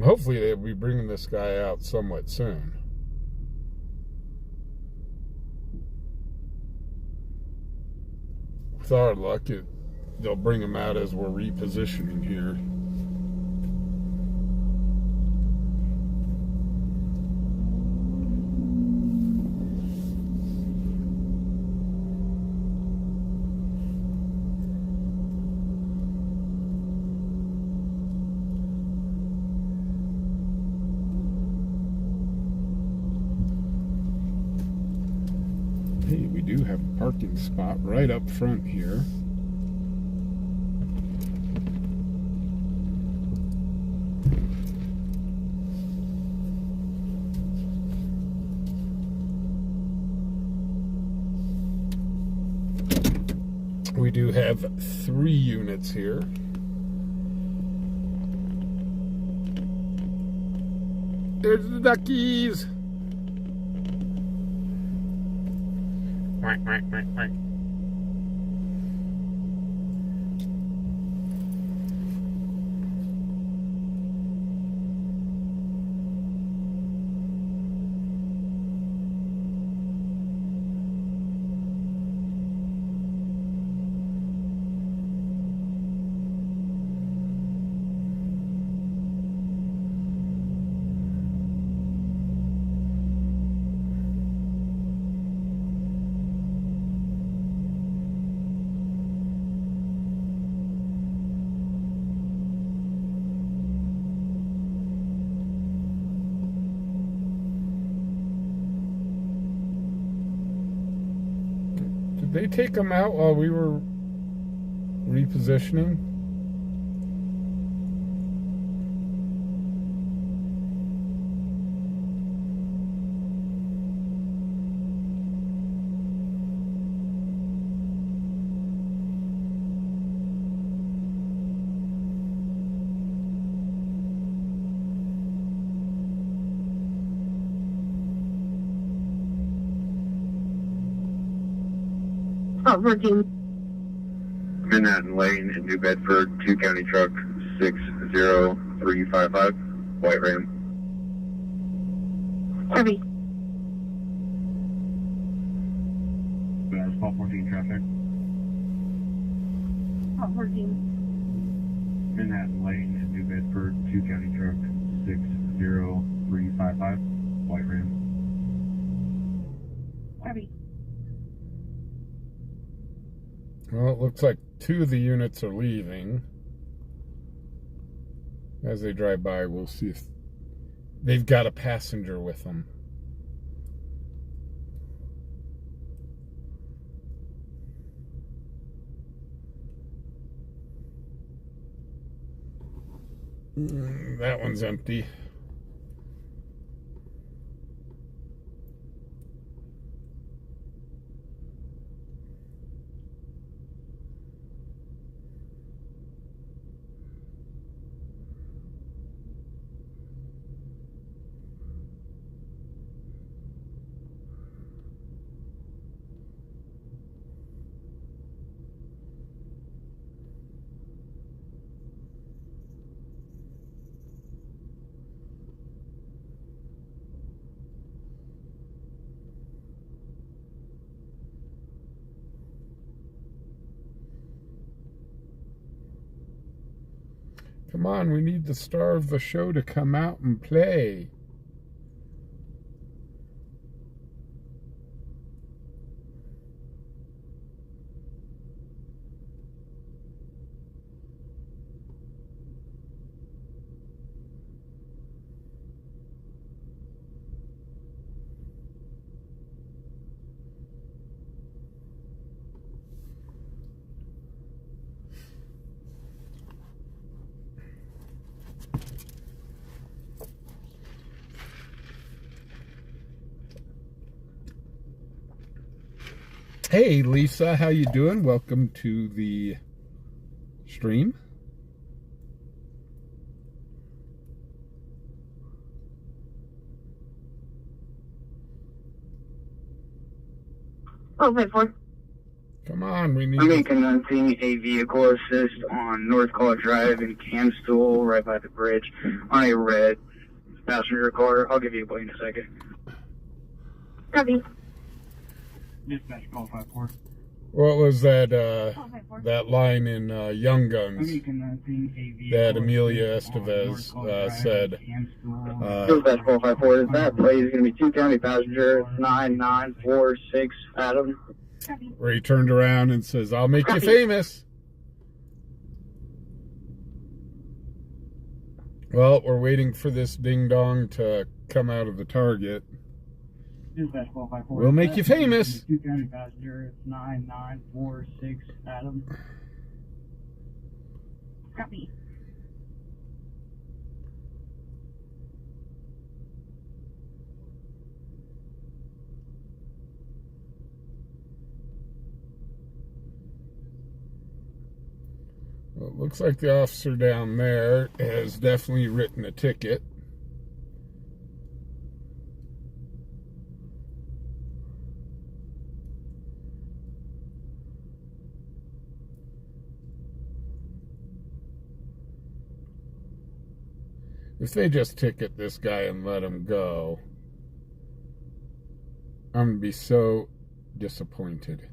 Hopefully they'll be bringing this guy out somewhat soon. With our luck, they'll bring him out as we're repositioning here. Hey, we do have a parking spot right up front here. We do have 3 units here. There's the duckies. Quack, quack, quack, quack. Did they take them out while we were repositioning? 14. Manhattan Lane in New Bedford, 2 County Truck 60355, white Ram. Copy. Spot 14 traffic. Spot 14. Manhattan Lane in New Bedford, 2 County Truck 60355, white Ram. Copy. Well, it looks like 2 of the units are leaving. As they drive by, we'll see if they've got a passenger with them. That one's empty. Come on, we need the star of the show to come out and play. Hey Lisa, how you doing? Welcome to the stream. Oh, wait, 4. Come on, we need. I'm incoming a vehicle assist on North College Drive in Camstool, right by the bridge, on a red passenger car. I'll give you a plane in a second. Copy. Dispatch call 54. What was that? Spot 54. That line in Young Guns that Amelia Estevez said. Dispatch 454, is that plate is going to be 2 County passenger, 9946 Adam. Copy. Where he turned around and says, "I'll make you famous." Well, we're waiting for this ding dong to come out of the target. Dispatch call 54. We'll make you famous. 2 County passenger, 9946 Adam. Copy. Well, it looks like the officer down there has definitely written a ticket. If they just ticket this guy and let him go, I'm going to be so disappointed.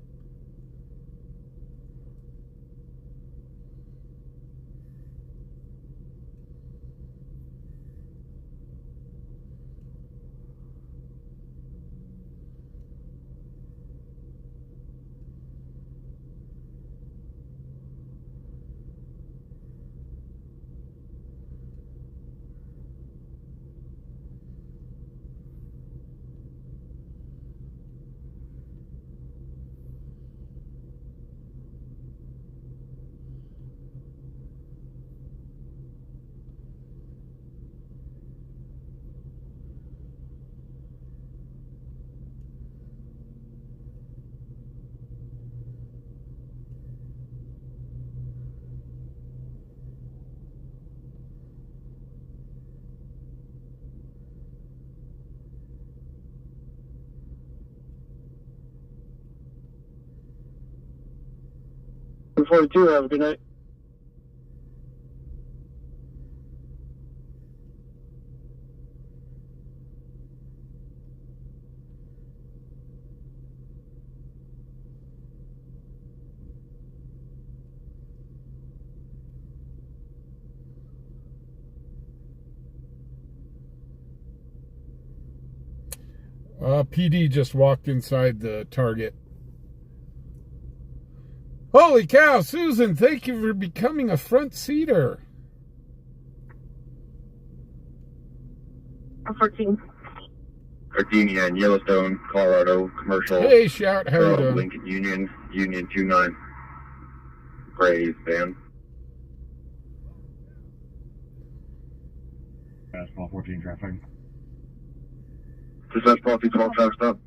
1042, have a good night. PD just walked inside the Target. Holy cow, Susan, thank you for becoming a front seater. 14. Gardenia in Yellowstone, Colorado, commercial. Hey, Shout, how you doing? Lincoln Union, Union 29. Praise, Dan. Fastball 14 traffic. Dispatch policy 12 traffic stop.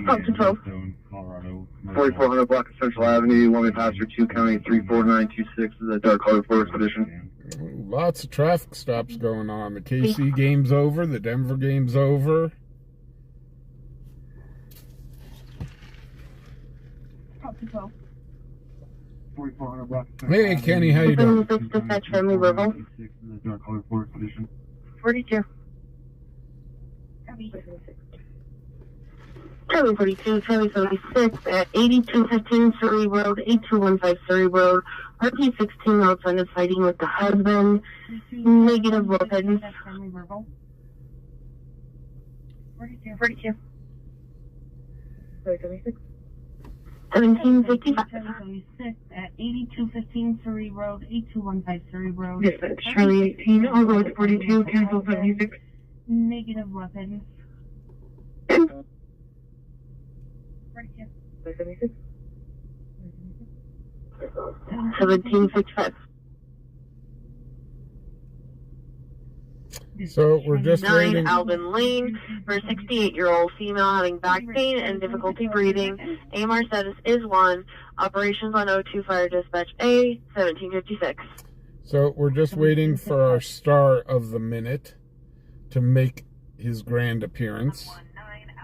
Up to 12. Yellowstone, Colorado. 4400 block of Central Avenue, one way passenger 2 County 34926 is a dark color Florida expedition. Lots of traffic stops going on. The KC game's over. The Denver game's over. Up to 12. 4400 block. Hey, Kenny, how you doing? Dispatch friendly verbal. Dark color Florida expedition. 42. Copy. Charlie 42, Charlie 76 at 8215 Surrey Road, 8215 Surrey Road. RP 16 outside of fighting with the husband. Negative weapons. That's friendly verbal. 42. 42. Charlie 76. 1755. Charlie 76 at 8215 Surrey Road, 8215 Surrey Road. Dispatch Charlie 18, all roads 42, cancel 76. Negative weapons. 42. 76. 1765. So we're just 9 waiting. Alvin Lane for a 68-year-old female having back pain and difficulty breathing. AMR status is 1. Operations on O2 Fire Dispatch A, 1756. So we're just waiting for our star of the minute to make his grand appearance. 9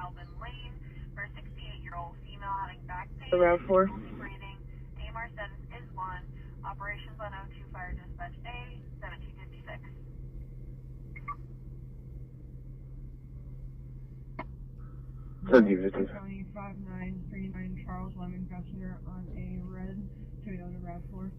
Alvin Lane for a 68-year-old female having back pain The Route 4. and difficulty breathing. AMR status is 1. Operations on O2 Fire Dispatch A, 1756. County 5939 Charles Lemon passenger on a red Toyota RAV4.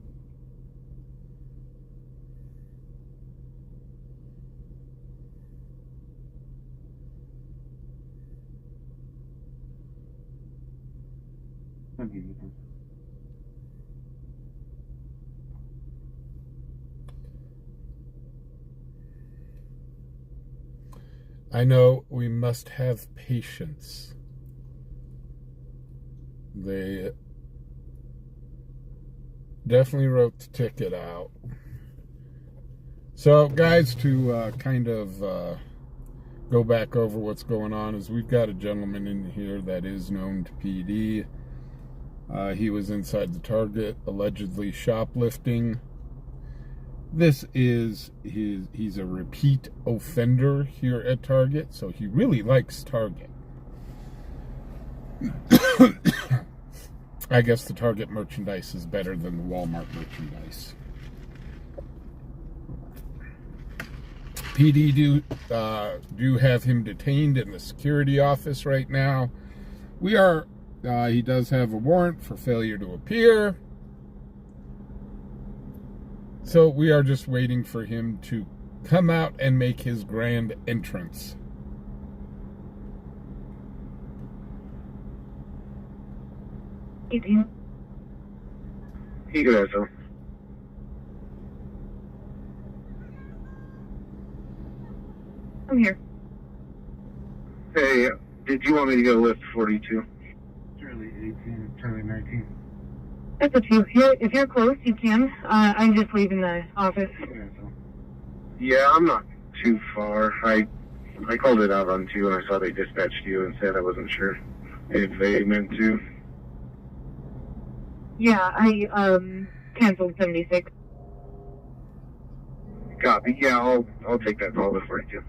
I know we must have patience. They definitely wrote the ticket out. So, guys, to kind of go back over what's going on, is we've got a gentleman in here that is known to PD. He was inside the Target, allegedly shoplifting. This is he's a repeat offender here at Target, so he really likes Target. I guess the Target merchandise is better than the Walmart merchandise. PD do have him detained in the security office right now. He does have a warrant for failure to appear. So we are just waiting for him to come out and make his grand entrance. Hey, Good answer. I'm here. Hey, did you want me to go lift 42? Charlie 18, Charlie 19. That's up to you. If you're close, you can. I'm just leaving the office. Yeah, I'm not too far. I called it out on 2 and I saw they dispatched you and said I wasn't sure if they meant to. Yeah, I canceled 76. Copy. Yeah, I'll take that call with 42.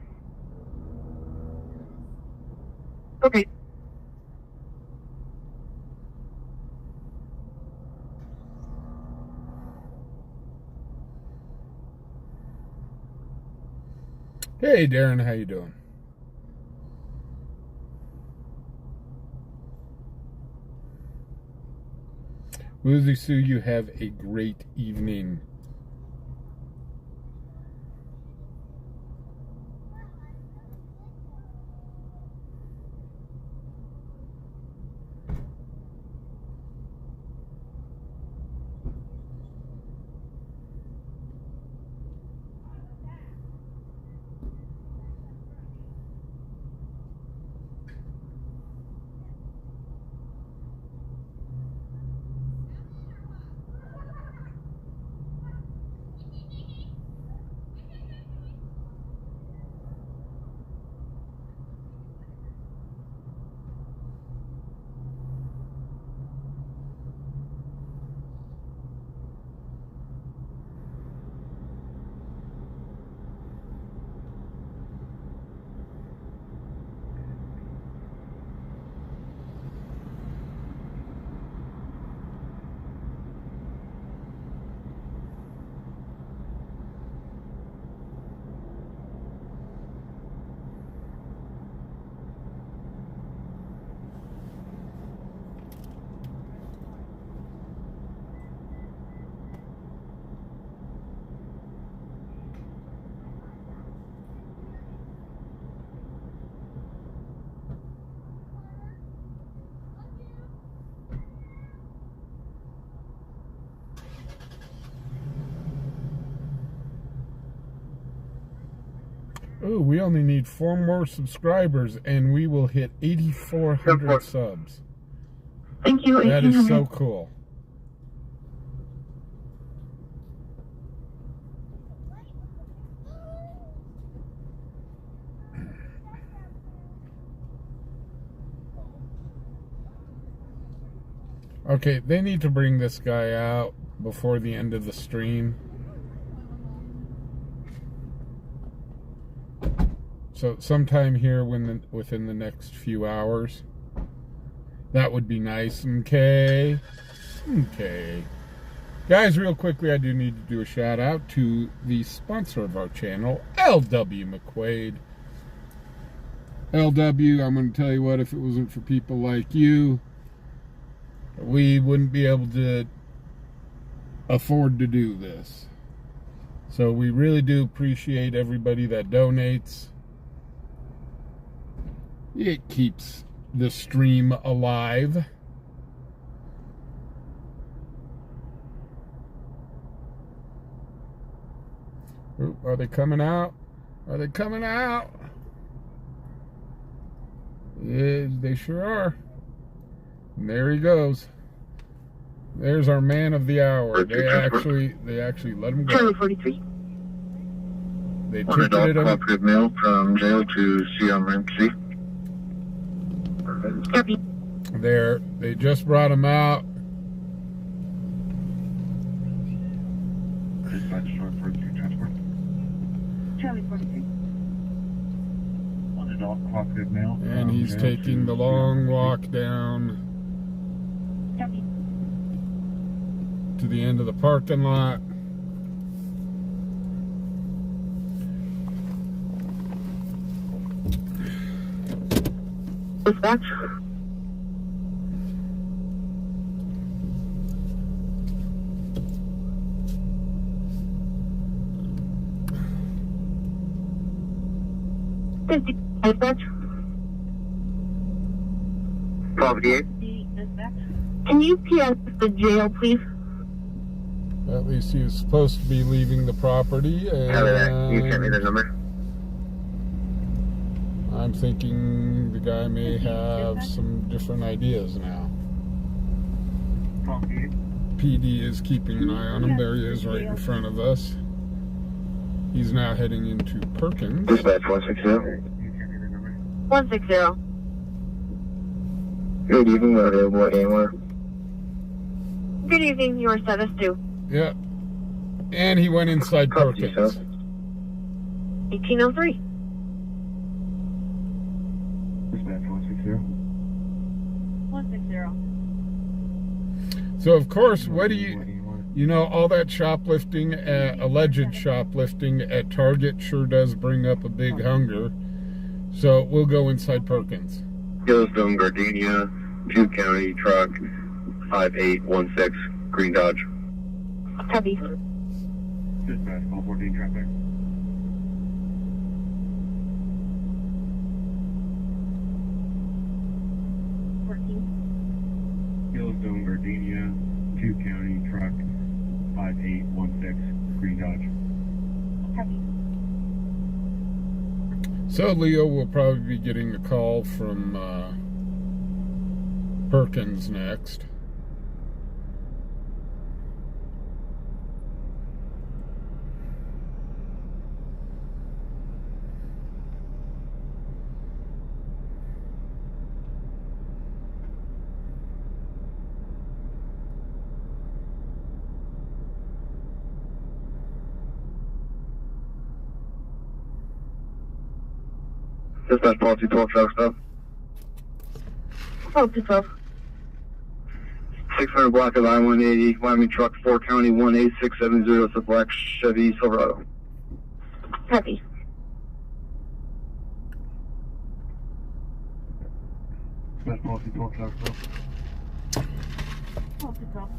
Okay. Hey, Darren, how you doing? Woozy Sue, you have a great evening. Oh, we only need 4 more subscribers and we will hit 8,400 subs. Thank you. That is so cool. Okay, they need to bring this guy out before the end of the stream. So sometime here within the next few hours. That would be nice. Okay. Okay. Guys, real quickly, I do need to do a shout out to the sponsor of our channel, LW McQuaid. LW, I'm going to tell you what, if it wasn't for people like you, we wouldn't be able to afford to do this. So we really do appreciate everybody that donates. It keeps the stream alive. Ooh, are they coming out? Are they coming out? Yeah, they sure are. And there he goes. There's our man of the hour. They actually let him go. Charlie 43. They ticketed him. Cooperative mail from jail to CMMC. Copy. There, they just brought him out. Charlie 43. Cooperative mail. And he's taking the long walk down Copy. to the end of the parking lot. Dispatch. Dispatch. 58. Dispatch. Can you PS the jail, please? At least he was supposed to be leaving the property, and You sent me the number. I'm thinking the guy may have some different ideas now. PD is keeping an eye on him. There he is right in front of us. He's now heading into Perkins. Dispatch 160. 160. Good evening, we're available at anywhere. Good evening, your status due. Yeah. And he went inside Copy, Perkins. sir. 1803. Dispatch 160. 160. So of course, what do you You know, all that shoplifting, alleged shoplifting at Target sure does bring up a big hunger. So we'll go inside Perkins. Yellowstone, Gardenia, 2 County, truck 5816, Green Dodge. Copy. Dispatch, call 14 traffic. Yellowstone, Gardenia, 2 County, truck 5816, Green Dodge. Copy. So Leo will probably be getting a call from Perkins next. Dispatch policy 12 truck stop. Oh, 12. 600 block of I-180, Wyoming truck 4 County 18670, it's a black Chevy Silverado. Copy. Dispatch policy 12 truck stop. Oh, 12.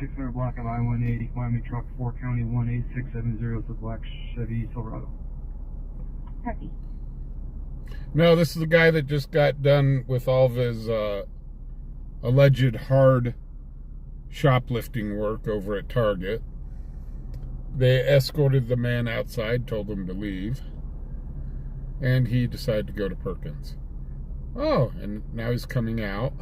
600 block of I-180, Wyoming truck 4 County 18670, it's a black Chevy Silverado. Copy. No, this is the guy that just got done with all of his alleged hard shoplifting work over at Target. They escorted the man outside, told him to leave, and he decided to go to Perkins. Oh, and now he's coming out.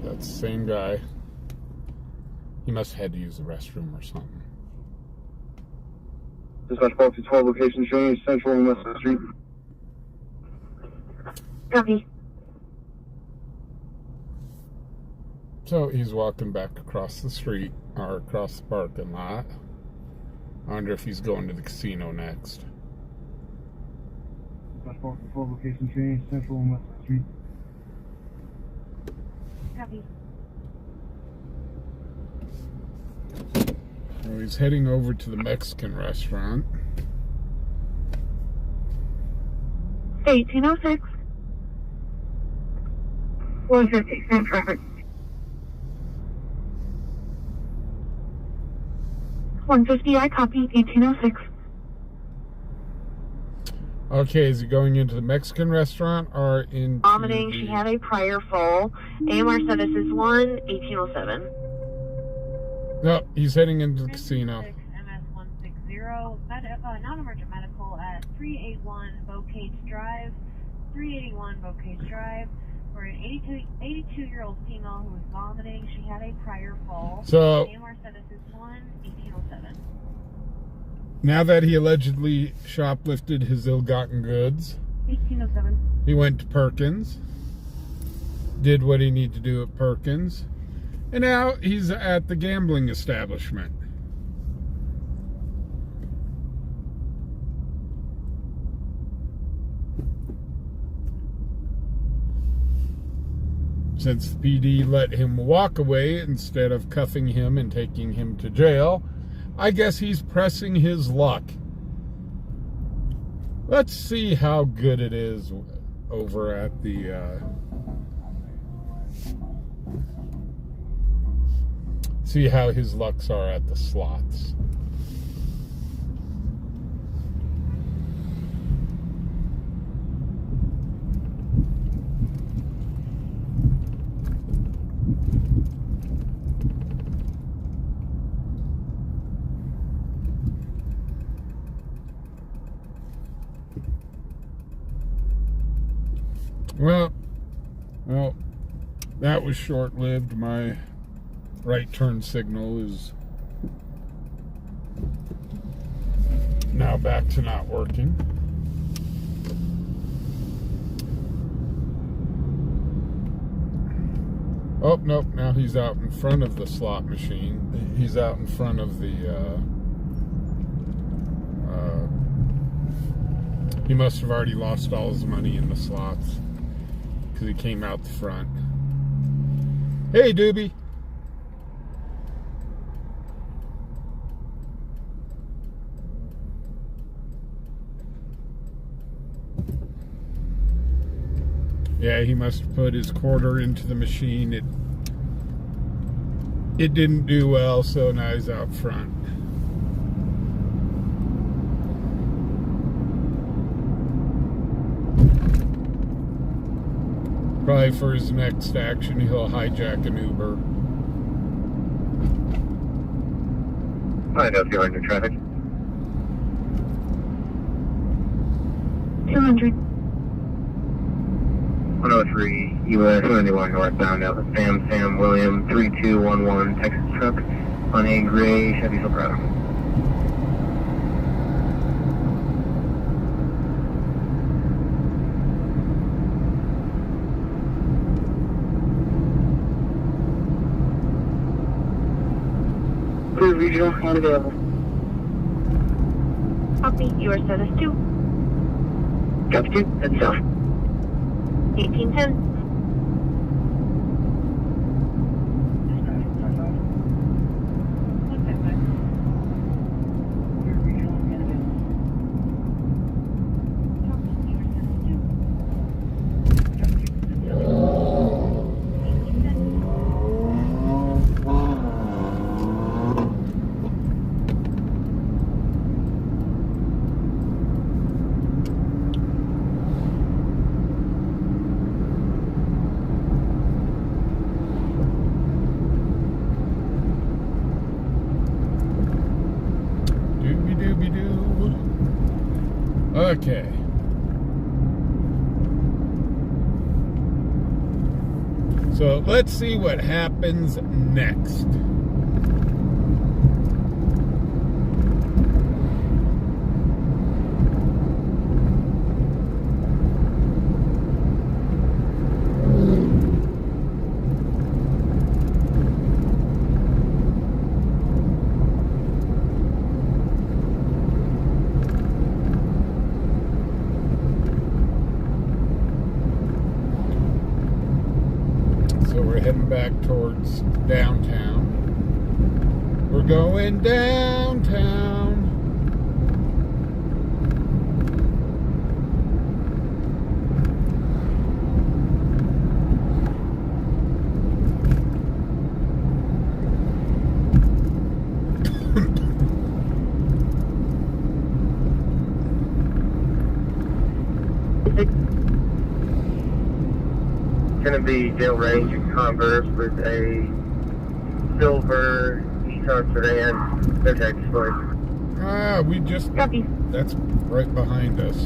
That's the same guy. He must have had to use the restroom or something. Dispatch policy 12, location change, Central and West Street. Copy. So he's walking back across the street, or across the parking lot. I wonder if he's going to the casino next. Dispatch policy 12, location change, Central and West Street. Copy. So he's heading over to the Mexican restaurant. 1806. 150, same traffic. 150, I copy. 1806. Okay, is he going into the Mexican restaurant or into Vomiting, she had a prior fall. AMR status is 1807. No, he's heading into the casino. MS160, non-emergent medical at 381 Bocage Drive, 381 Bocage Drive, for an 82-year-old female who was vomiting. She had a prior fall. So, AMR status is 1807. now that he allegedly shoplifted his ill-gotten goods, 1807. he went to Perkins, did what he needed to do at Perkins, and now he's at the gambling establishment. Since the PD let him walk away instead of cuffing him and taking him to jail, I guess he's pressing his luck. Let's see how good it is over at the see how his lucks are at the slots. Well, that was short-lived. My right turn signal is now back to not working. Oh, nope, now he's out in front of the slot machine. He's out in front of the, he must have already lost all his money in the slots because he came out the front. Hey, Doobie. Yeah, he must have put his quarter into the machine. It didn't do well, so now he's out front. Probably for his next action, he'll hijack an Uber. I know if you're under traffic. 200. 103 US 71 northbound out of Sam William 3211 Texas truck on a gray Chevy Silverado. Cruise regional and available. Copy. Your status 2. Copy 2, head south. 1810. Okay. So let's see what happens next. Heading back towards downtown. We're going downtown. Gonna be Dale Range and Converse with a silver Nissan sedan. No tag display. Ah, we just... Copy. That's right behind us.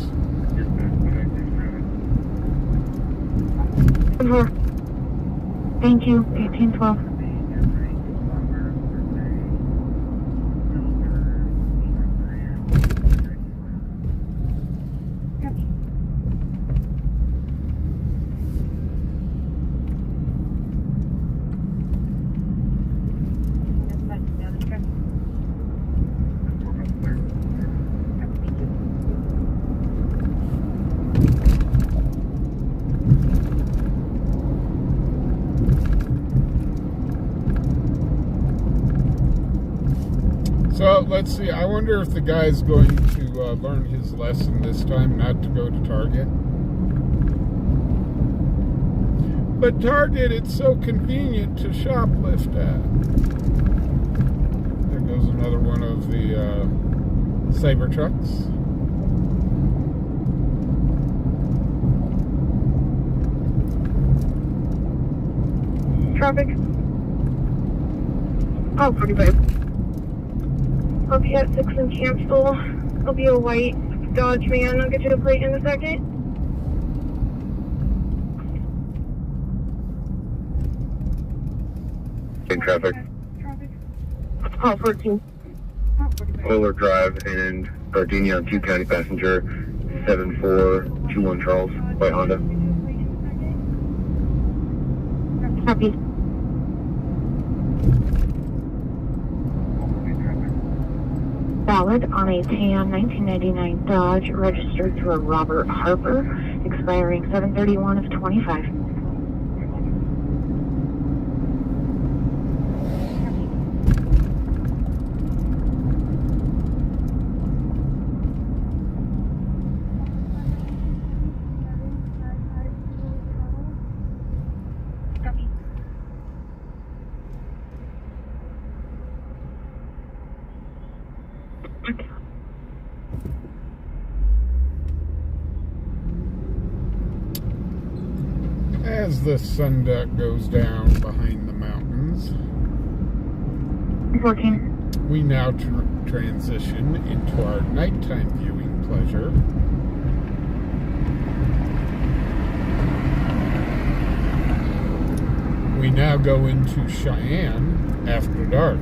Thank you. 1812. So let's see, I wonder if the guy's going to learn his lesson this time, not to go to Target. But Target, it's so convenient to shoplift at. There goes another one of the Saber trucks. Traffic. Oh, 45. I'll be at 6 and cancel. I'll be a white Dodge van. I'll get you a plate in a second. In traffic. Oh, 14. Fuller Drive and Gardenia on 2 County Passenger 7421 Charles, white Honda. Copy. Valid on a tan 1999 Dodge registered to a Robert Harper, expiring 7/31 of 25. As the sun goes down behind the mountains, 14. we now transition into our nighttime viewing pleasure. We now go into Cheyenne after dark.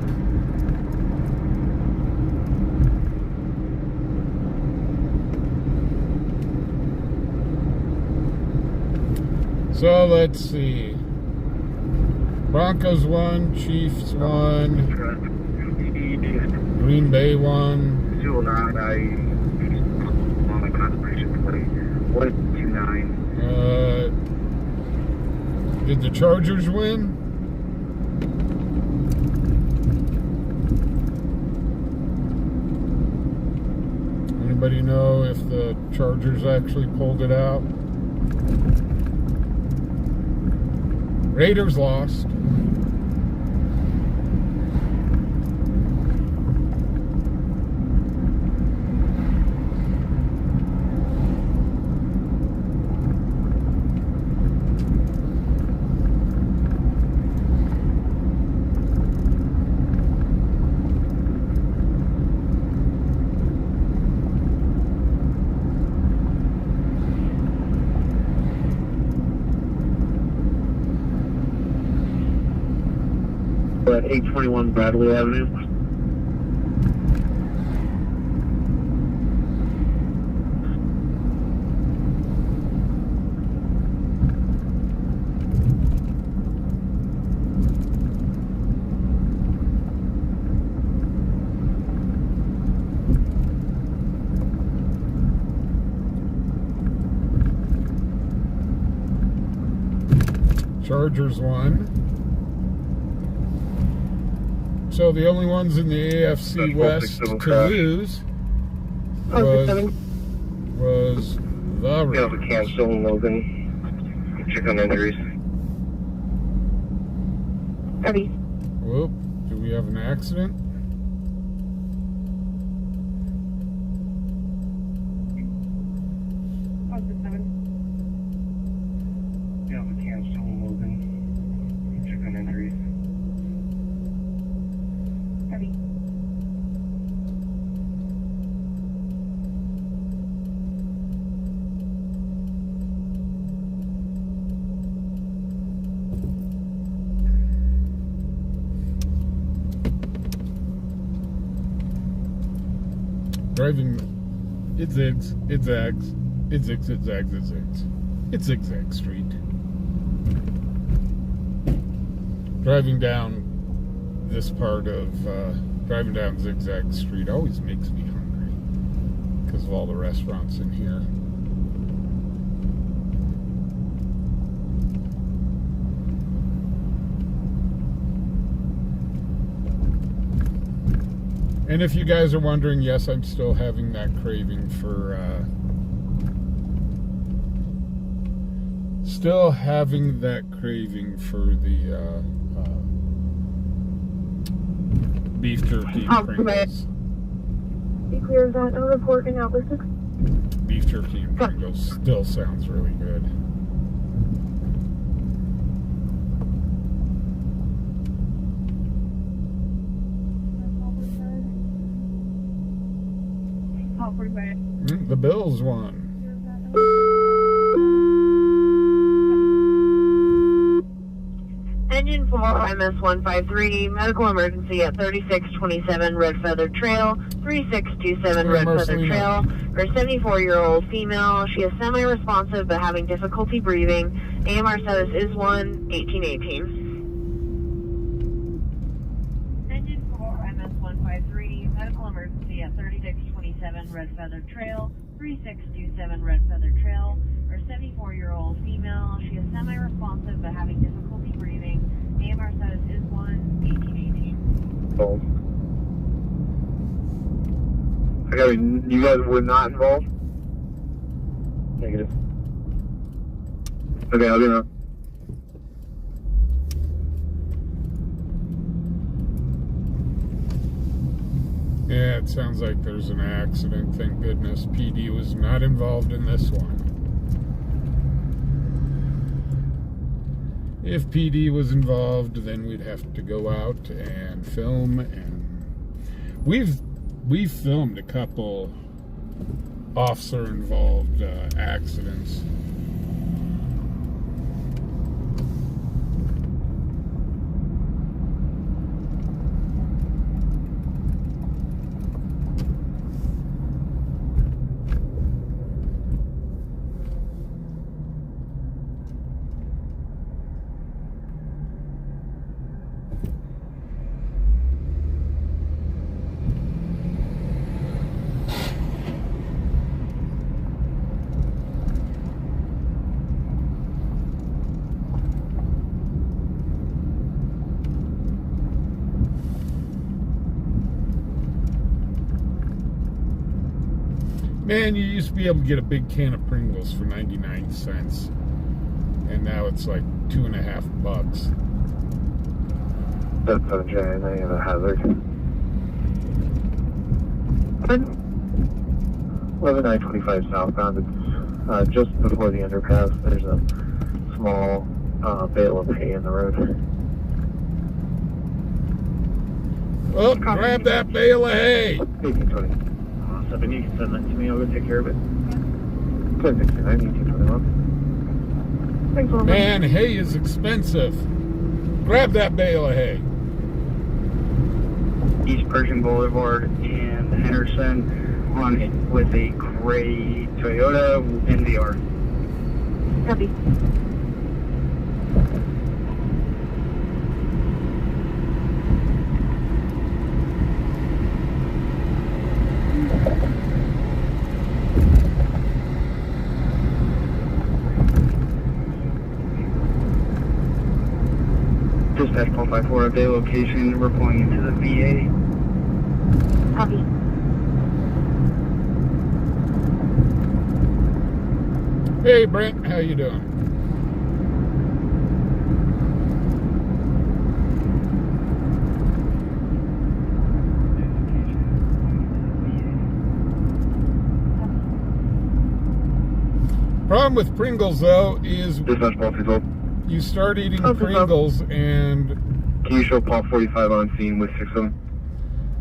So let's see. Broncos won, Chiefs won, Green Bay won. Did the Chargers win? Anybody know if the Chargers actually pulled it out? Raiders lost. At 821 Bradley Avenue. Chargers won. So the only ones in the AFC West to lose was the Raiders. Yeah, cancel and Logan. Check on injuries. Ready. Whoop, do we have an accident? Yeah, cancel and Logan. Check on injuries. Driving, it zigs, it zags, it zigs, it zags, it zigs. It's Zigzag Street. Driving down this part of, driving down Zigzag Street always makes me hungry because of all the restaurants in here. And if you guys are wondering, yes, I'm still having that craving for, the, beef jerky and Pringles. Be clear of that. No reporting out with 6. Beef jerky and Pringles still sounds really good. The Bills won. Engine 4, MS-153, medical emergency at 3627 Red Feather Trail, 3627 Red Feather Trail. For a 74-year-old female, she is semi-responsive but having difficulty breathing. AMR status is 1, 1818. Engine 4, MS-153, medical emergency at 3627 3627 Red Feather Trail, 3627 Red Feather Trail, or 74-year-old female. She is semi-responsive but having difficulty breathing. AMR status is 1, 1818. False. Okay, you guys were not involved? Negative. Okay, I'll do that. Yeah, it sounds like there's an accident. Thank goodness PD was not involved in this one. If PD was involved, then we'd have to go out and film, and we've filmed a couple officer-involved accidents. Man, you used to be able to get a big can of Pringles for 99 cents. And now it's like $2.50. That's on Cheyenne, I have a hazard. 11925 southbound, it's just before the underpass. There's a small bale of hay in the road. Oh, grab that bale of hay! 1820. Awesome, you can send that to me, I'll go take care of it. 1069, 1821. Thanks, Wilma. Man, hay is expensive. Grab that bale of hay. East Pershing Boulevard and Henderson on it with a gray Toyota NVR. Copy. Dispatch call 54 update location. We're pulling into the VA. Copy. Hey, Brent, how you doing? Problem with Pringles, though, is Dispatch call 54. you start eating Pringles and Can you show Paul 45 on scene with 6 of them?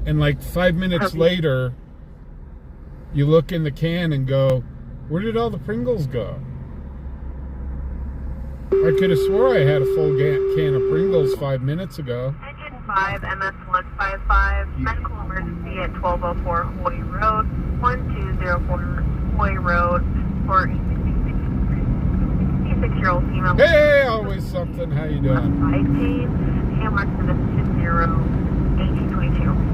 and like 5 minutes later, you look in the can and go, where did all the Pringles go? I could have swore I had a full can of Pringles 5 minutes ago. Engine 5, MS-155, medical emergency at 1204 Hawaii Road, 1204 Hawaii Road, for a 66-year-old female. Hey, always something. How you doing? Side pain, AMR 720-1822.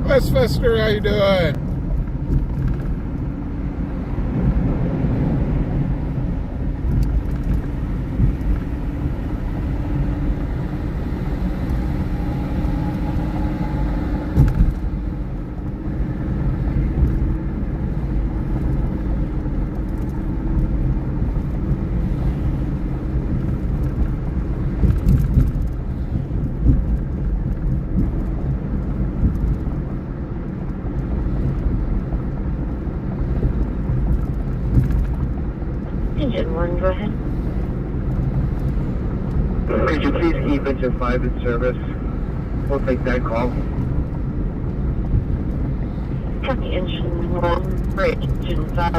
Westfester, how you doing? Engine 1, go ahead. Could you please keep engine 5 in service? We'll take that call. Copy, engine 1, for engine 5.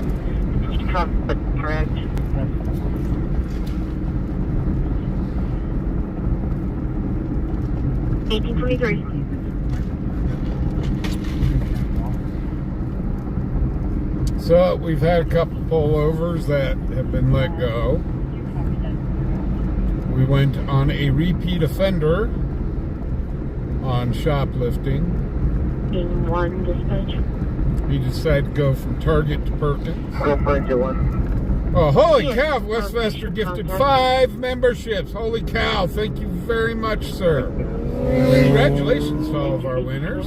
It's truck, but correct. 1823. So we've had a couple pullovers that have been let go. We went on a repeat offender on shoplifting. In 1 dispatch. He decided to go from Target to Perkins. Go find you one. Oh, holy cow! Westmaster gifted 5 memberships. Holy cow! Thank you very much, sir. Congratulations to all of our winners.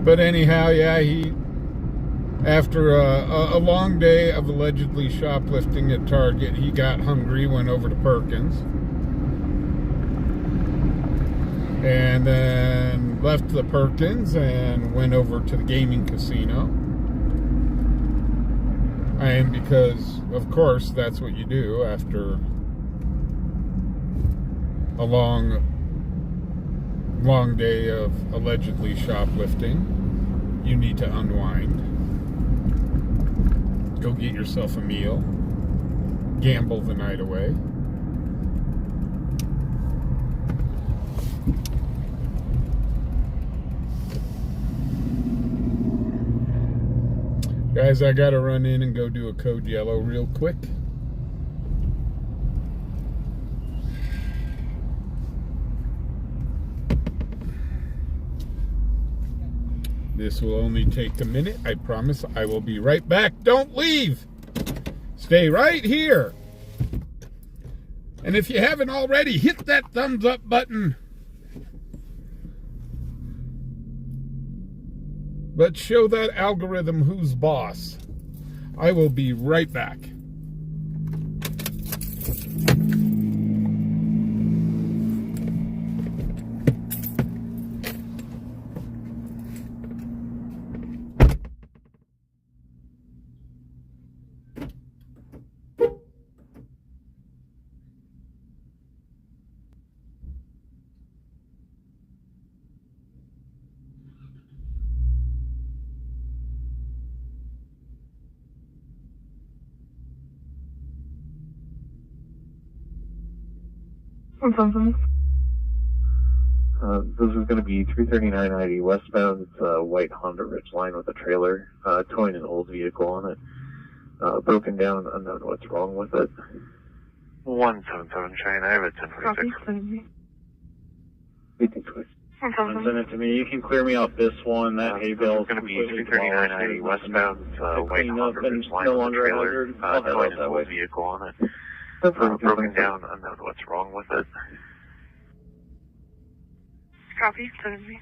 But anyhow, yeah, he, after a long day of allegedly shoplifting at Target, he got hungry, went over to Perkins, and then left the Perkins and went over to the gaming casino. And because, of course, that's what you do after a long day of allegedly shoplifting. You need to unwind. Go get yourself a meal. Gamble the night away. Guys, I gotta run in and go do a code yellow real quick. This will only take a minute. I promise I will be right back. Don't leave. Stay right here. And if you haven't already, hit that thumbs up button. Let's show that algorithm who's boss. I will be right back. This is going to be 33990 westbound. It's a white Honda Ridgeline with a trailer, towing an old vehicle on it. Broken down, unknown what's wrong with it. 177 Cheyenne, I have a 1046. 1820. Send it to me. You can clear me off this one. That hay bale is going to be 33990 westbound. It's a white Honda Ridgeline with a trailer, towing an old vehicle on it. Broken down, unknown what's wrong with it. Copy, send it to me.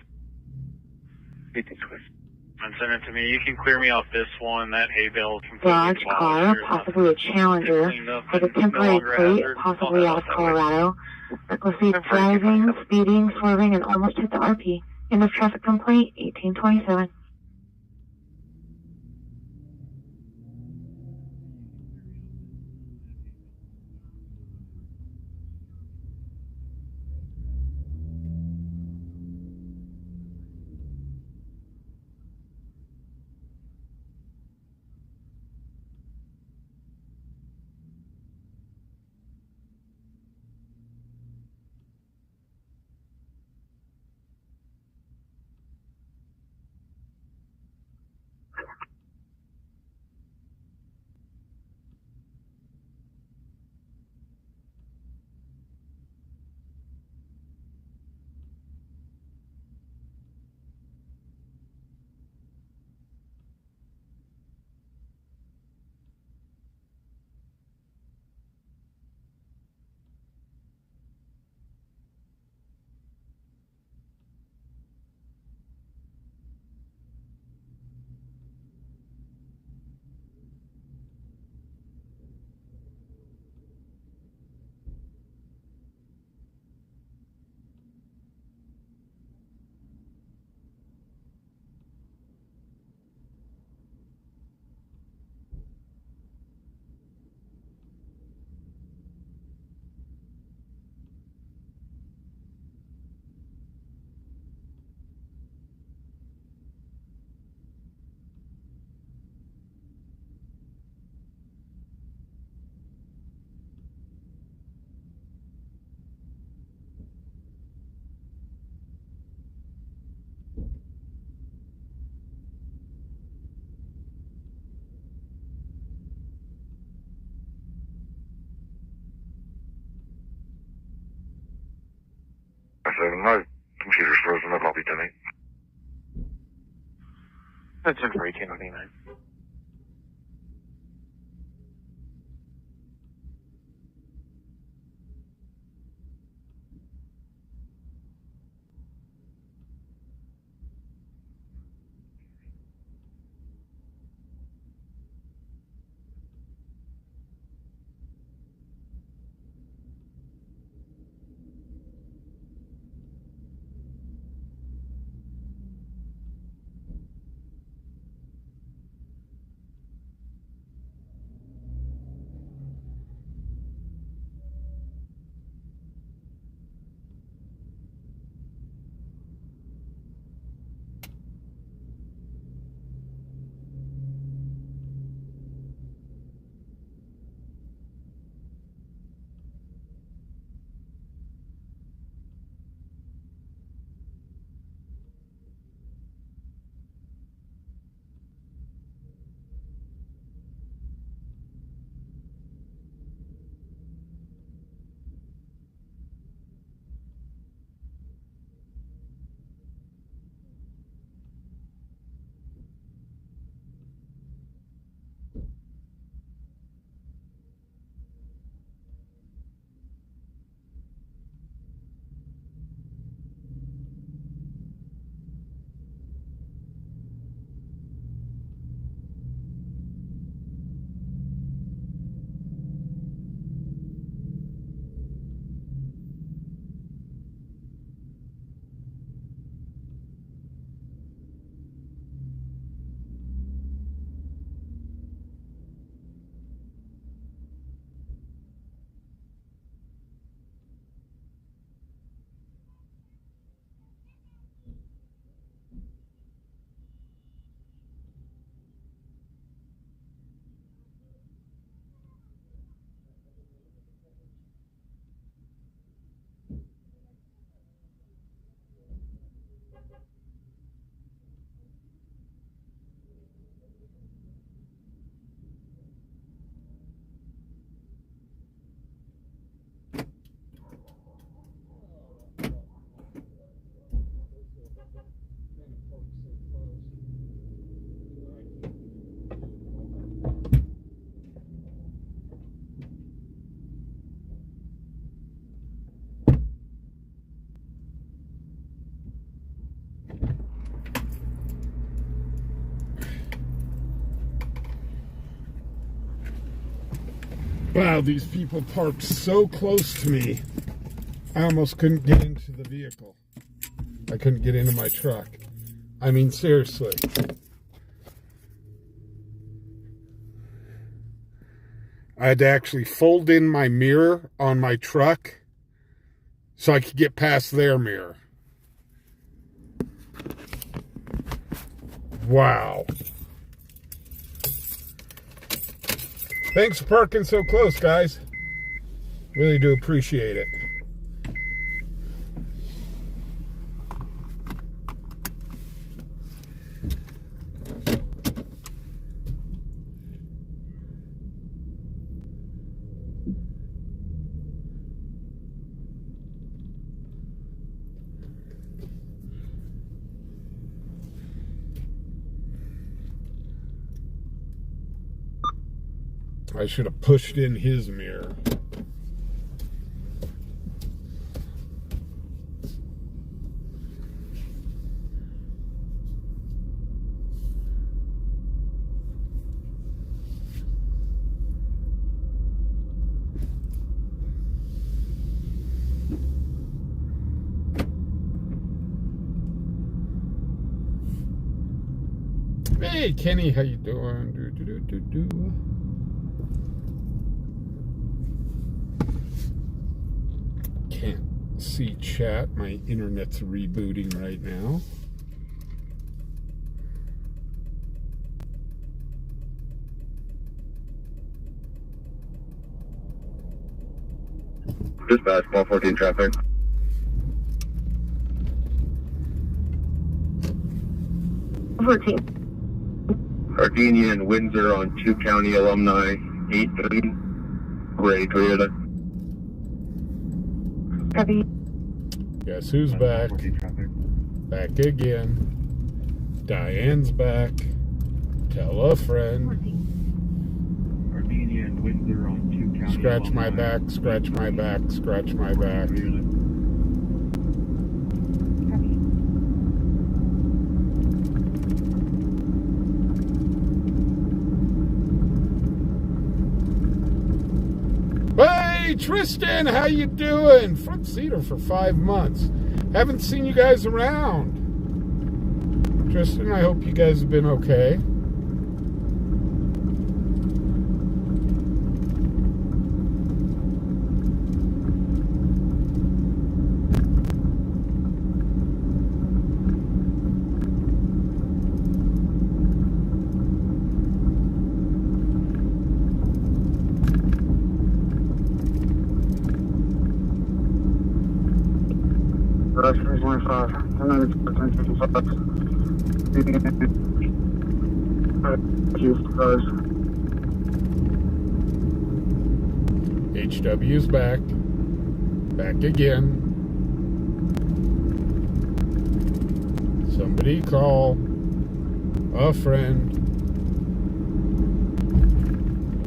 1820. Send it to me. You can clear me off this one. That hay bale is completely Large car, possibly a Challenger, with a temporary plate, possibly out of Colorado. Recklessly driving, speeding, swerving, and almost hit the RP. End of traffic complaint, 1827. 7, my computer's frozen. I'll be done. That's in for 1829. Wow, these people parked so close to me, I almost couldn't get into the vehicle. I couldn't get into my truck. I mean, seriously. I had to actually fold in my mirror on my truck so I could get past their mirror. Wow. Thanks for parking so close, guys. Really do appreciate it. I should have pushed in his mirror. Hey Kenny, how you doing? Can't see chat. My internet's rebooting right now. Dispatch, 1214 traffic. 14. Gardenia and Windsor on 2 County Alumni, 8-3, gray Toyota. Copy. Guess who's back? Back again. Diane's back. Tell a friend. Armenia and Windsor on 2 county. Scratch my back, scratch my back, scratch my back. Hey, Tristan, how you doing? Front seater for 5 months. Haven't seen you guys around. Tristan, I hope you guys have been okay. Rush 325. HW's back. Back again. Somebody call a friend.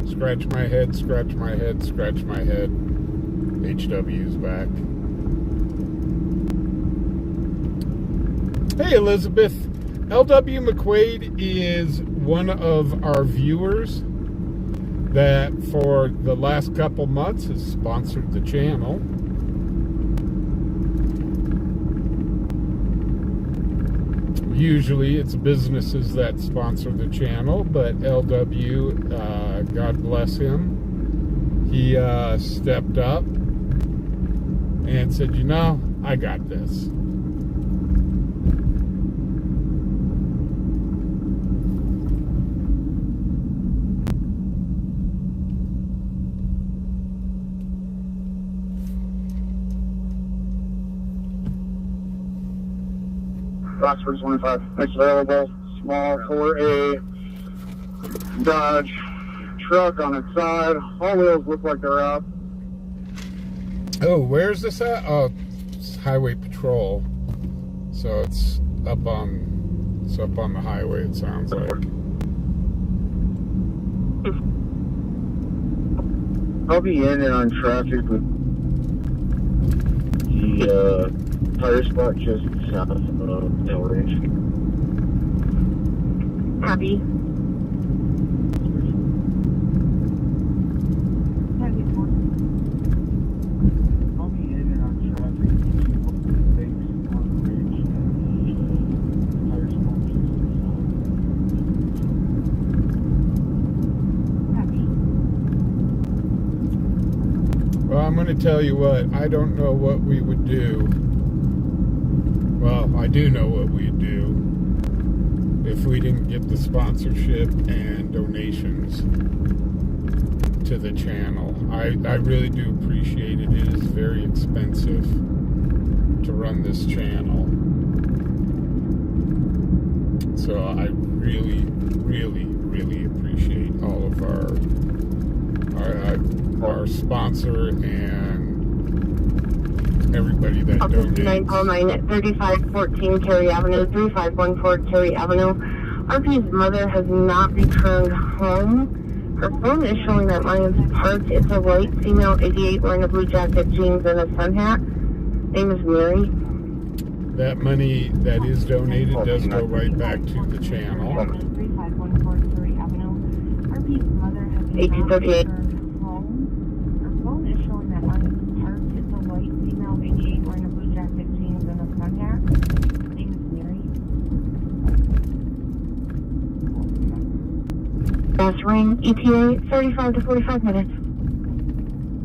Scratch my head, scratch my head, scratch my head. HW's back. Hey, Elizabeth. LW McQuaid is one of our viewers that for the last couple months has sponsored the channel. Usually it's businesses that sponsor the channel, but LW, God bless him, he stepped up and said, you know, I got this. Roxford 25. Next available, small 4A Dodge truck on its side. All wheels look like they're out. Oh, where's this at? Oh, it's Highway Patrol. So it's up on the highway, it sounds like. I'll be in and on traffic with the tire spot just south of Del Range. Happy. I'll be in and on traffic between Banks and Del Range and tire spot just south. Well, I'm going to tell you what, I don't know what we would do. Well, I do know what we'd do if we didn't get the sponsorship and donations to the channel. I really do appreciate it. It is very expensive to run this channel. So I really, really, really appreciate all of our sponsor and everybody that donates. 909 at 3514 Terry Avenue, 3514 Terry Avenue. RP's mother has not returned home. Her phone is showing that Lion's parked. It's a white female 88 wearing a blue jacket, jeans, and a sun hat. Name is Mary. That money that is donated does go right back to the channel. 3514 Terry Avenue. RP's mother has not 1838. returned home. Her phone is showing that Lion's parked. It's a white female 88 wearing a blue jacket, jeans, and a sun hat. Name is Mary. Last ring, ETA 35 to 45 minutes.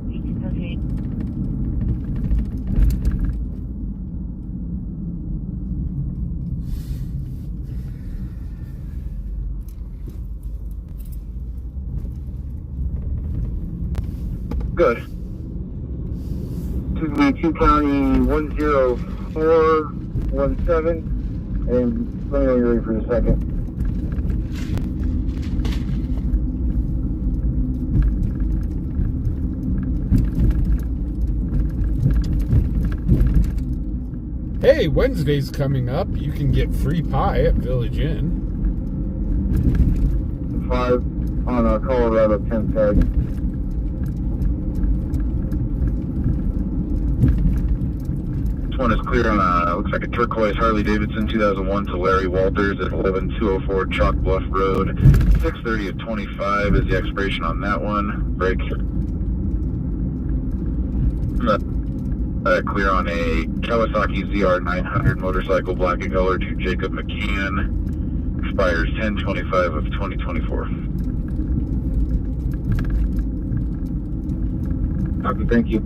1838. Good. To the 2 County 10417, and let me know you're ready for a second. hey, Wednesday's coming up. You can get free pie at Village Inn. 5 on Colorado 10 tag. This one is clear on looks like a turquoise Harley Davidson 2001 to Larry Walters at 11204 Chalk Bluff Road. 6:30 of 25 is the expiration on that one. Break. Clear on a Kawasaki ZR 900 motorcycle, black in color, to Jacob McCann. Expires 10/25 of 2024. Copy, thank you.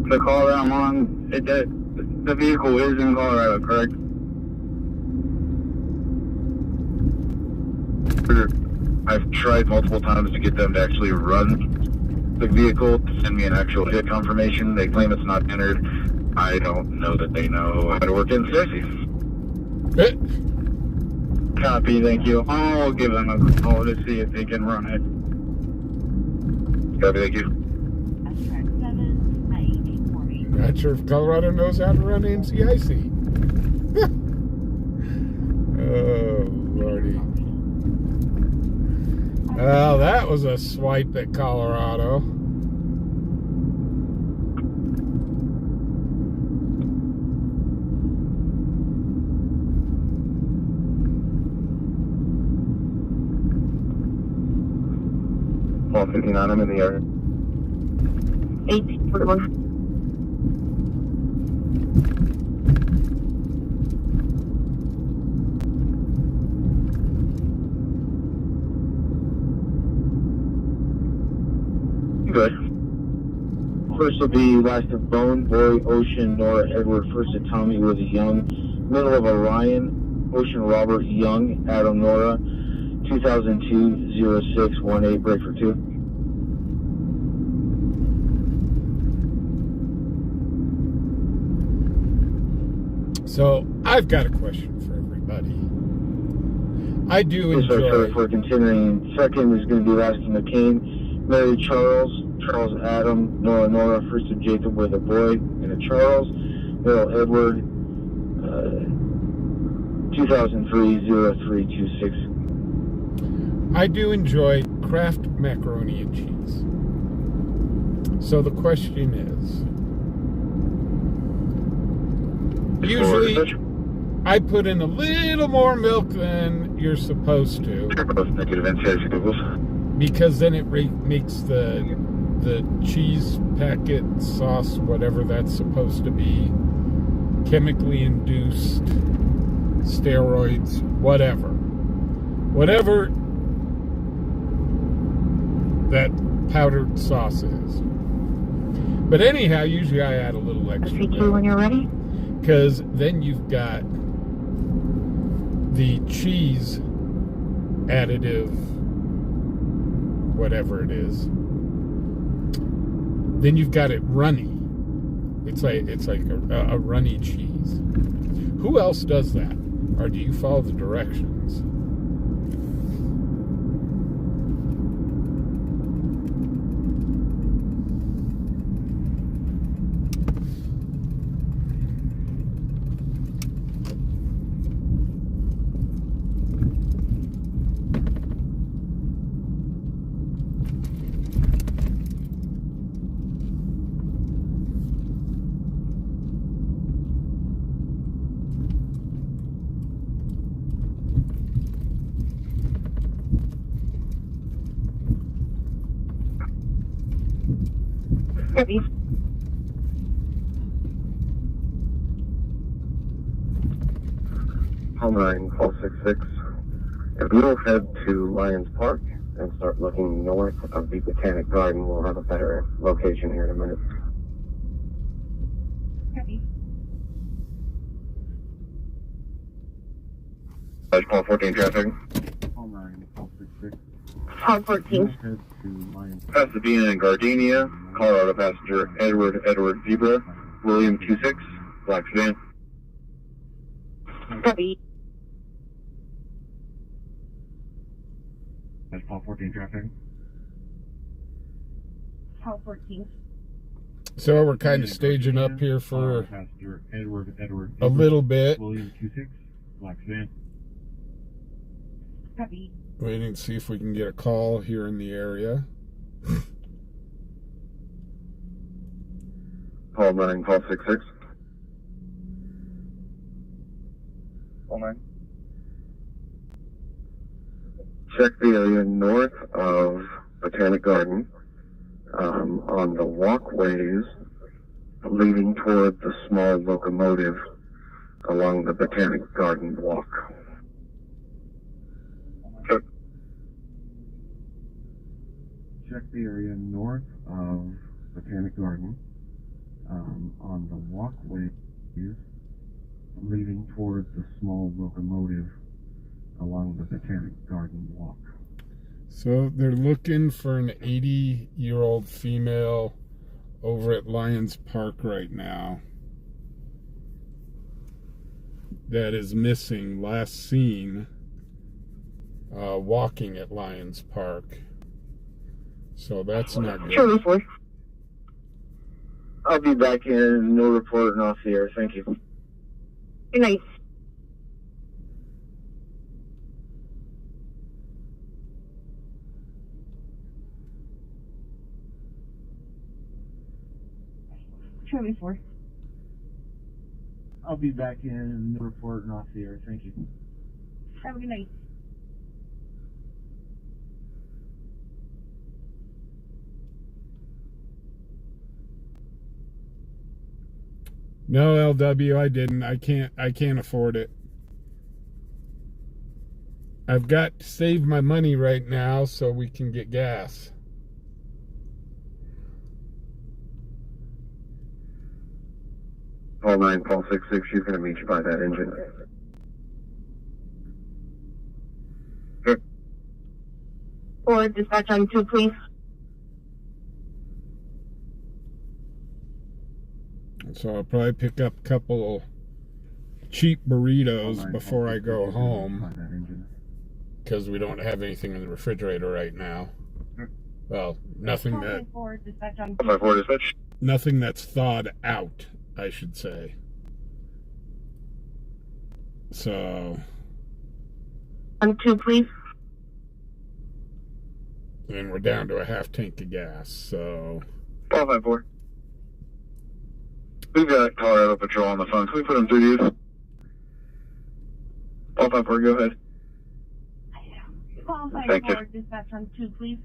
The call that I'm on, the vehicle is in Colorado, correct? I've tried multiple times to get them to actually run the vehicle to send me an actual hit confirmation. They claim it's not entered. I don't know that they know how to work in Stacy. Copy, thank you. I'll give them a call to see if they can run it. Copy, thank you. Not sure if Colorado knows how to run NCIC. Oh, Lordy. Well, that was a swipe at Colorado. Well, 59, I'm in the area. 1841. Good. First will be last of Bone, Boy, Ocean, Nora, Edward. First of Tommy with a Young. Middle of Orion, Ocean, Robert, Young, Adam, Nora. 2002-0618, break for 2. So, I've got a question for everybody. I do enjoy... Sorry for continuing. Second is going to be last of McCain, Mary, Charles, Charles, Adam, Nora, Nora. First of Jacob with a boy and a Charles. Middle, Edward, 2003-0326. I do enjoy Kraft macaroni and cheese. So the question is, usually I put in a little more milk than you're supposed to, because then it makes the cheese packet sauce, whatever that's supposed to be, chemically induced, steroids, whatever that powdered sauce is. But anyhow, usually I add a little extra CQ when you're ready. because then you've got the cheese additive, whatever it is. Then you've got it runny. It's like a runny cheese. Who else does that? Or do you follow the directions? Copy. Home 9, call 66. If we'll head to Lions Park and start looking north of the Botanic Garden, we'll have a better location here in a minute. Paul 14 traffic. All 9, Paul 66. Paul 14. Head to Lions. Pasadena and Gardenia. Colorado passenger Edward Zebra. William 26. Black sedan. Copy. That's Paul 14 traffic. Paul 14. So we're kind of staging up here for Passenger Edward a little bit. William 26. Black sedan. Copy. Waiting to see if we can get a call here in the area. Call 9, Paul 66. All 9. Check the area north of Botanic Garden, on the walkways leading toward the small locomotive along the Botanic Garden walk. Okay. Check the area north of Botanic Garden, on the walkways leading toward the small locomotive along the Botanic Garden walk. So they're looking for an 80-year-old female over at Lions Park right now that is missing, last seen walking at Lions Park. So that's not good. Charlie 4. I'll be back in. No report and off the air. Thank you. Good night. Charlie 4. I'll be back in. No report and off the air. Thank you. Have a good night. No, LW, I didn't. I can't afford it. I've got to save my money right now so we can get gas. Call 9, Paul 66. She's going to meet you by that engine. Or dispatch on 2, please. So I'll probably pick up a couple cheap burritos before I go home, because we don't have anything in the refrigerator right now. Well, nothing that... 4, dispatch on 4 dispatch. Nothing that's thawed out, I should say. So... On 2, please. And we're down to a half tank of gas, so... 4. We've got Colorado Patrol on the phone. Can we put them through you? 4, go ahead. Call Thank you. 4, dispatch on 2, please.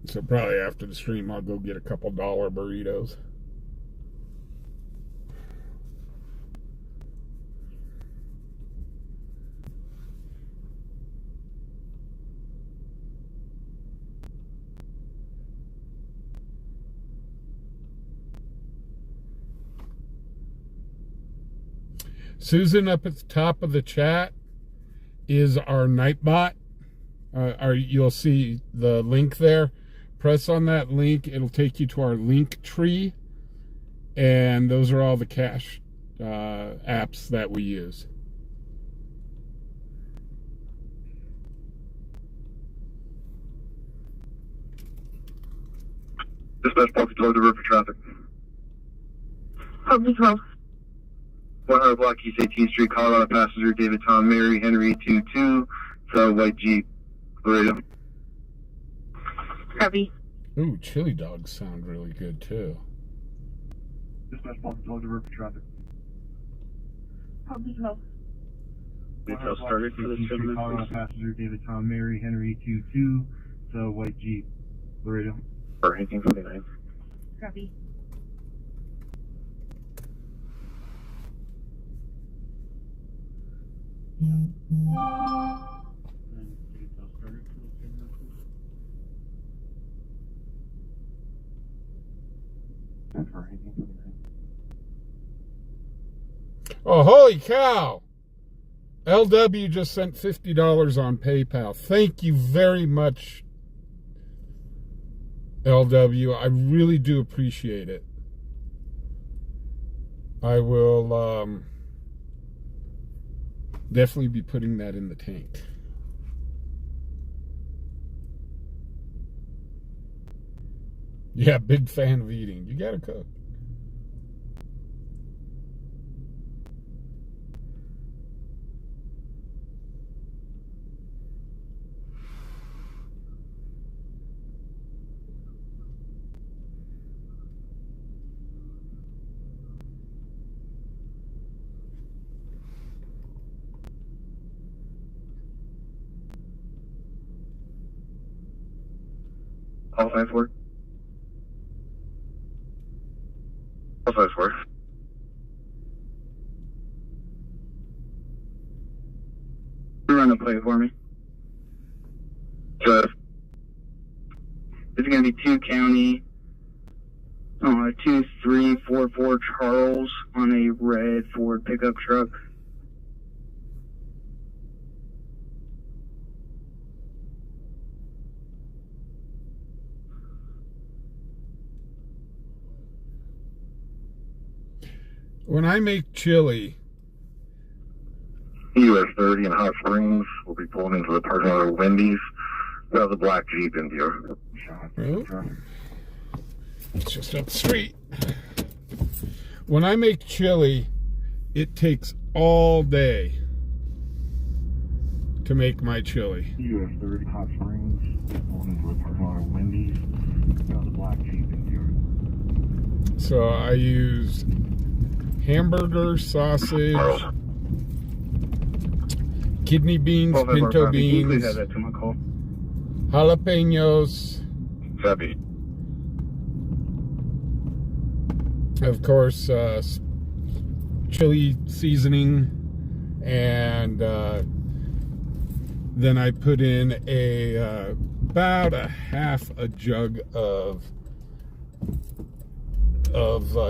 So probably after the stream, I'll go get a couple dollar burritos. Susan, up at the top of the chat is our Nightbot. You'll see the link there. Press on that link. It'll take you to our link tree. And those are all the cash apps that we use. Dispatch Paul Patrol to for traffic. Paul Patrol. 100 block East 18th Street, Colorado passenger David Tom Mary Henry 22, so white Jeep, Laredo. Copy. Ooh, chili dogs sound really good too. Dispatch Paul Patrol to for traffic. Paul Patrol. Details started for the Disturbance. Colorado passenger David Tom Mary Henry 22, so white Jeep, Laredo. Or 1859. Copy. Details started for the Disturbance. 100 block East 18th Street, Colorado passenger David Tom Mary Henry 22, so white Jeep, Laredo. Copy. 100 block East 18th Street, Colorado passenger David Tom Mary Henry 22, so white Jeep, Laredo. Oh, holy cow! LW just sent $50 on PayPal. Thank you very much, LW. I really do appreciate it. I will definitely be putting that in the tank. Yeah, big fan of eating. You gotta cook. All 5-4. All 5-4. Run a play for me. So, this is going to be 2 County, 2344 Charles on a red Ford pickup truck. When I make chili, US 30 in Hot Springs will be pulling into the parking lot of Wendy's. The black Jeep in here. oh, it's just up the street. When I make chili, it takes all day to make my chili. US 30 Hot Springs pulling into the parking lot of Wendy's. The black Jeep in here. So I use hamburger, sausage, kidney beans, pinto beans, jalapenos, Heavy. of course, chili seasoning, and then I put in about a half a jug of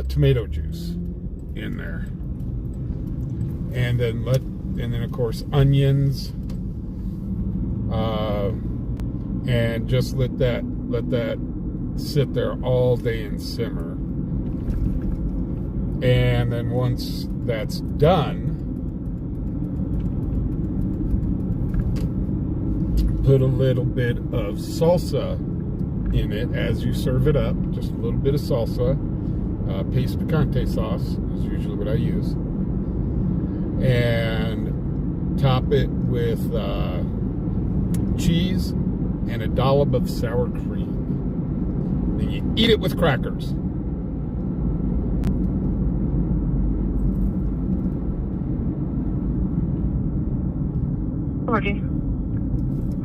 tomato juice in there, and then of course onions, and just let that sit there all day and simmer. And then once that's done, put a little bit of salsa in it as you serve it up. Just a little bit of salsa. Paste picante sauce is usually what I use. And top it with cheese and a dollop of sour cream. Then you eat it with crackers.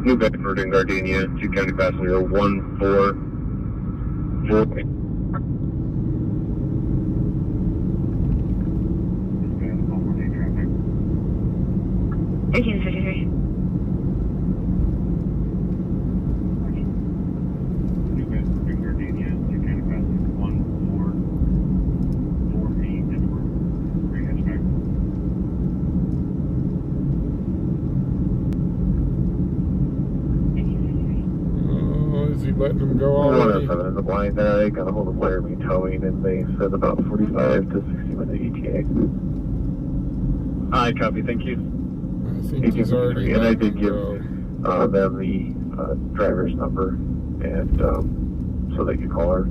New Bedford and Gardenia, 2 County Passenger 144. Letting them go already. 107 is a blind eye. Got a hold of Laramie Towing, and they said about 45 to 60 minute ETA. I copy, thank you. I think he's already. And I did give them the driver's number, and so they could call her.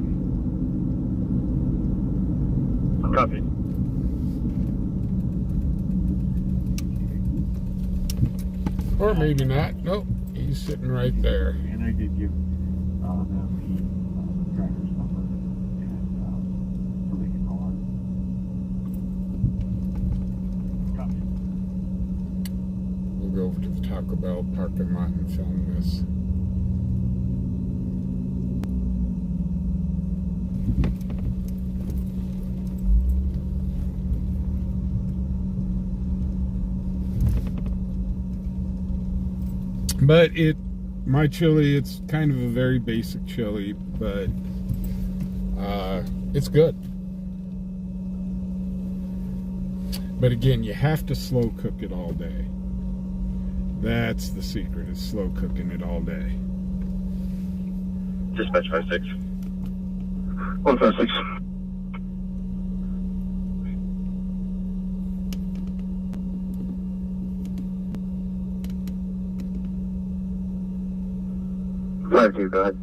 Copy. Or maybe not. Nope, he's sitting right there. And I did give them the driver's number, and so they can call her. Copy. We'll go over to the Taco Bell parking lot and film this. But my chili, it's kind of a very basic chili, but It's good. But again, you have to slow cook it all day. That's the secret, is slow cooking it all day. Dispatch 56. 156. Go ahead.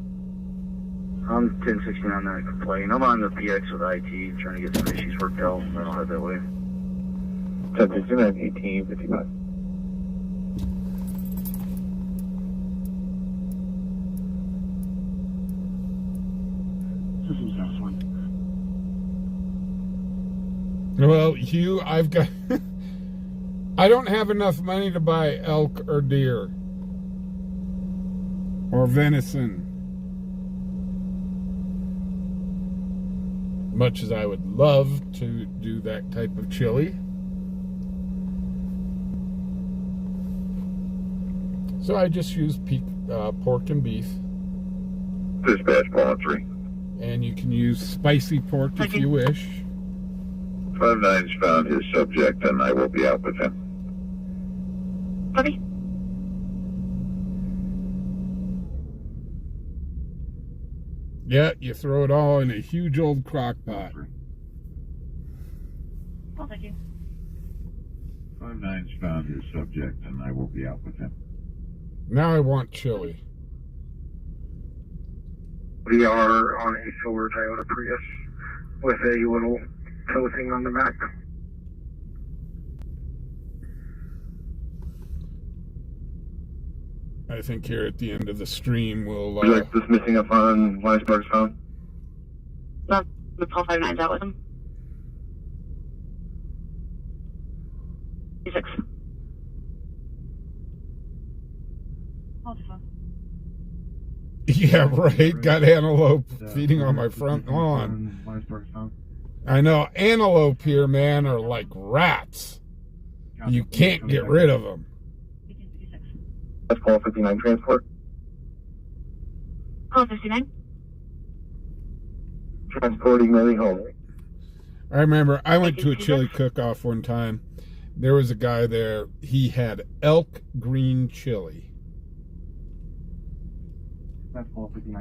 I'm 1016 on that complaint. I'm on the PX with IT trying to get some issues worked out. I don't head that way. 1069, 1855. Systems house one. Well, Hugh, I've got... I don't have enough money to buy elk or deer. Or venison. Much as I would love to do that type of chili. So I just use pork and beef. Dispatch ball 3. And you can use spicy pork if you wish. 59's found his subject and I will be out with him. Copy. Yeah, you throw it all in a huge old crock pot. Well, thank you. 59's found his subject and I will be out with him. Now I want chili. We are on a silver Toyota Prius with a little tow thing on the back. I think here at the end of the stream we'll... Would you like this missing up on Weisberg's phone? No, the call 59's out with him. 6. Hold the phone. Yeah, right. Got antelope feeding on my front lawn. I know. Antelope here, man, are like rats. You can't get rid of them. That's call 59 transport. Call 59. Transporting Mary home. I remember I went to a chili cook-off one time. There was a guy there. He had elk green chili.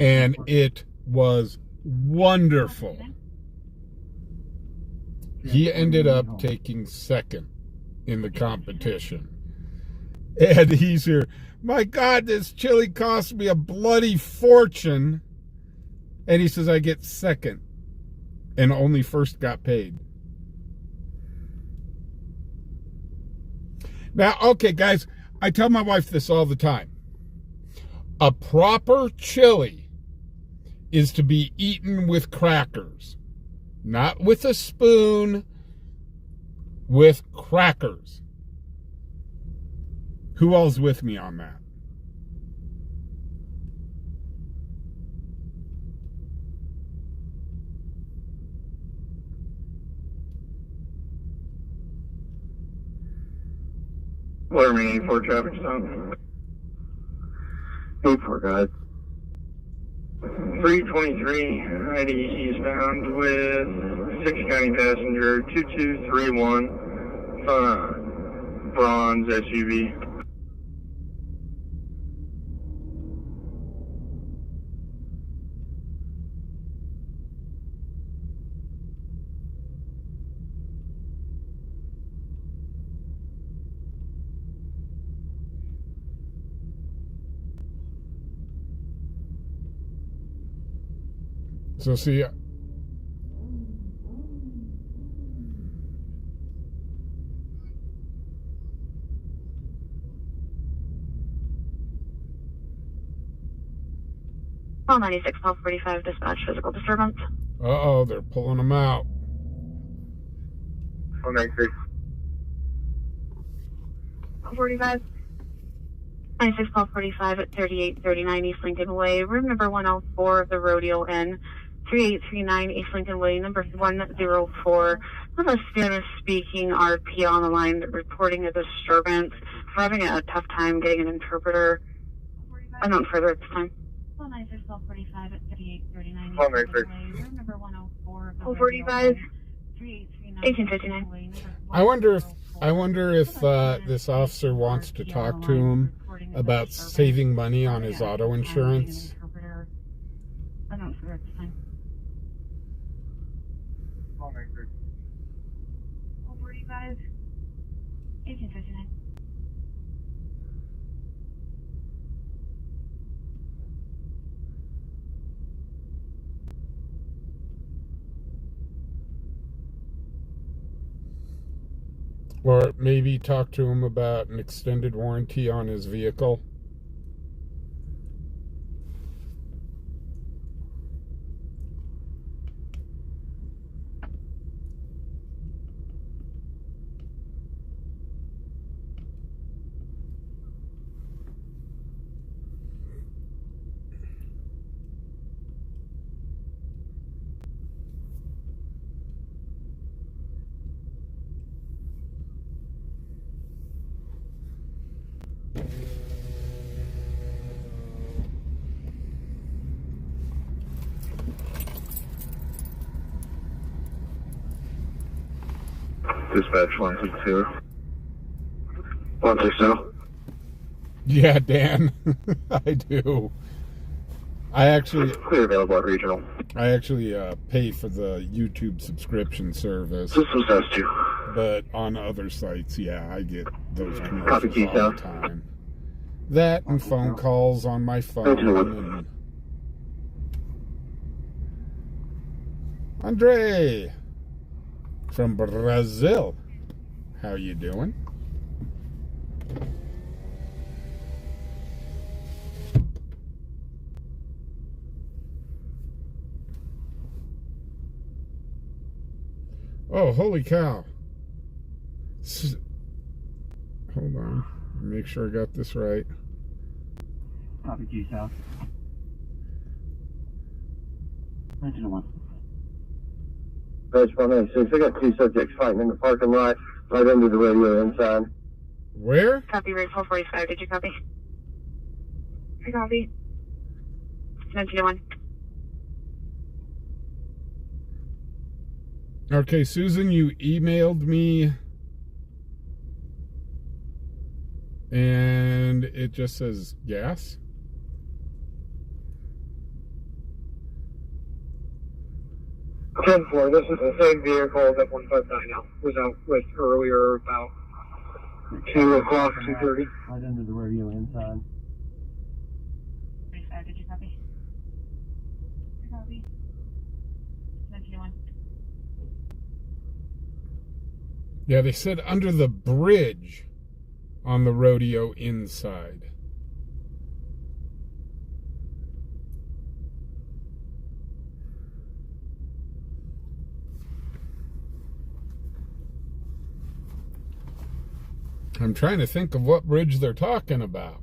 And it was wonderful. He ended up taking second in the competition. And he's here, my God, this chili cost me a bloody fortune. And he says, I get second. And only first got paid. Now, okay, guys, I tell my wife this all the time. A proper chili is to be eaten with crackers. Not with a spoon, with crackers. Who all's with me on that? What are we for traffic stop? 84, guys. 323 IDC is found with 6 county passenger 2231 bronze SUV. So see, Call 96, call 45, dispatch physical disturbance. uh-oh, they're pulling them out. 196. Call 45. 96, call 45 at 3839 East Lincoln Way, room number 104 of the Rodeo Inn, 3839 East Lincoln Way, number 104. With a Spanish-speaking RP on the line reporting a disturbance. We're having a tough time getting an interpreter. Unknown further at this time. Call 96, call 45 at 3839 East 196. Lincoln Way, room number 104 445, 1859. I wonder if this officer wants to talk to him about saving money on his auto insurance. I don't sure at the time. 445, 1859. Or maybe talk to him about an extended warranty on his vehicle. Dispatch 162. 160. Yeah, Dan, I do. I actually Clear available at regional. I actually pay for the YouTube subscription service. Systems S2. But on other sites, yeah, I get those Copy, commercials Keith, all the time. That and phone calls on my phone. And Andre from Brazil, how you doing? Oh, holy cow. Hold on. Make sure I got this right. Copy G South. 1901. That's 196. I got two subjects fighting in the parking lot right under the radio inside. Where? Copy, rate 445. Did you copy? I copy. 1901. Okay, Susan, you emailed me and it just says gas. 10-4, this is the same vehicle that 159 was out with earlier about 2 o'clock, 2:30. Right under the radio inside. 45, did you copy? I copy. 1901. Yeah, they said under the bridge on the rodeo inside. I'm trying to think of what bridge they're talking about.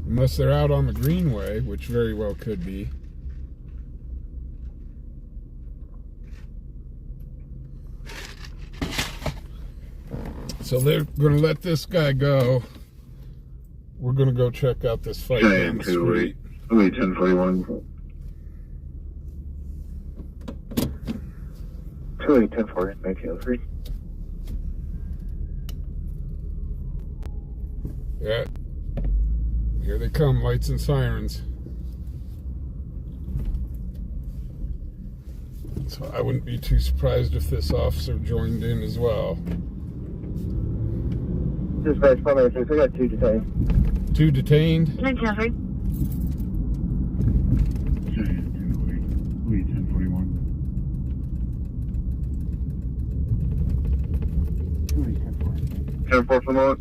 Unless they're out on the Greenway, which very well could be. So they're going to let this guy go. We're going to go check out this fight down the street. 1041. 281040, 1903. Yeah. Here they come, lights and sirens. So I wouldn't be too surprised if this officer joined in as well. Dispatch 196, I got 2 detained. 2 detained? 1903. Cheyenne 208, 1041. 10-4 from on.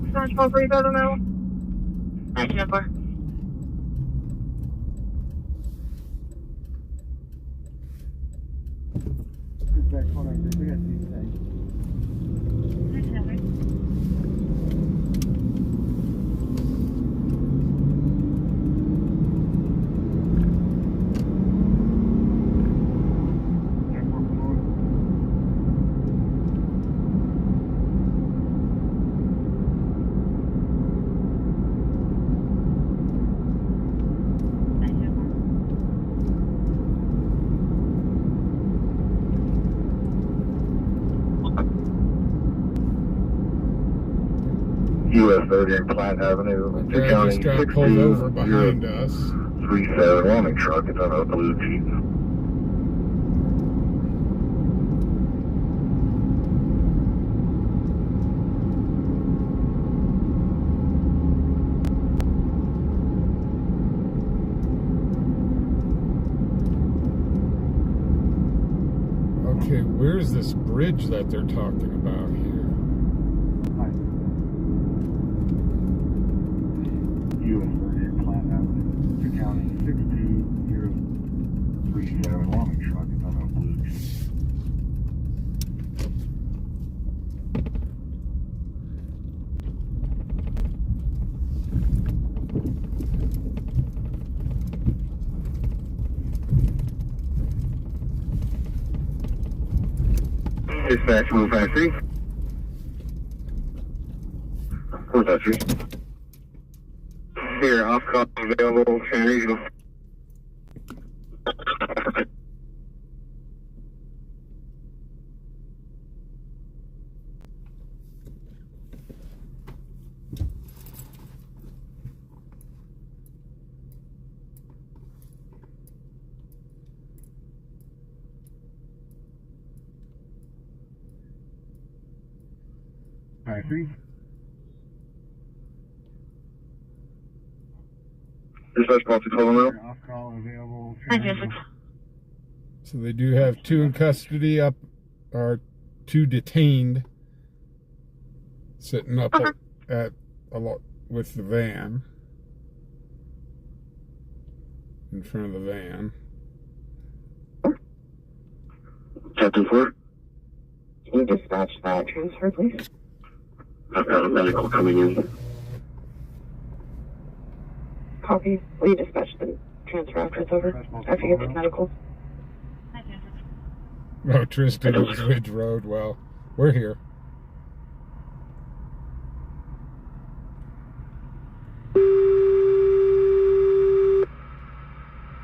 Dispatch 445 on that one. 1904. Dispatch 196, we got 2 detained. 1903. US 30 and Platte Avenue, Lincoln Guy County, just got pulled over behind us. 37 Wyoming truck. It's on a blue Jeep. Okay, where's this bridge that they're talking about here? US 30 and Platte Avenue, Lincoln County, 62037 Wyoming truck. It's on a blue Jeep. Dispatch 153. 453. Here, off call available, Cheyenne Regional. Three. Dispatch call to Colorado. Off call available. So they do have 2 in custody up, or 2 detained, sitting up at a lot with the van, in front of the van. Captain 4. Can you dispatch that transfer, please? I've got a medical coming in. Copy. Will you dispatch the transfer after it's over? After you get the medical? Oh, Tristan is Ridge Road. Well, we're here.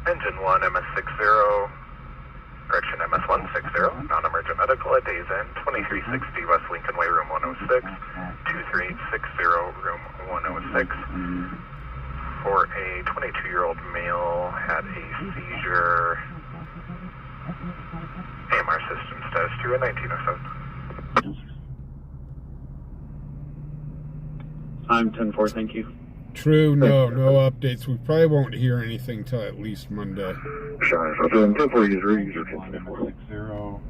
Engine 1, MS60, correction, MS160, non-emergent medical at Days End, 2360 West Lincoln Way, room 106, 2360, room 106. For a 22-year-old male, had a seizure. AMR system status 2 at 1907. I'm 10-4, thank you. True, no updates. We probably won't hear anything till at least Monday. Shy, so 10-4 user 10-4.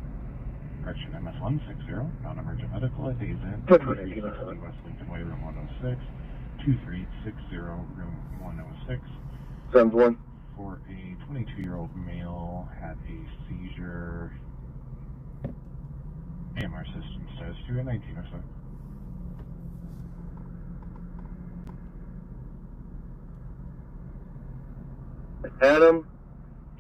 Correction, MS160, non-emergent medical at Days End, 2360 West Lincoln Way, room 106, 2360, room 106. 7-1. For a 22-year-old male, had a seizure. AMR system status 2 at 1907. Adam,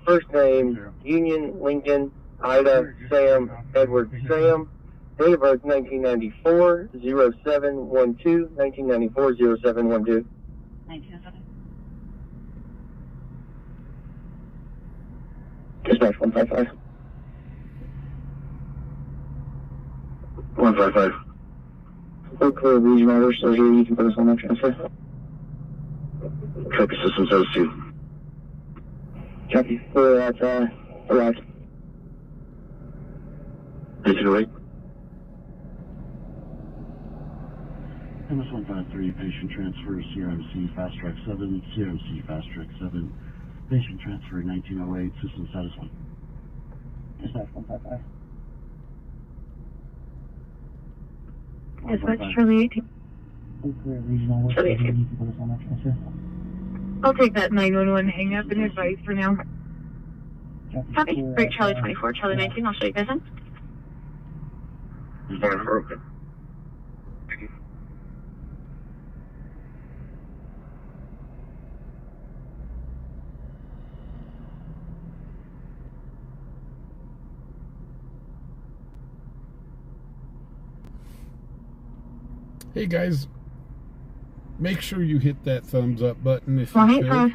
first name, Union, Lincoln, Ida, Sam, Edward, Sam, date of birth 1994, 0712, 1994, 0712. 1907. Dispatch 155. 155. Oakland Regional, we're still here, you can put us on that transfer. Copy, system says 2. Copy, we're at, arrived. 1808. MS153, patient transfer, CRMC Fast Track 7, CRMC Fast Track 7, patient transfer 1908, system status 1. Dispatch 155. Dispatch Charlie 18. Charlie 18. I'll take that 911 hang up and advice for now. Copy. Great, Charlie 24, Charlie 19, I'll show you guys in. Okay. Hey guys, make sure you hit that thumbs up button if you could.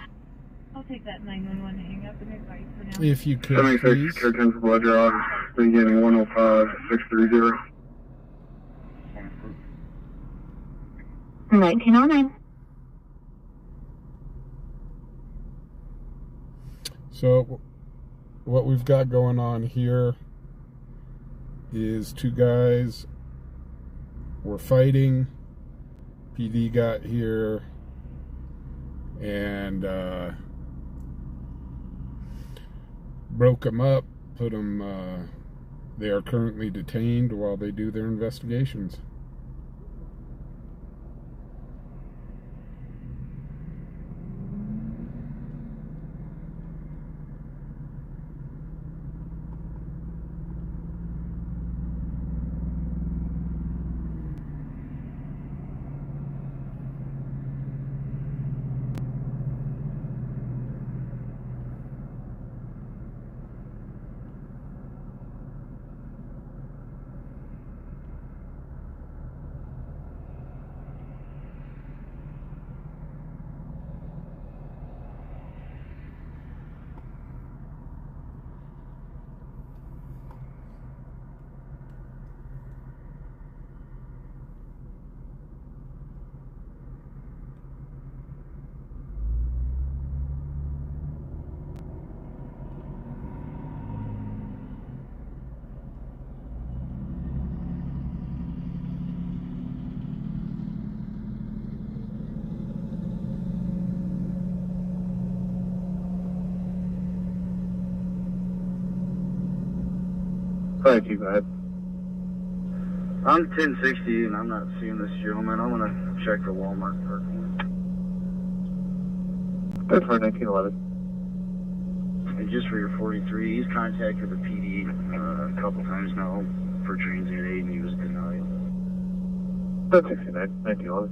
I'll take that 911 hang up and advice for now. If you could, 76, please. Care 10 for blood draw, beginning 105, 630. 1909. So what we've got going on here is two guys were fighting. PD got here and broke them up, put them, they are currently detained while they do their investigations. Thank you, bud. I'm 1060 and I'm not seeing this gentleman. I'm gonna check for Walmart parking. Good for 1911. And just for your 43, he's contacted the PD a couple times now for transient aid and he was denied. 1069, 1911.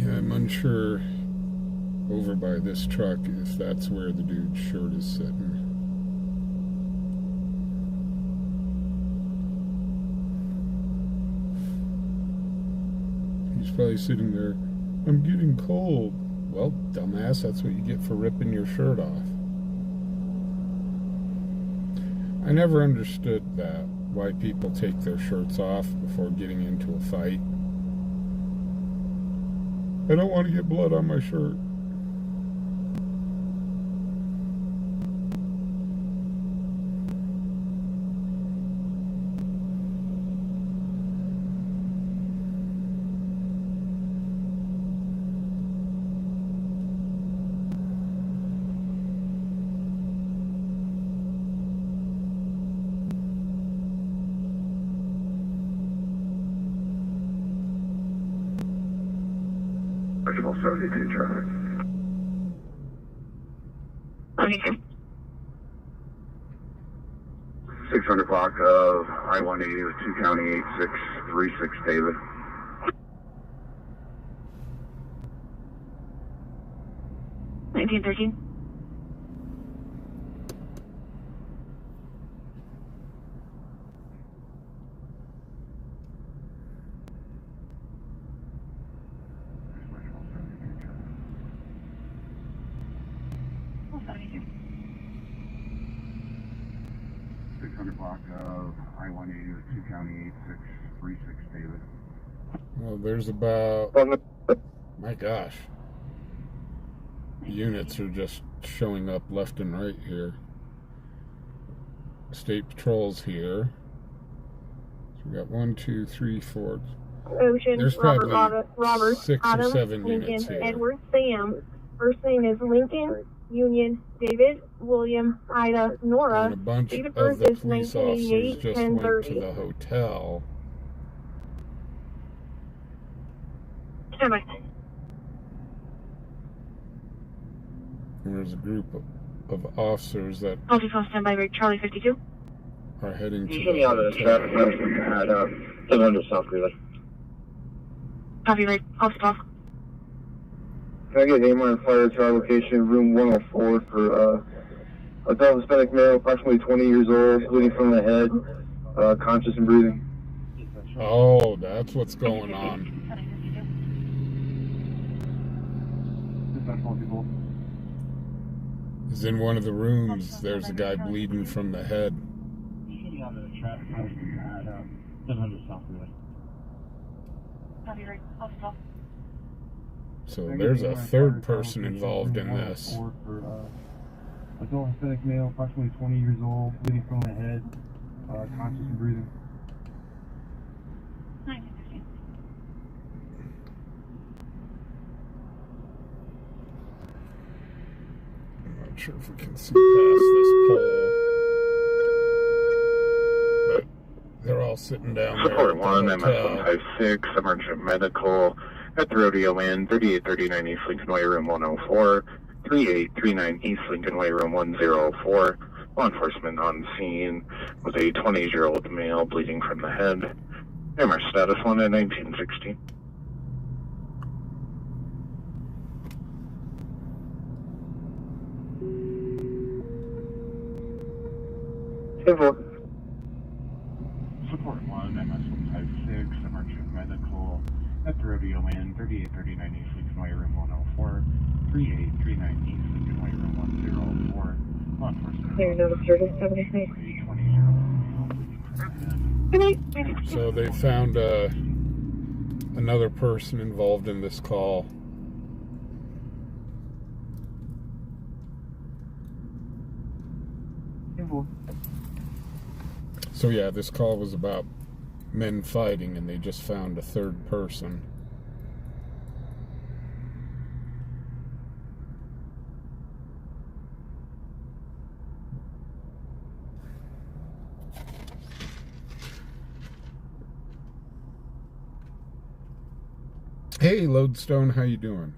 I'm unsure over by this truck if that's where the dude's shirt is sitting. He's probably sitting there, I'm getting cold. Well, dumbass, that's what you get for ripping your shirt off. I never understood that, why people take their shirts off before getting into a fight. I don't want to get blood on my shirt. Archibald 72 traffic. Okay. 600 block of I-180 with 2 County 8636 David. $1913. Block of I-180 with 2 County 8636 David. Well, there's about, my gosh, units are just showing up left and right here. State Patrol's here. So we got 1, 2, 3, 4. Ocean, There's Robert, probably Robert, 6 Adam, or 7 Lincoln, units here. Edward, Sam. First name is Lincoln, Union, David, William, Ida, Nora. And a bunch Date of birth the is police officers 1988, just went to 10:30. the hotel. There's a group of officers that Coffee Phone standby break, Charlie 52. are heading to You hit me out of the traffic at 700 South Greeley. Copy break, Officer 12. Can I get name on fire to our location, room 104, for adult Hispanic male, approximately 20 years old, bleeding from the head, conscious and breathing. Oh, that's what's going on. Is in one of the rooms. There's a guy bleeding from the head. So there's a third person involved in this. Adult Hispanic male, approximately 20 years old, bleeding from the head, conscious and breathing. I'm not sure if we can see past this pole, but they're all sitting down there. Support 1, MS-156, emergent medical at the Rodeo Inn, 3839 East Lincoln Way, room 104, 3839 East Lincoln Way, room 104. Law enforcement on scene with a 20-year-old male bleeding from the head. MR status 1 at 1916. Support 1, MS-156, emergent medical at the Rodeo Inn, 3839 East Lincoln Way, room 104, 3839 East Lincoln Way, room 104. Law enforcement. There's no disturbance, have a nice night. 20-year-old. Good night. So they found another person involved in this call. So yeah, this call was about men fighting, and they just found a third person. Hey, Lodestone, how you doing?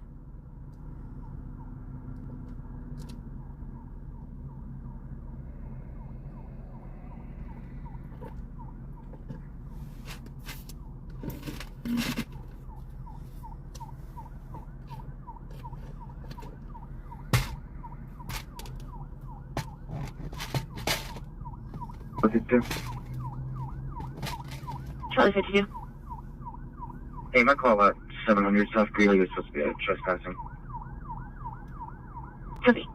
Charlie 52. Hey, my call at 700 South Greeley was supposed to be a trespassing. Copy.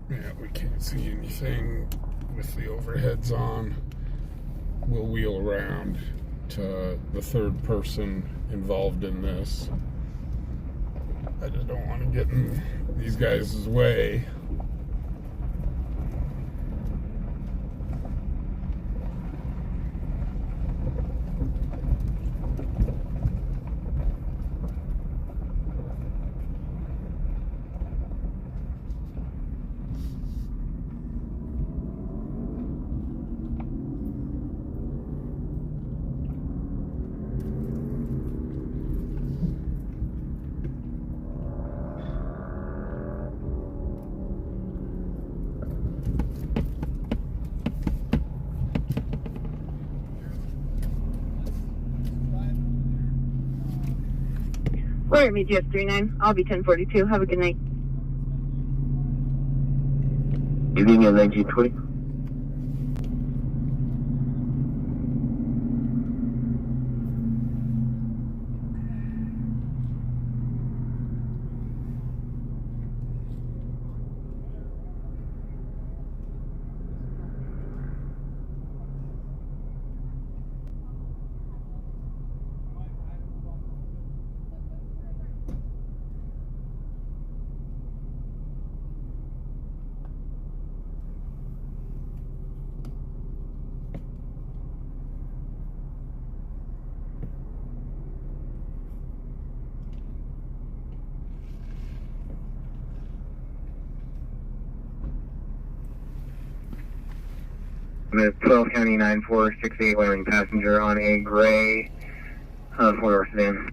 Yeah, we can't see anything with the overheads on. we'll wheel around to the third person involved in this. I just don't want to get in these guys' way. We're at MGF 39. I'll be 1042. Have a good night. Evening at 1920. The 12 County 9468 wearing passenger on a gray 4-door sedan.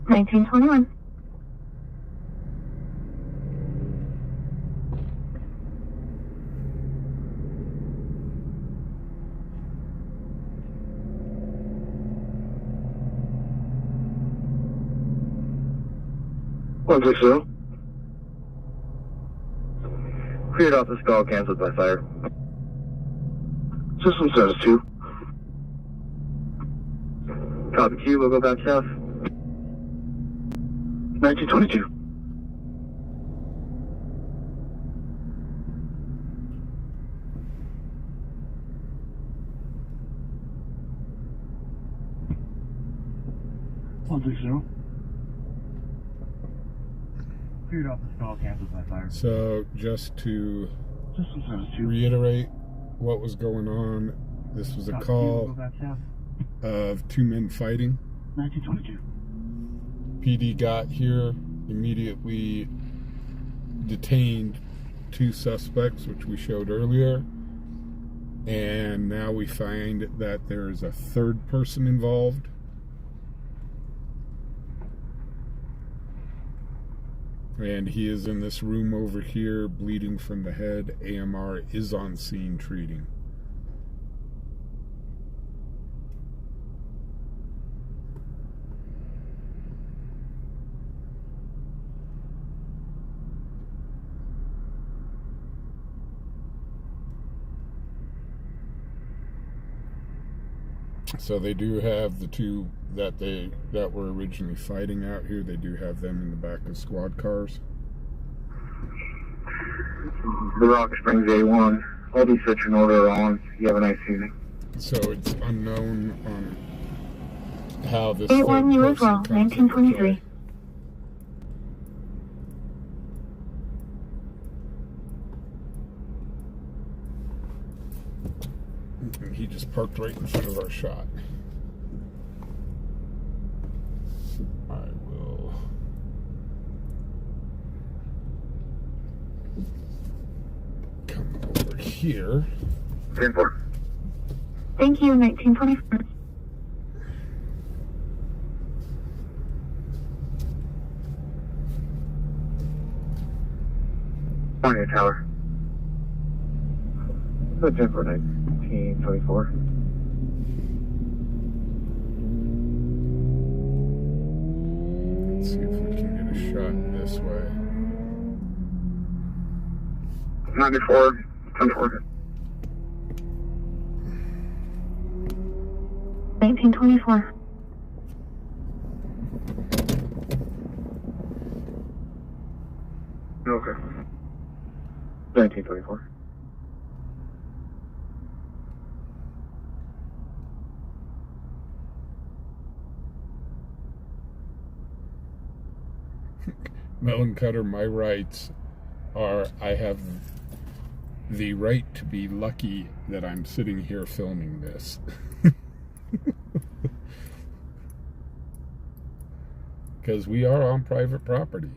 1921. One six zero. Cleared off the skull, canceled by fire. System status 2. Copy Q, we'll go back south. 1922. One six zero. Cleared off the stall, canceled by fire. So just to reiterate what was going on, this was a call of 2 men fighting. 1922. PD got here, immediately detained 2 suspects, which we showed earlier, and now we find that there is a third person involved. And he is in this room over here, bleeding from the head. AMR is on scene treating. So they do have the 2 that were originally fighting out here. They do have them in the back of squad cars. The Rock Springs A1. I'll be switching order on. You have a nice evening. So it's unknown on how this A1 you as well, person comes into 1923. play. He just parked right in front of our shot. I will come over here. 10-4. Thank you, 1924. On your tower. The 10-4, 1924. Let's see if we can get a shot this way. 94, 10-4. 1924. Okay. 1924. Melon Cutter, my rights are I have the right to be lucky that I'm sitting here filming this. Because we are on private property.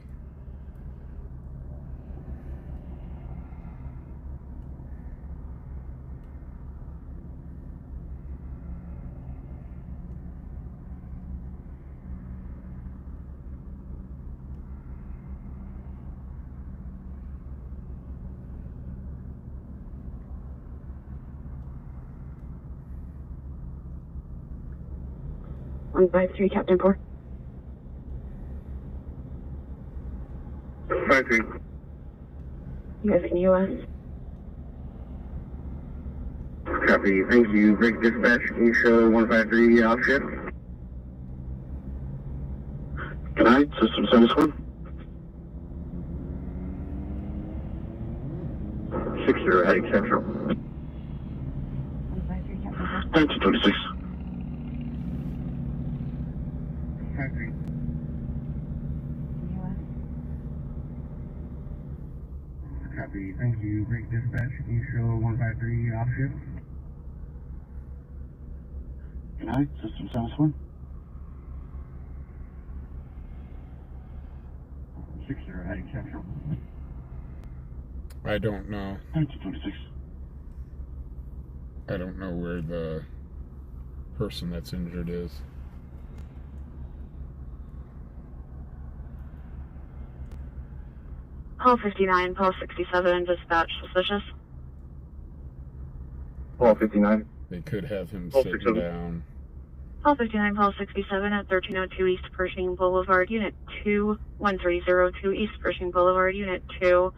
One 153, Captain 4. 53. You guys in US? Copy. Thank you. Break dispatch. Can you show 153 off shift? Good night. System service 1. 60 heading central. 153, Captain 4. 1926. 53. Copy. Thank you. Break dispatch. Can you show 153 off shift? Good night. System service 1. 60 heading central. I don't know. 1926. I don't know where the person that's injured is. Paul 59, Paul 67, dispatch suspicious. Paul 59. They could have him Oh, sitting 67. down. Paul 59, Paul 67 at 1302 East Pershing Boulevard, Unit 2, 1302 East Pershing Boulevard, Unit 2.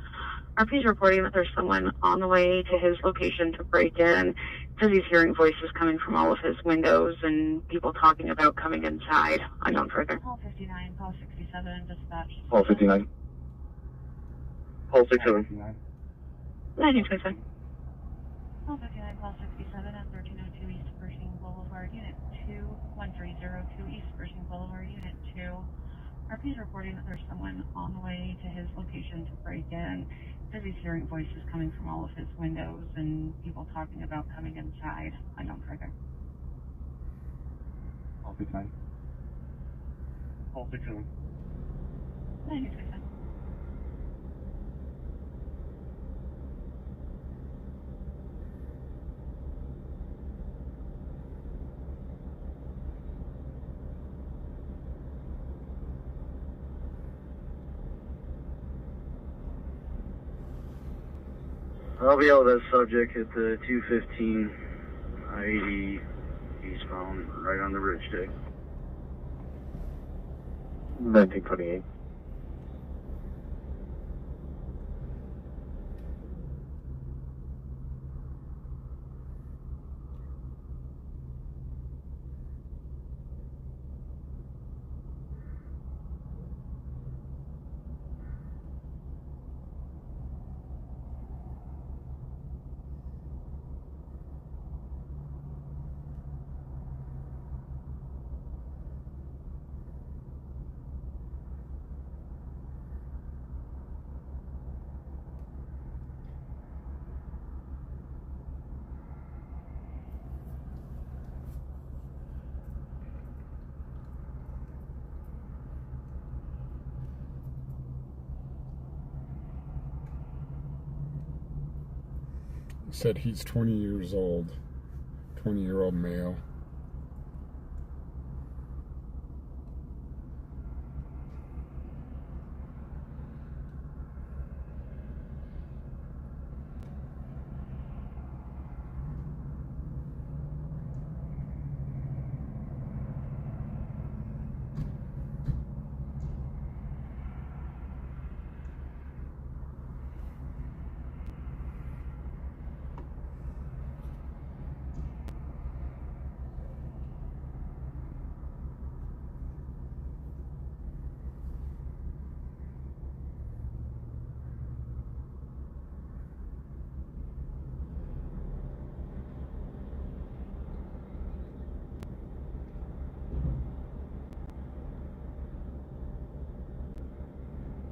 RP's reporting that there's someone on the way to his location to break in. Says he's hearing voices coming from all of his windows and people talking about coming inside. Unknown further. Paul 59, Paul 67, dispatch. Paul 59. Paul 67. 1927. Paul 59, Paul 67 at 1302 East Pershing Boulevard, Unit 2, 1302 East Pershing Boulevard, Unit 2. RP's reporting that there's someone on the way to his location to break in. Says he's hearing voices coming from all of his windows and people talking about coming inside. Unknown further. Paul 59. Paul 67. 1927. I'll be out with that subject at the 215 I-80 eastbound, right on the bridge deck. 1928. Said he's 20 years old, 20-year-old male.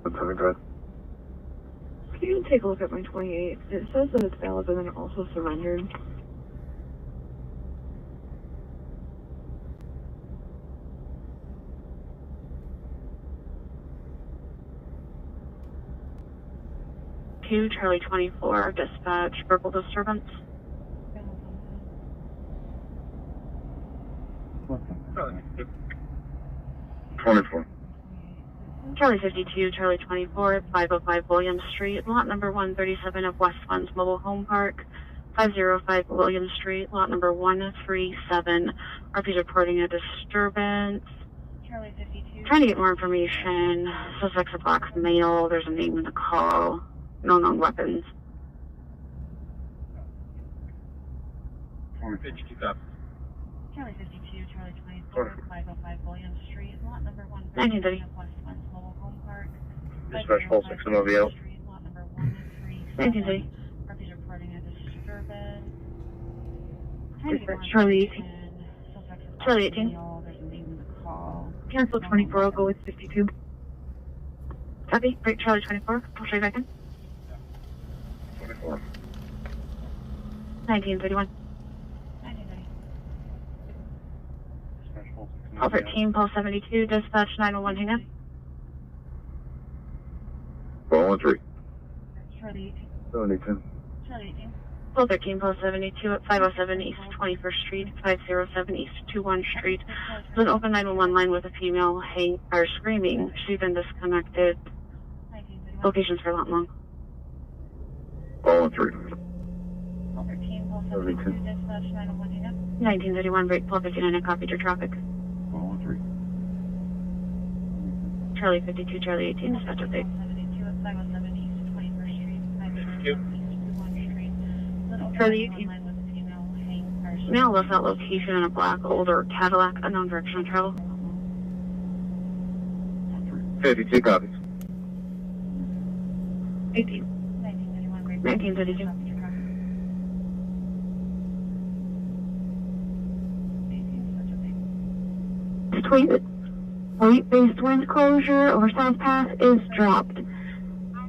Good. Can you take a look at my 28? It says that it's valid, but then it also surrendered. Charlie 24, dispatch, verbal disturbance. 24. Charlie 52, Charlie 24, 505 William Street, lot number 137 of West Funds Mobile Home Park, 505 William Street, lot number 137. RP's reporting a disturbance. Charlie 52. Trying to get more information. Suspect's a black male. There's a name in the call. No known weapons. 52 copy. Charlie 52, Charlie 24, 505 William Street, lot number 1930. 130 of West Funds Mobile Home Park. Dispatch pulse 6 and OVL. Street, lot number 137. 1930. RP's reporting a disturbance. Dispatch Charlie 18. Charlie 18. There's a name in the call. Cancel 24, I'll go with 52. Copy. Great, Charlie 24. I'll show you back in. 24. 1931. 1930. Call 13, Pulse 72, dispatch 901, hang on. Ball 3. Charlie 18. 72. Charlie 18. Call 13, Pulse 72 at 507 East 21st Street, 507 East 21 Street. There's an open 911 line with a female screaming. She's been disconnected. 1931. Locations for not long. Ball 3. Call 13, Pulse 72, dispatch 901, hang on. 1931, break Pulse 59, I copied your traffic. Ball 3. Charlie 52, Charlie 18, dispatch update. 72 at 507 East 21st Street, 507 East 21 Street. There's an open Charlie 911 18. line with a female screaming. Male left that location in a black older Cadillac, unknown direction of travel. 52 copies. 18. 1931, break 1932. copied your traffic. 18, dispatch update. Tweeted. Weight-based wind closure over South Pass is dropped.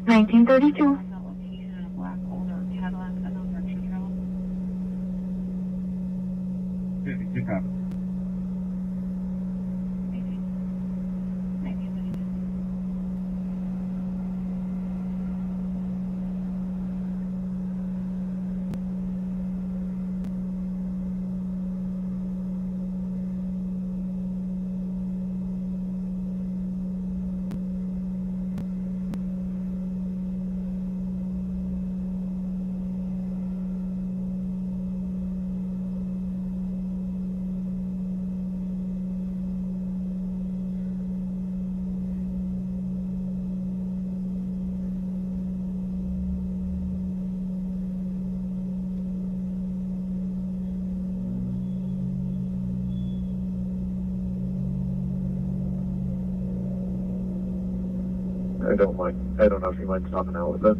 1932. That location in a black older Cadillac, unknown direction of travel. 52 copy. 18. 1932. I don't mind. I don't know if you mind stopping out with it.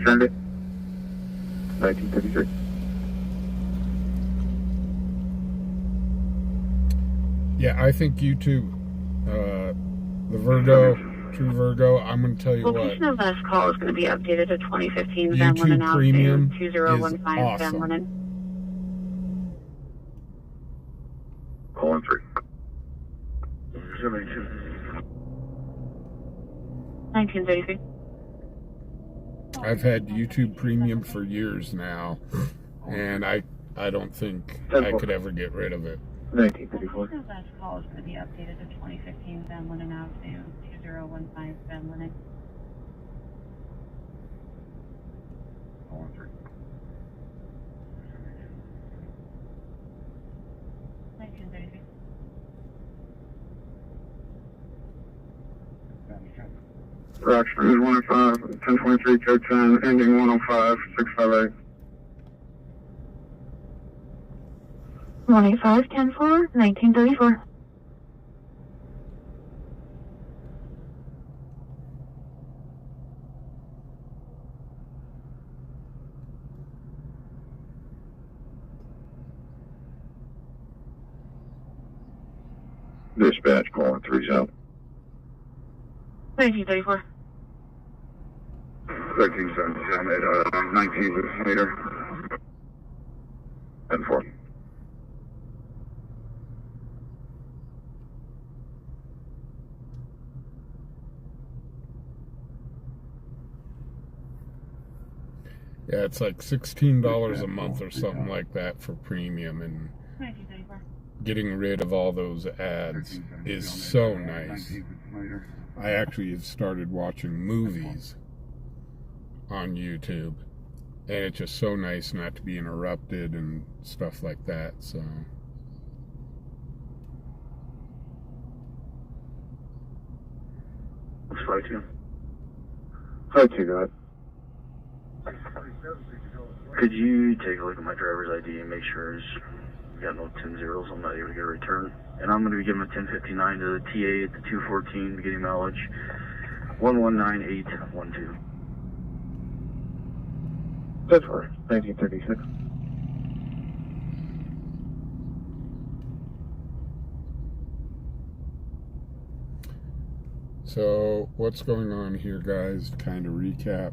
Send it. 1933. Yeah, I think you two, the Virgo, True Virgo, I'm going to tell you what. Location of this call is going to be updated to 2015 Van YouTube Linen Avenue, Premium 2015 is Van awesome. Linen. Ball 3. 72. 1933. I've had YouTube Premium for years now, and I don't think I could ever get rid of it. 1934. Location of this call is going to be updated to 2015 Van Linen Avenue, 2015 Van Linen. Ball 3. 1933. Roxbury 105, 1023, code 10, ending 105, 658. 185, 10-4, 1934. Dispatch calling 3's out. 1934. 1377, 19 later. And 4. Yeah, it's like $16 a month or something like that for premium, and getting rid of all those ads is so nice. I actually started watching movies on YouTube, and it's just so nice not to be interrupted and stuff like that, so. Let's fly 2. Flight 2, go ahead. Could you take a look at my driver's ID and make sure it's got no 10 zeros? I'm not able to get a return. And I'm going to be giving a 1059 to the TA at the 214, beginning mileage 119812. That's for 1936. So what's going on here, guys? To kind of recap,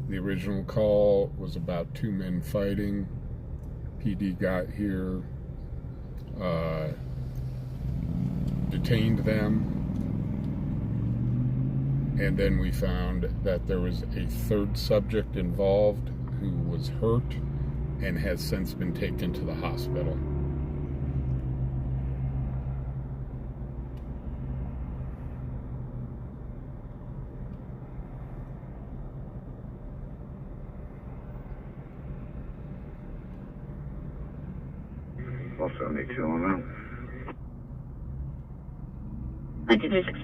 the original call was about 2 men fighting. PD got here, detained them, and then we found that there was a third subject involved who was hurt and has since been taken to the hospital. Also, need 2 on that. 1936.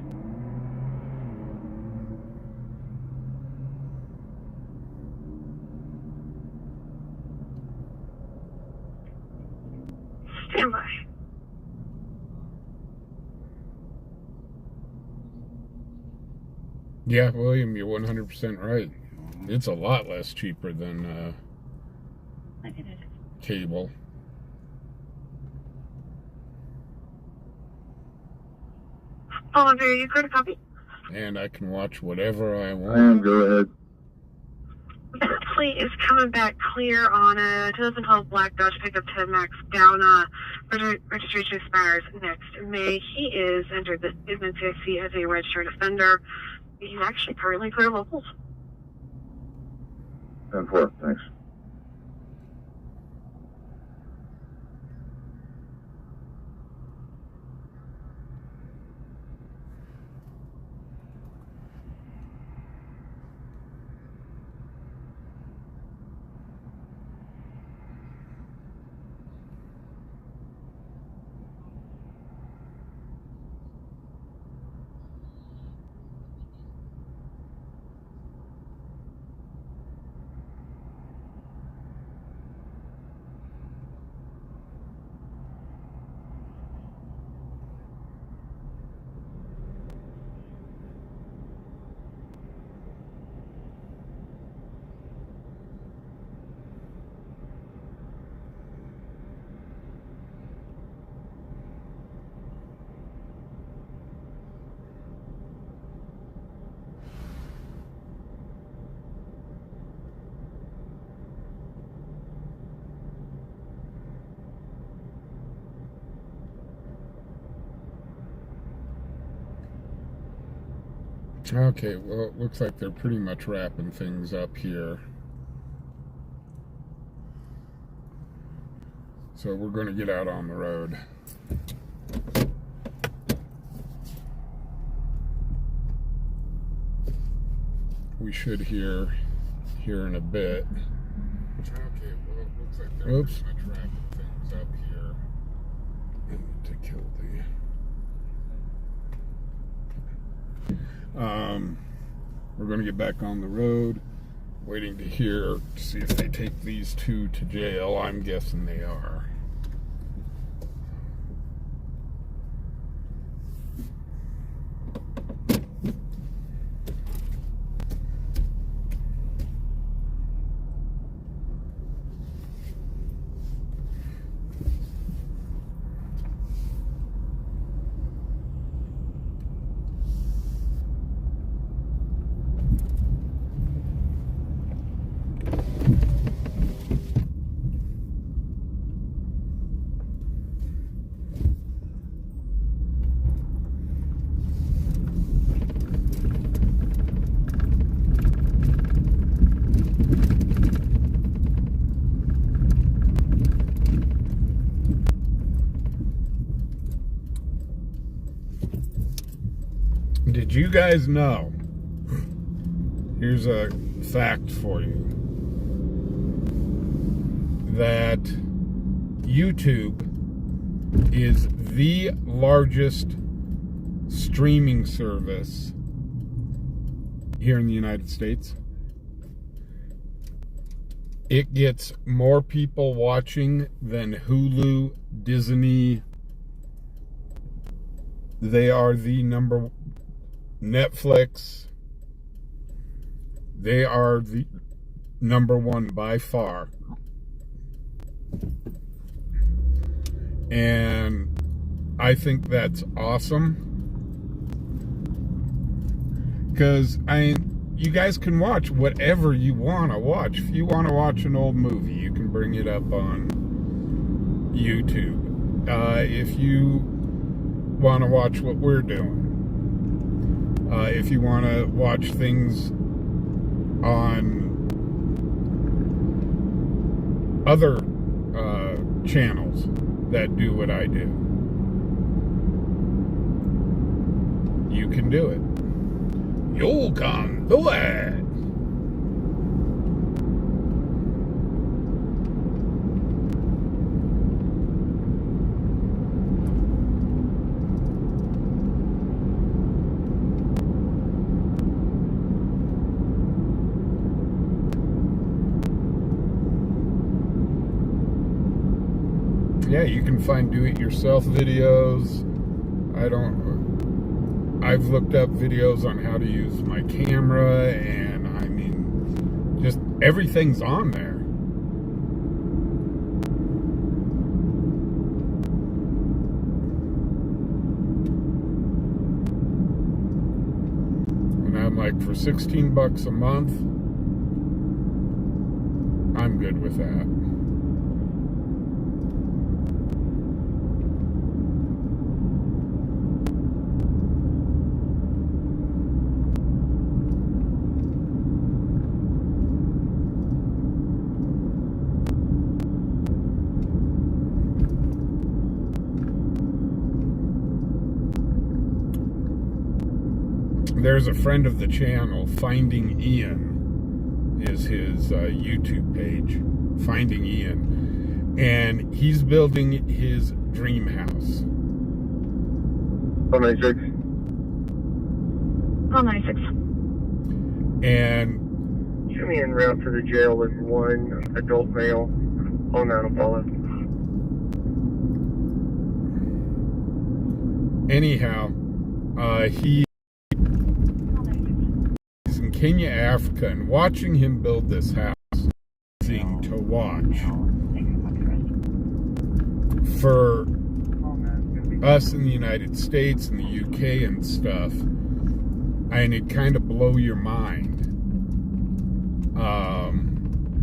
Stand by. Yeah, William, you're 100% right. It's a lot less cheaper than cable. Oliver, you got a copy? And I can watch whatever I want. And go ahead. Bentley is coming back clear on a 2012 Black Dodge pickup 10 Max down. Registration expires next May. He is entered the business as a registered offender. He's actually currently clear locals. 10-4, thanks. Okay, well, it looks like they're pretty much wrapping things up here. So we're going to get out on the road. We should hear here in a bit. Okay, well, it looks like they're pretty much wrapping things up here. To kill the... we're going to get back on the road, waiting to hear to see if they take these two to jail. I'm guessing they are. guys know, here's a fact for you, that YouTube is the largest streaming service here in the United States. It gets more people watching than Hulu, Disney. They are the number, Netflix. They are the number one by far. And I think that's awesome. Because you guys can watch whatever you want to watch. If you want to watch an old movie, you can bring it up on YouTube. If you want to watch what we're doing, if you want to watch things on other channels that do what I do, you can do it. You can do it. Yeah, you can find do-it-yourself videos. I've looked up videos on how to use my camera, and I mean, just everything's on there. And I'm like, for 16 bucks a month, I'm good with that. There's a friend of the channel, Finding Ian is his YouTube page, Finding Ian, and he's building his dream house. 96. And Show me en route to the jail with one adult male on Roundabout. anyhow, he's in Kenya, Africa, and watching him build this house is amazing to watch. For us in the United States and the UK and stuff, and it kind of blow your mind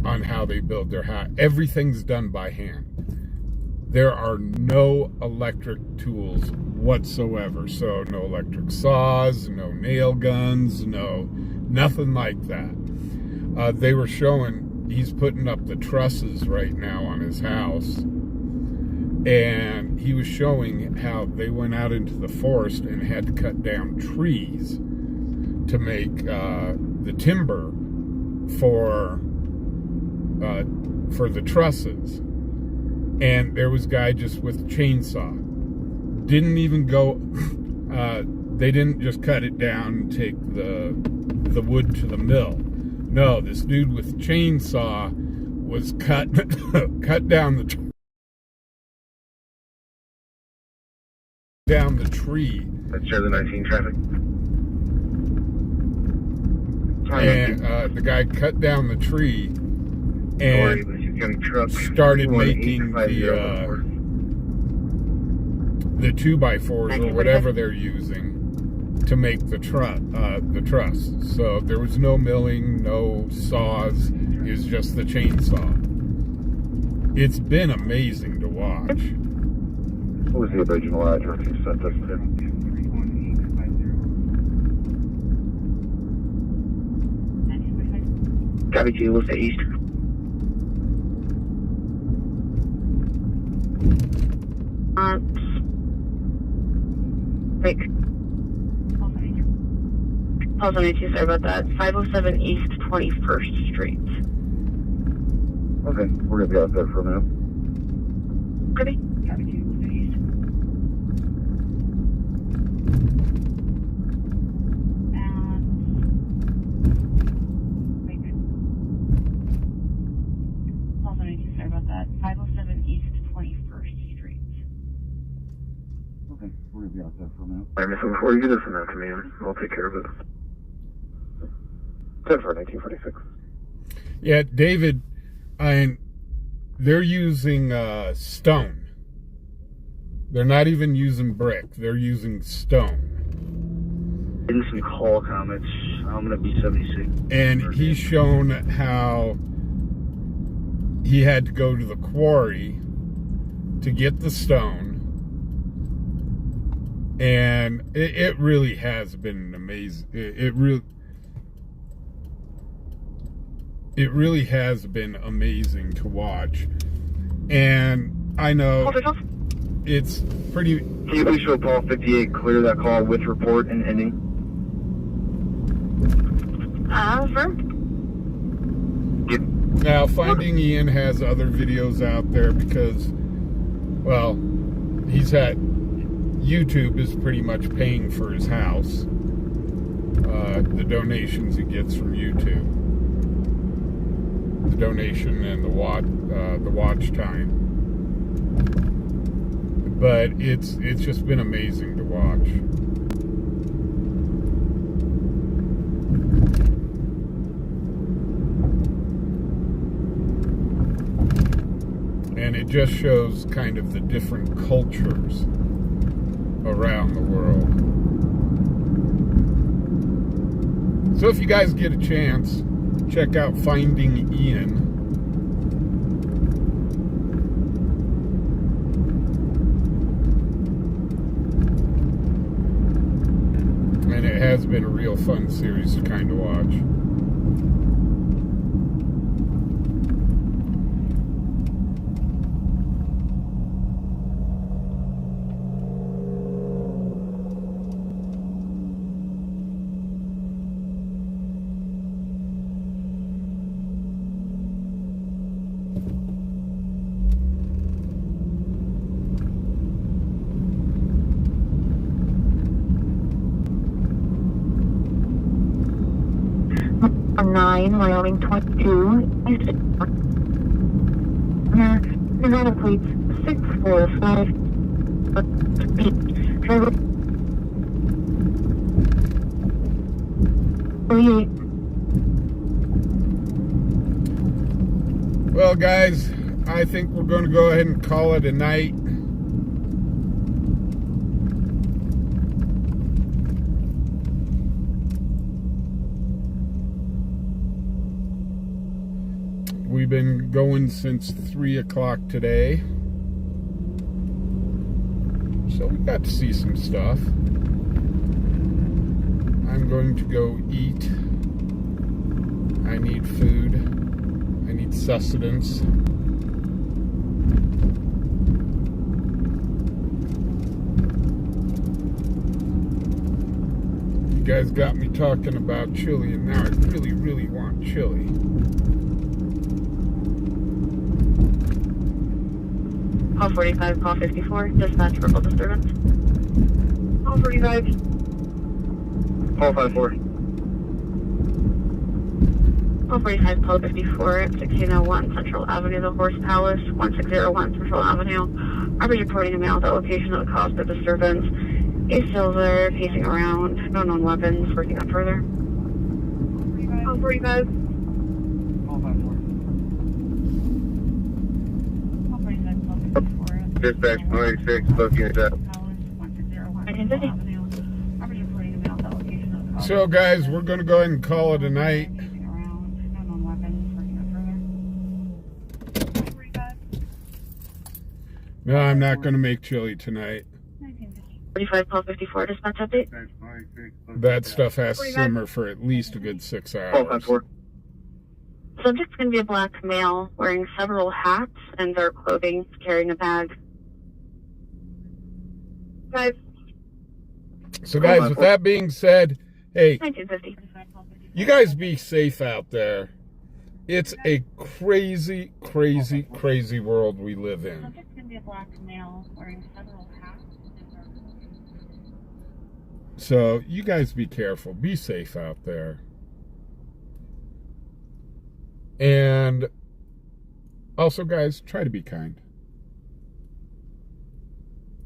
on how they build their house. Everything's done by hand. There are no electric tools whatsoever. So no electric saws, no nail guns, nothing like that. They were showing, he's putting up the trusses right now on his house. And he was showing how they went out into the forest and had to cut down trees to make the timber for the trusses. And there was a guy just with a chainsaw. Didn't even go, they didn't just cut it down and take the wood to the mill. No, this dude with a chainsaw was cut down the tree. That's share the 19 traffic. And the guy cut down the tree and started making the 2x4s or whatever they're using to make the truss. So there was no milling, no saws. It was just the chainsaw. It's been amazing to watch. What was the original address you sent us to? Copy to what's the east? Like, Pulse 92, sorry about that. 507 East 21st Street. Okay, we're gonna be out there for a minute. Copy. Copy 2, east. And... wait. Pulse 92, sorry about that. 507 East 21st Street. Okay, we're gonna be out there for a minute. Alright, so before you get this in that to me, I'll take care of it. 10 for 1946. Yeah, David, they're using stone. They're not even using brick. They're using stone. Getting some call comments. I'm gonna be 76. And he's shown how he had to go to the quarry to get the stone. And it really has been amazing. It really has been amazing to watch. And I know it's pretty... Can you please show Paul 58 clear that call with report and ending? Sure. Now, Finding Ian has other videos out there because, well, he's had... YouTube is pretty much paying for his house. The donations he gets from YouTube. The donation and the watch time. But it's just been amazing to watch. And it just shows kind of the different cultures around the world. So if you guys get a chance, check out Finding Ian. And it has been a real fun series to kind of watch. Wyoming 22, Nevada plates 645, driver 38. Well, guys, I think we're going to go ahead and call it a night. We've been going since 3 o'clock today. So we got to see some stuff. I'm going to go eat. I need food. I need sustenance. You guys got me talking about chili, and now I really, really want chili. Call 45, call 54, dispatch verbal disturbance. Call 45. Call 54. Call 45, call 54 at 1601 Central Avenue, the Horse Palace, 1601 Central Avenue. I'll be reporting a male at the location that caused the disturbance. He's still there, pacing around, no known weapons, working up further. Call 45. Dispatch 96, located at. So, guys, we're going to go ahead and call it a night. No, I'm not going to make chili tonight. 45, call 54, dispatch update. That stuff has to simmer for at least a good 6 hours. Subject's going to be a black male wearing several hats and dark clothing, carrying a bag. So, guys, with that being said, Hey, 1950. you guys be safe out there. It's a crazy, crazy, crazy world we live in. Subject's going to be a black male wearing several hats. So you guys be careful. Be safe out there. And also, guys, try to be kind.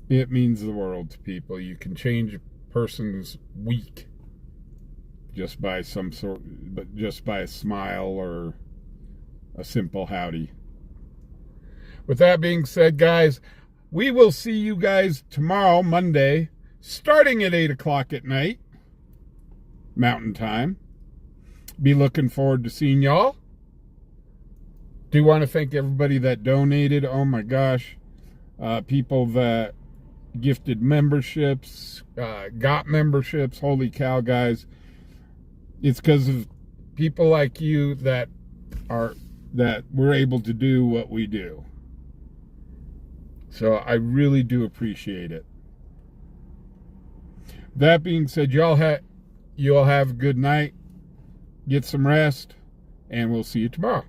It means the world to people. You can change a person's week just by just by a smile or a simple howdy. With that being said, guys, we will see you guys tomorrow, Monday, starting at 8 o'clock at night, Mountain Time. Be looking forward to seeing y'all. Do want to thank everybody that donated. Oh my gosh. People that gifted memberships, got memberships. Holy cow, guys. It's because of people like you that we're able to do what we do. So I really do appreciate it. That being said, you all have a good night. Get some rest, and we'll see you tomorrow.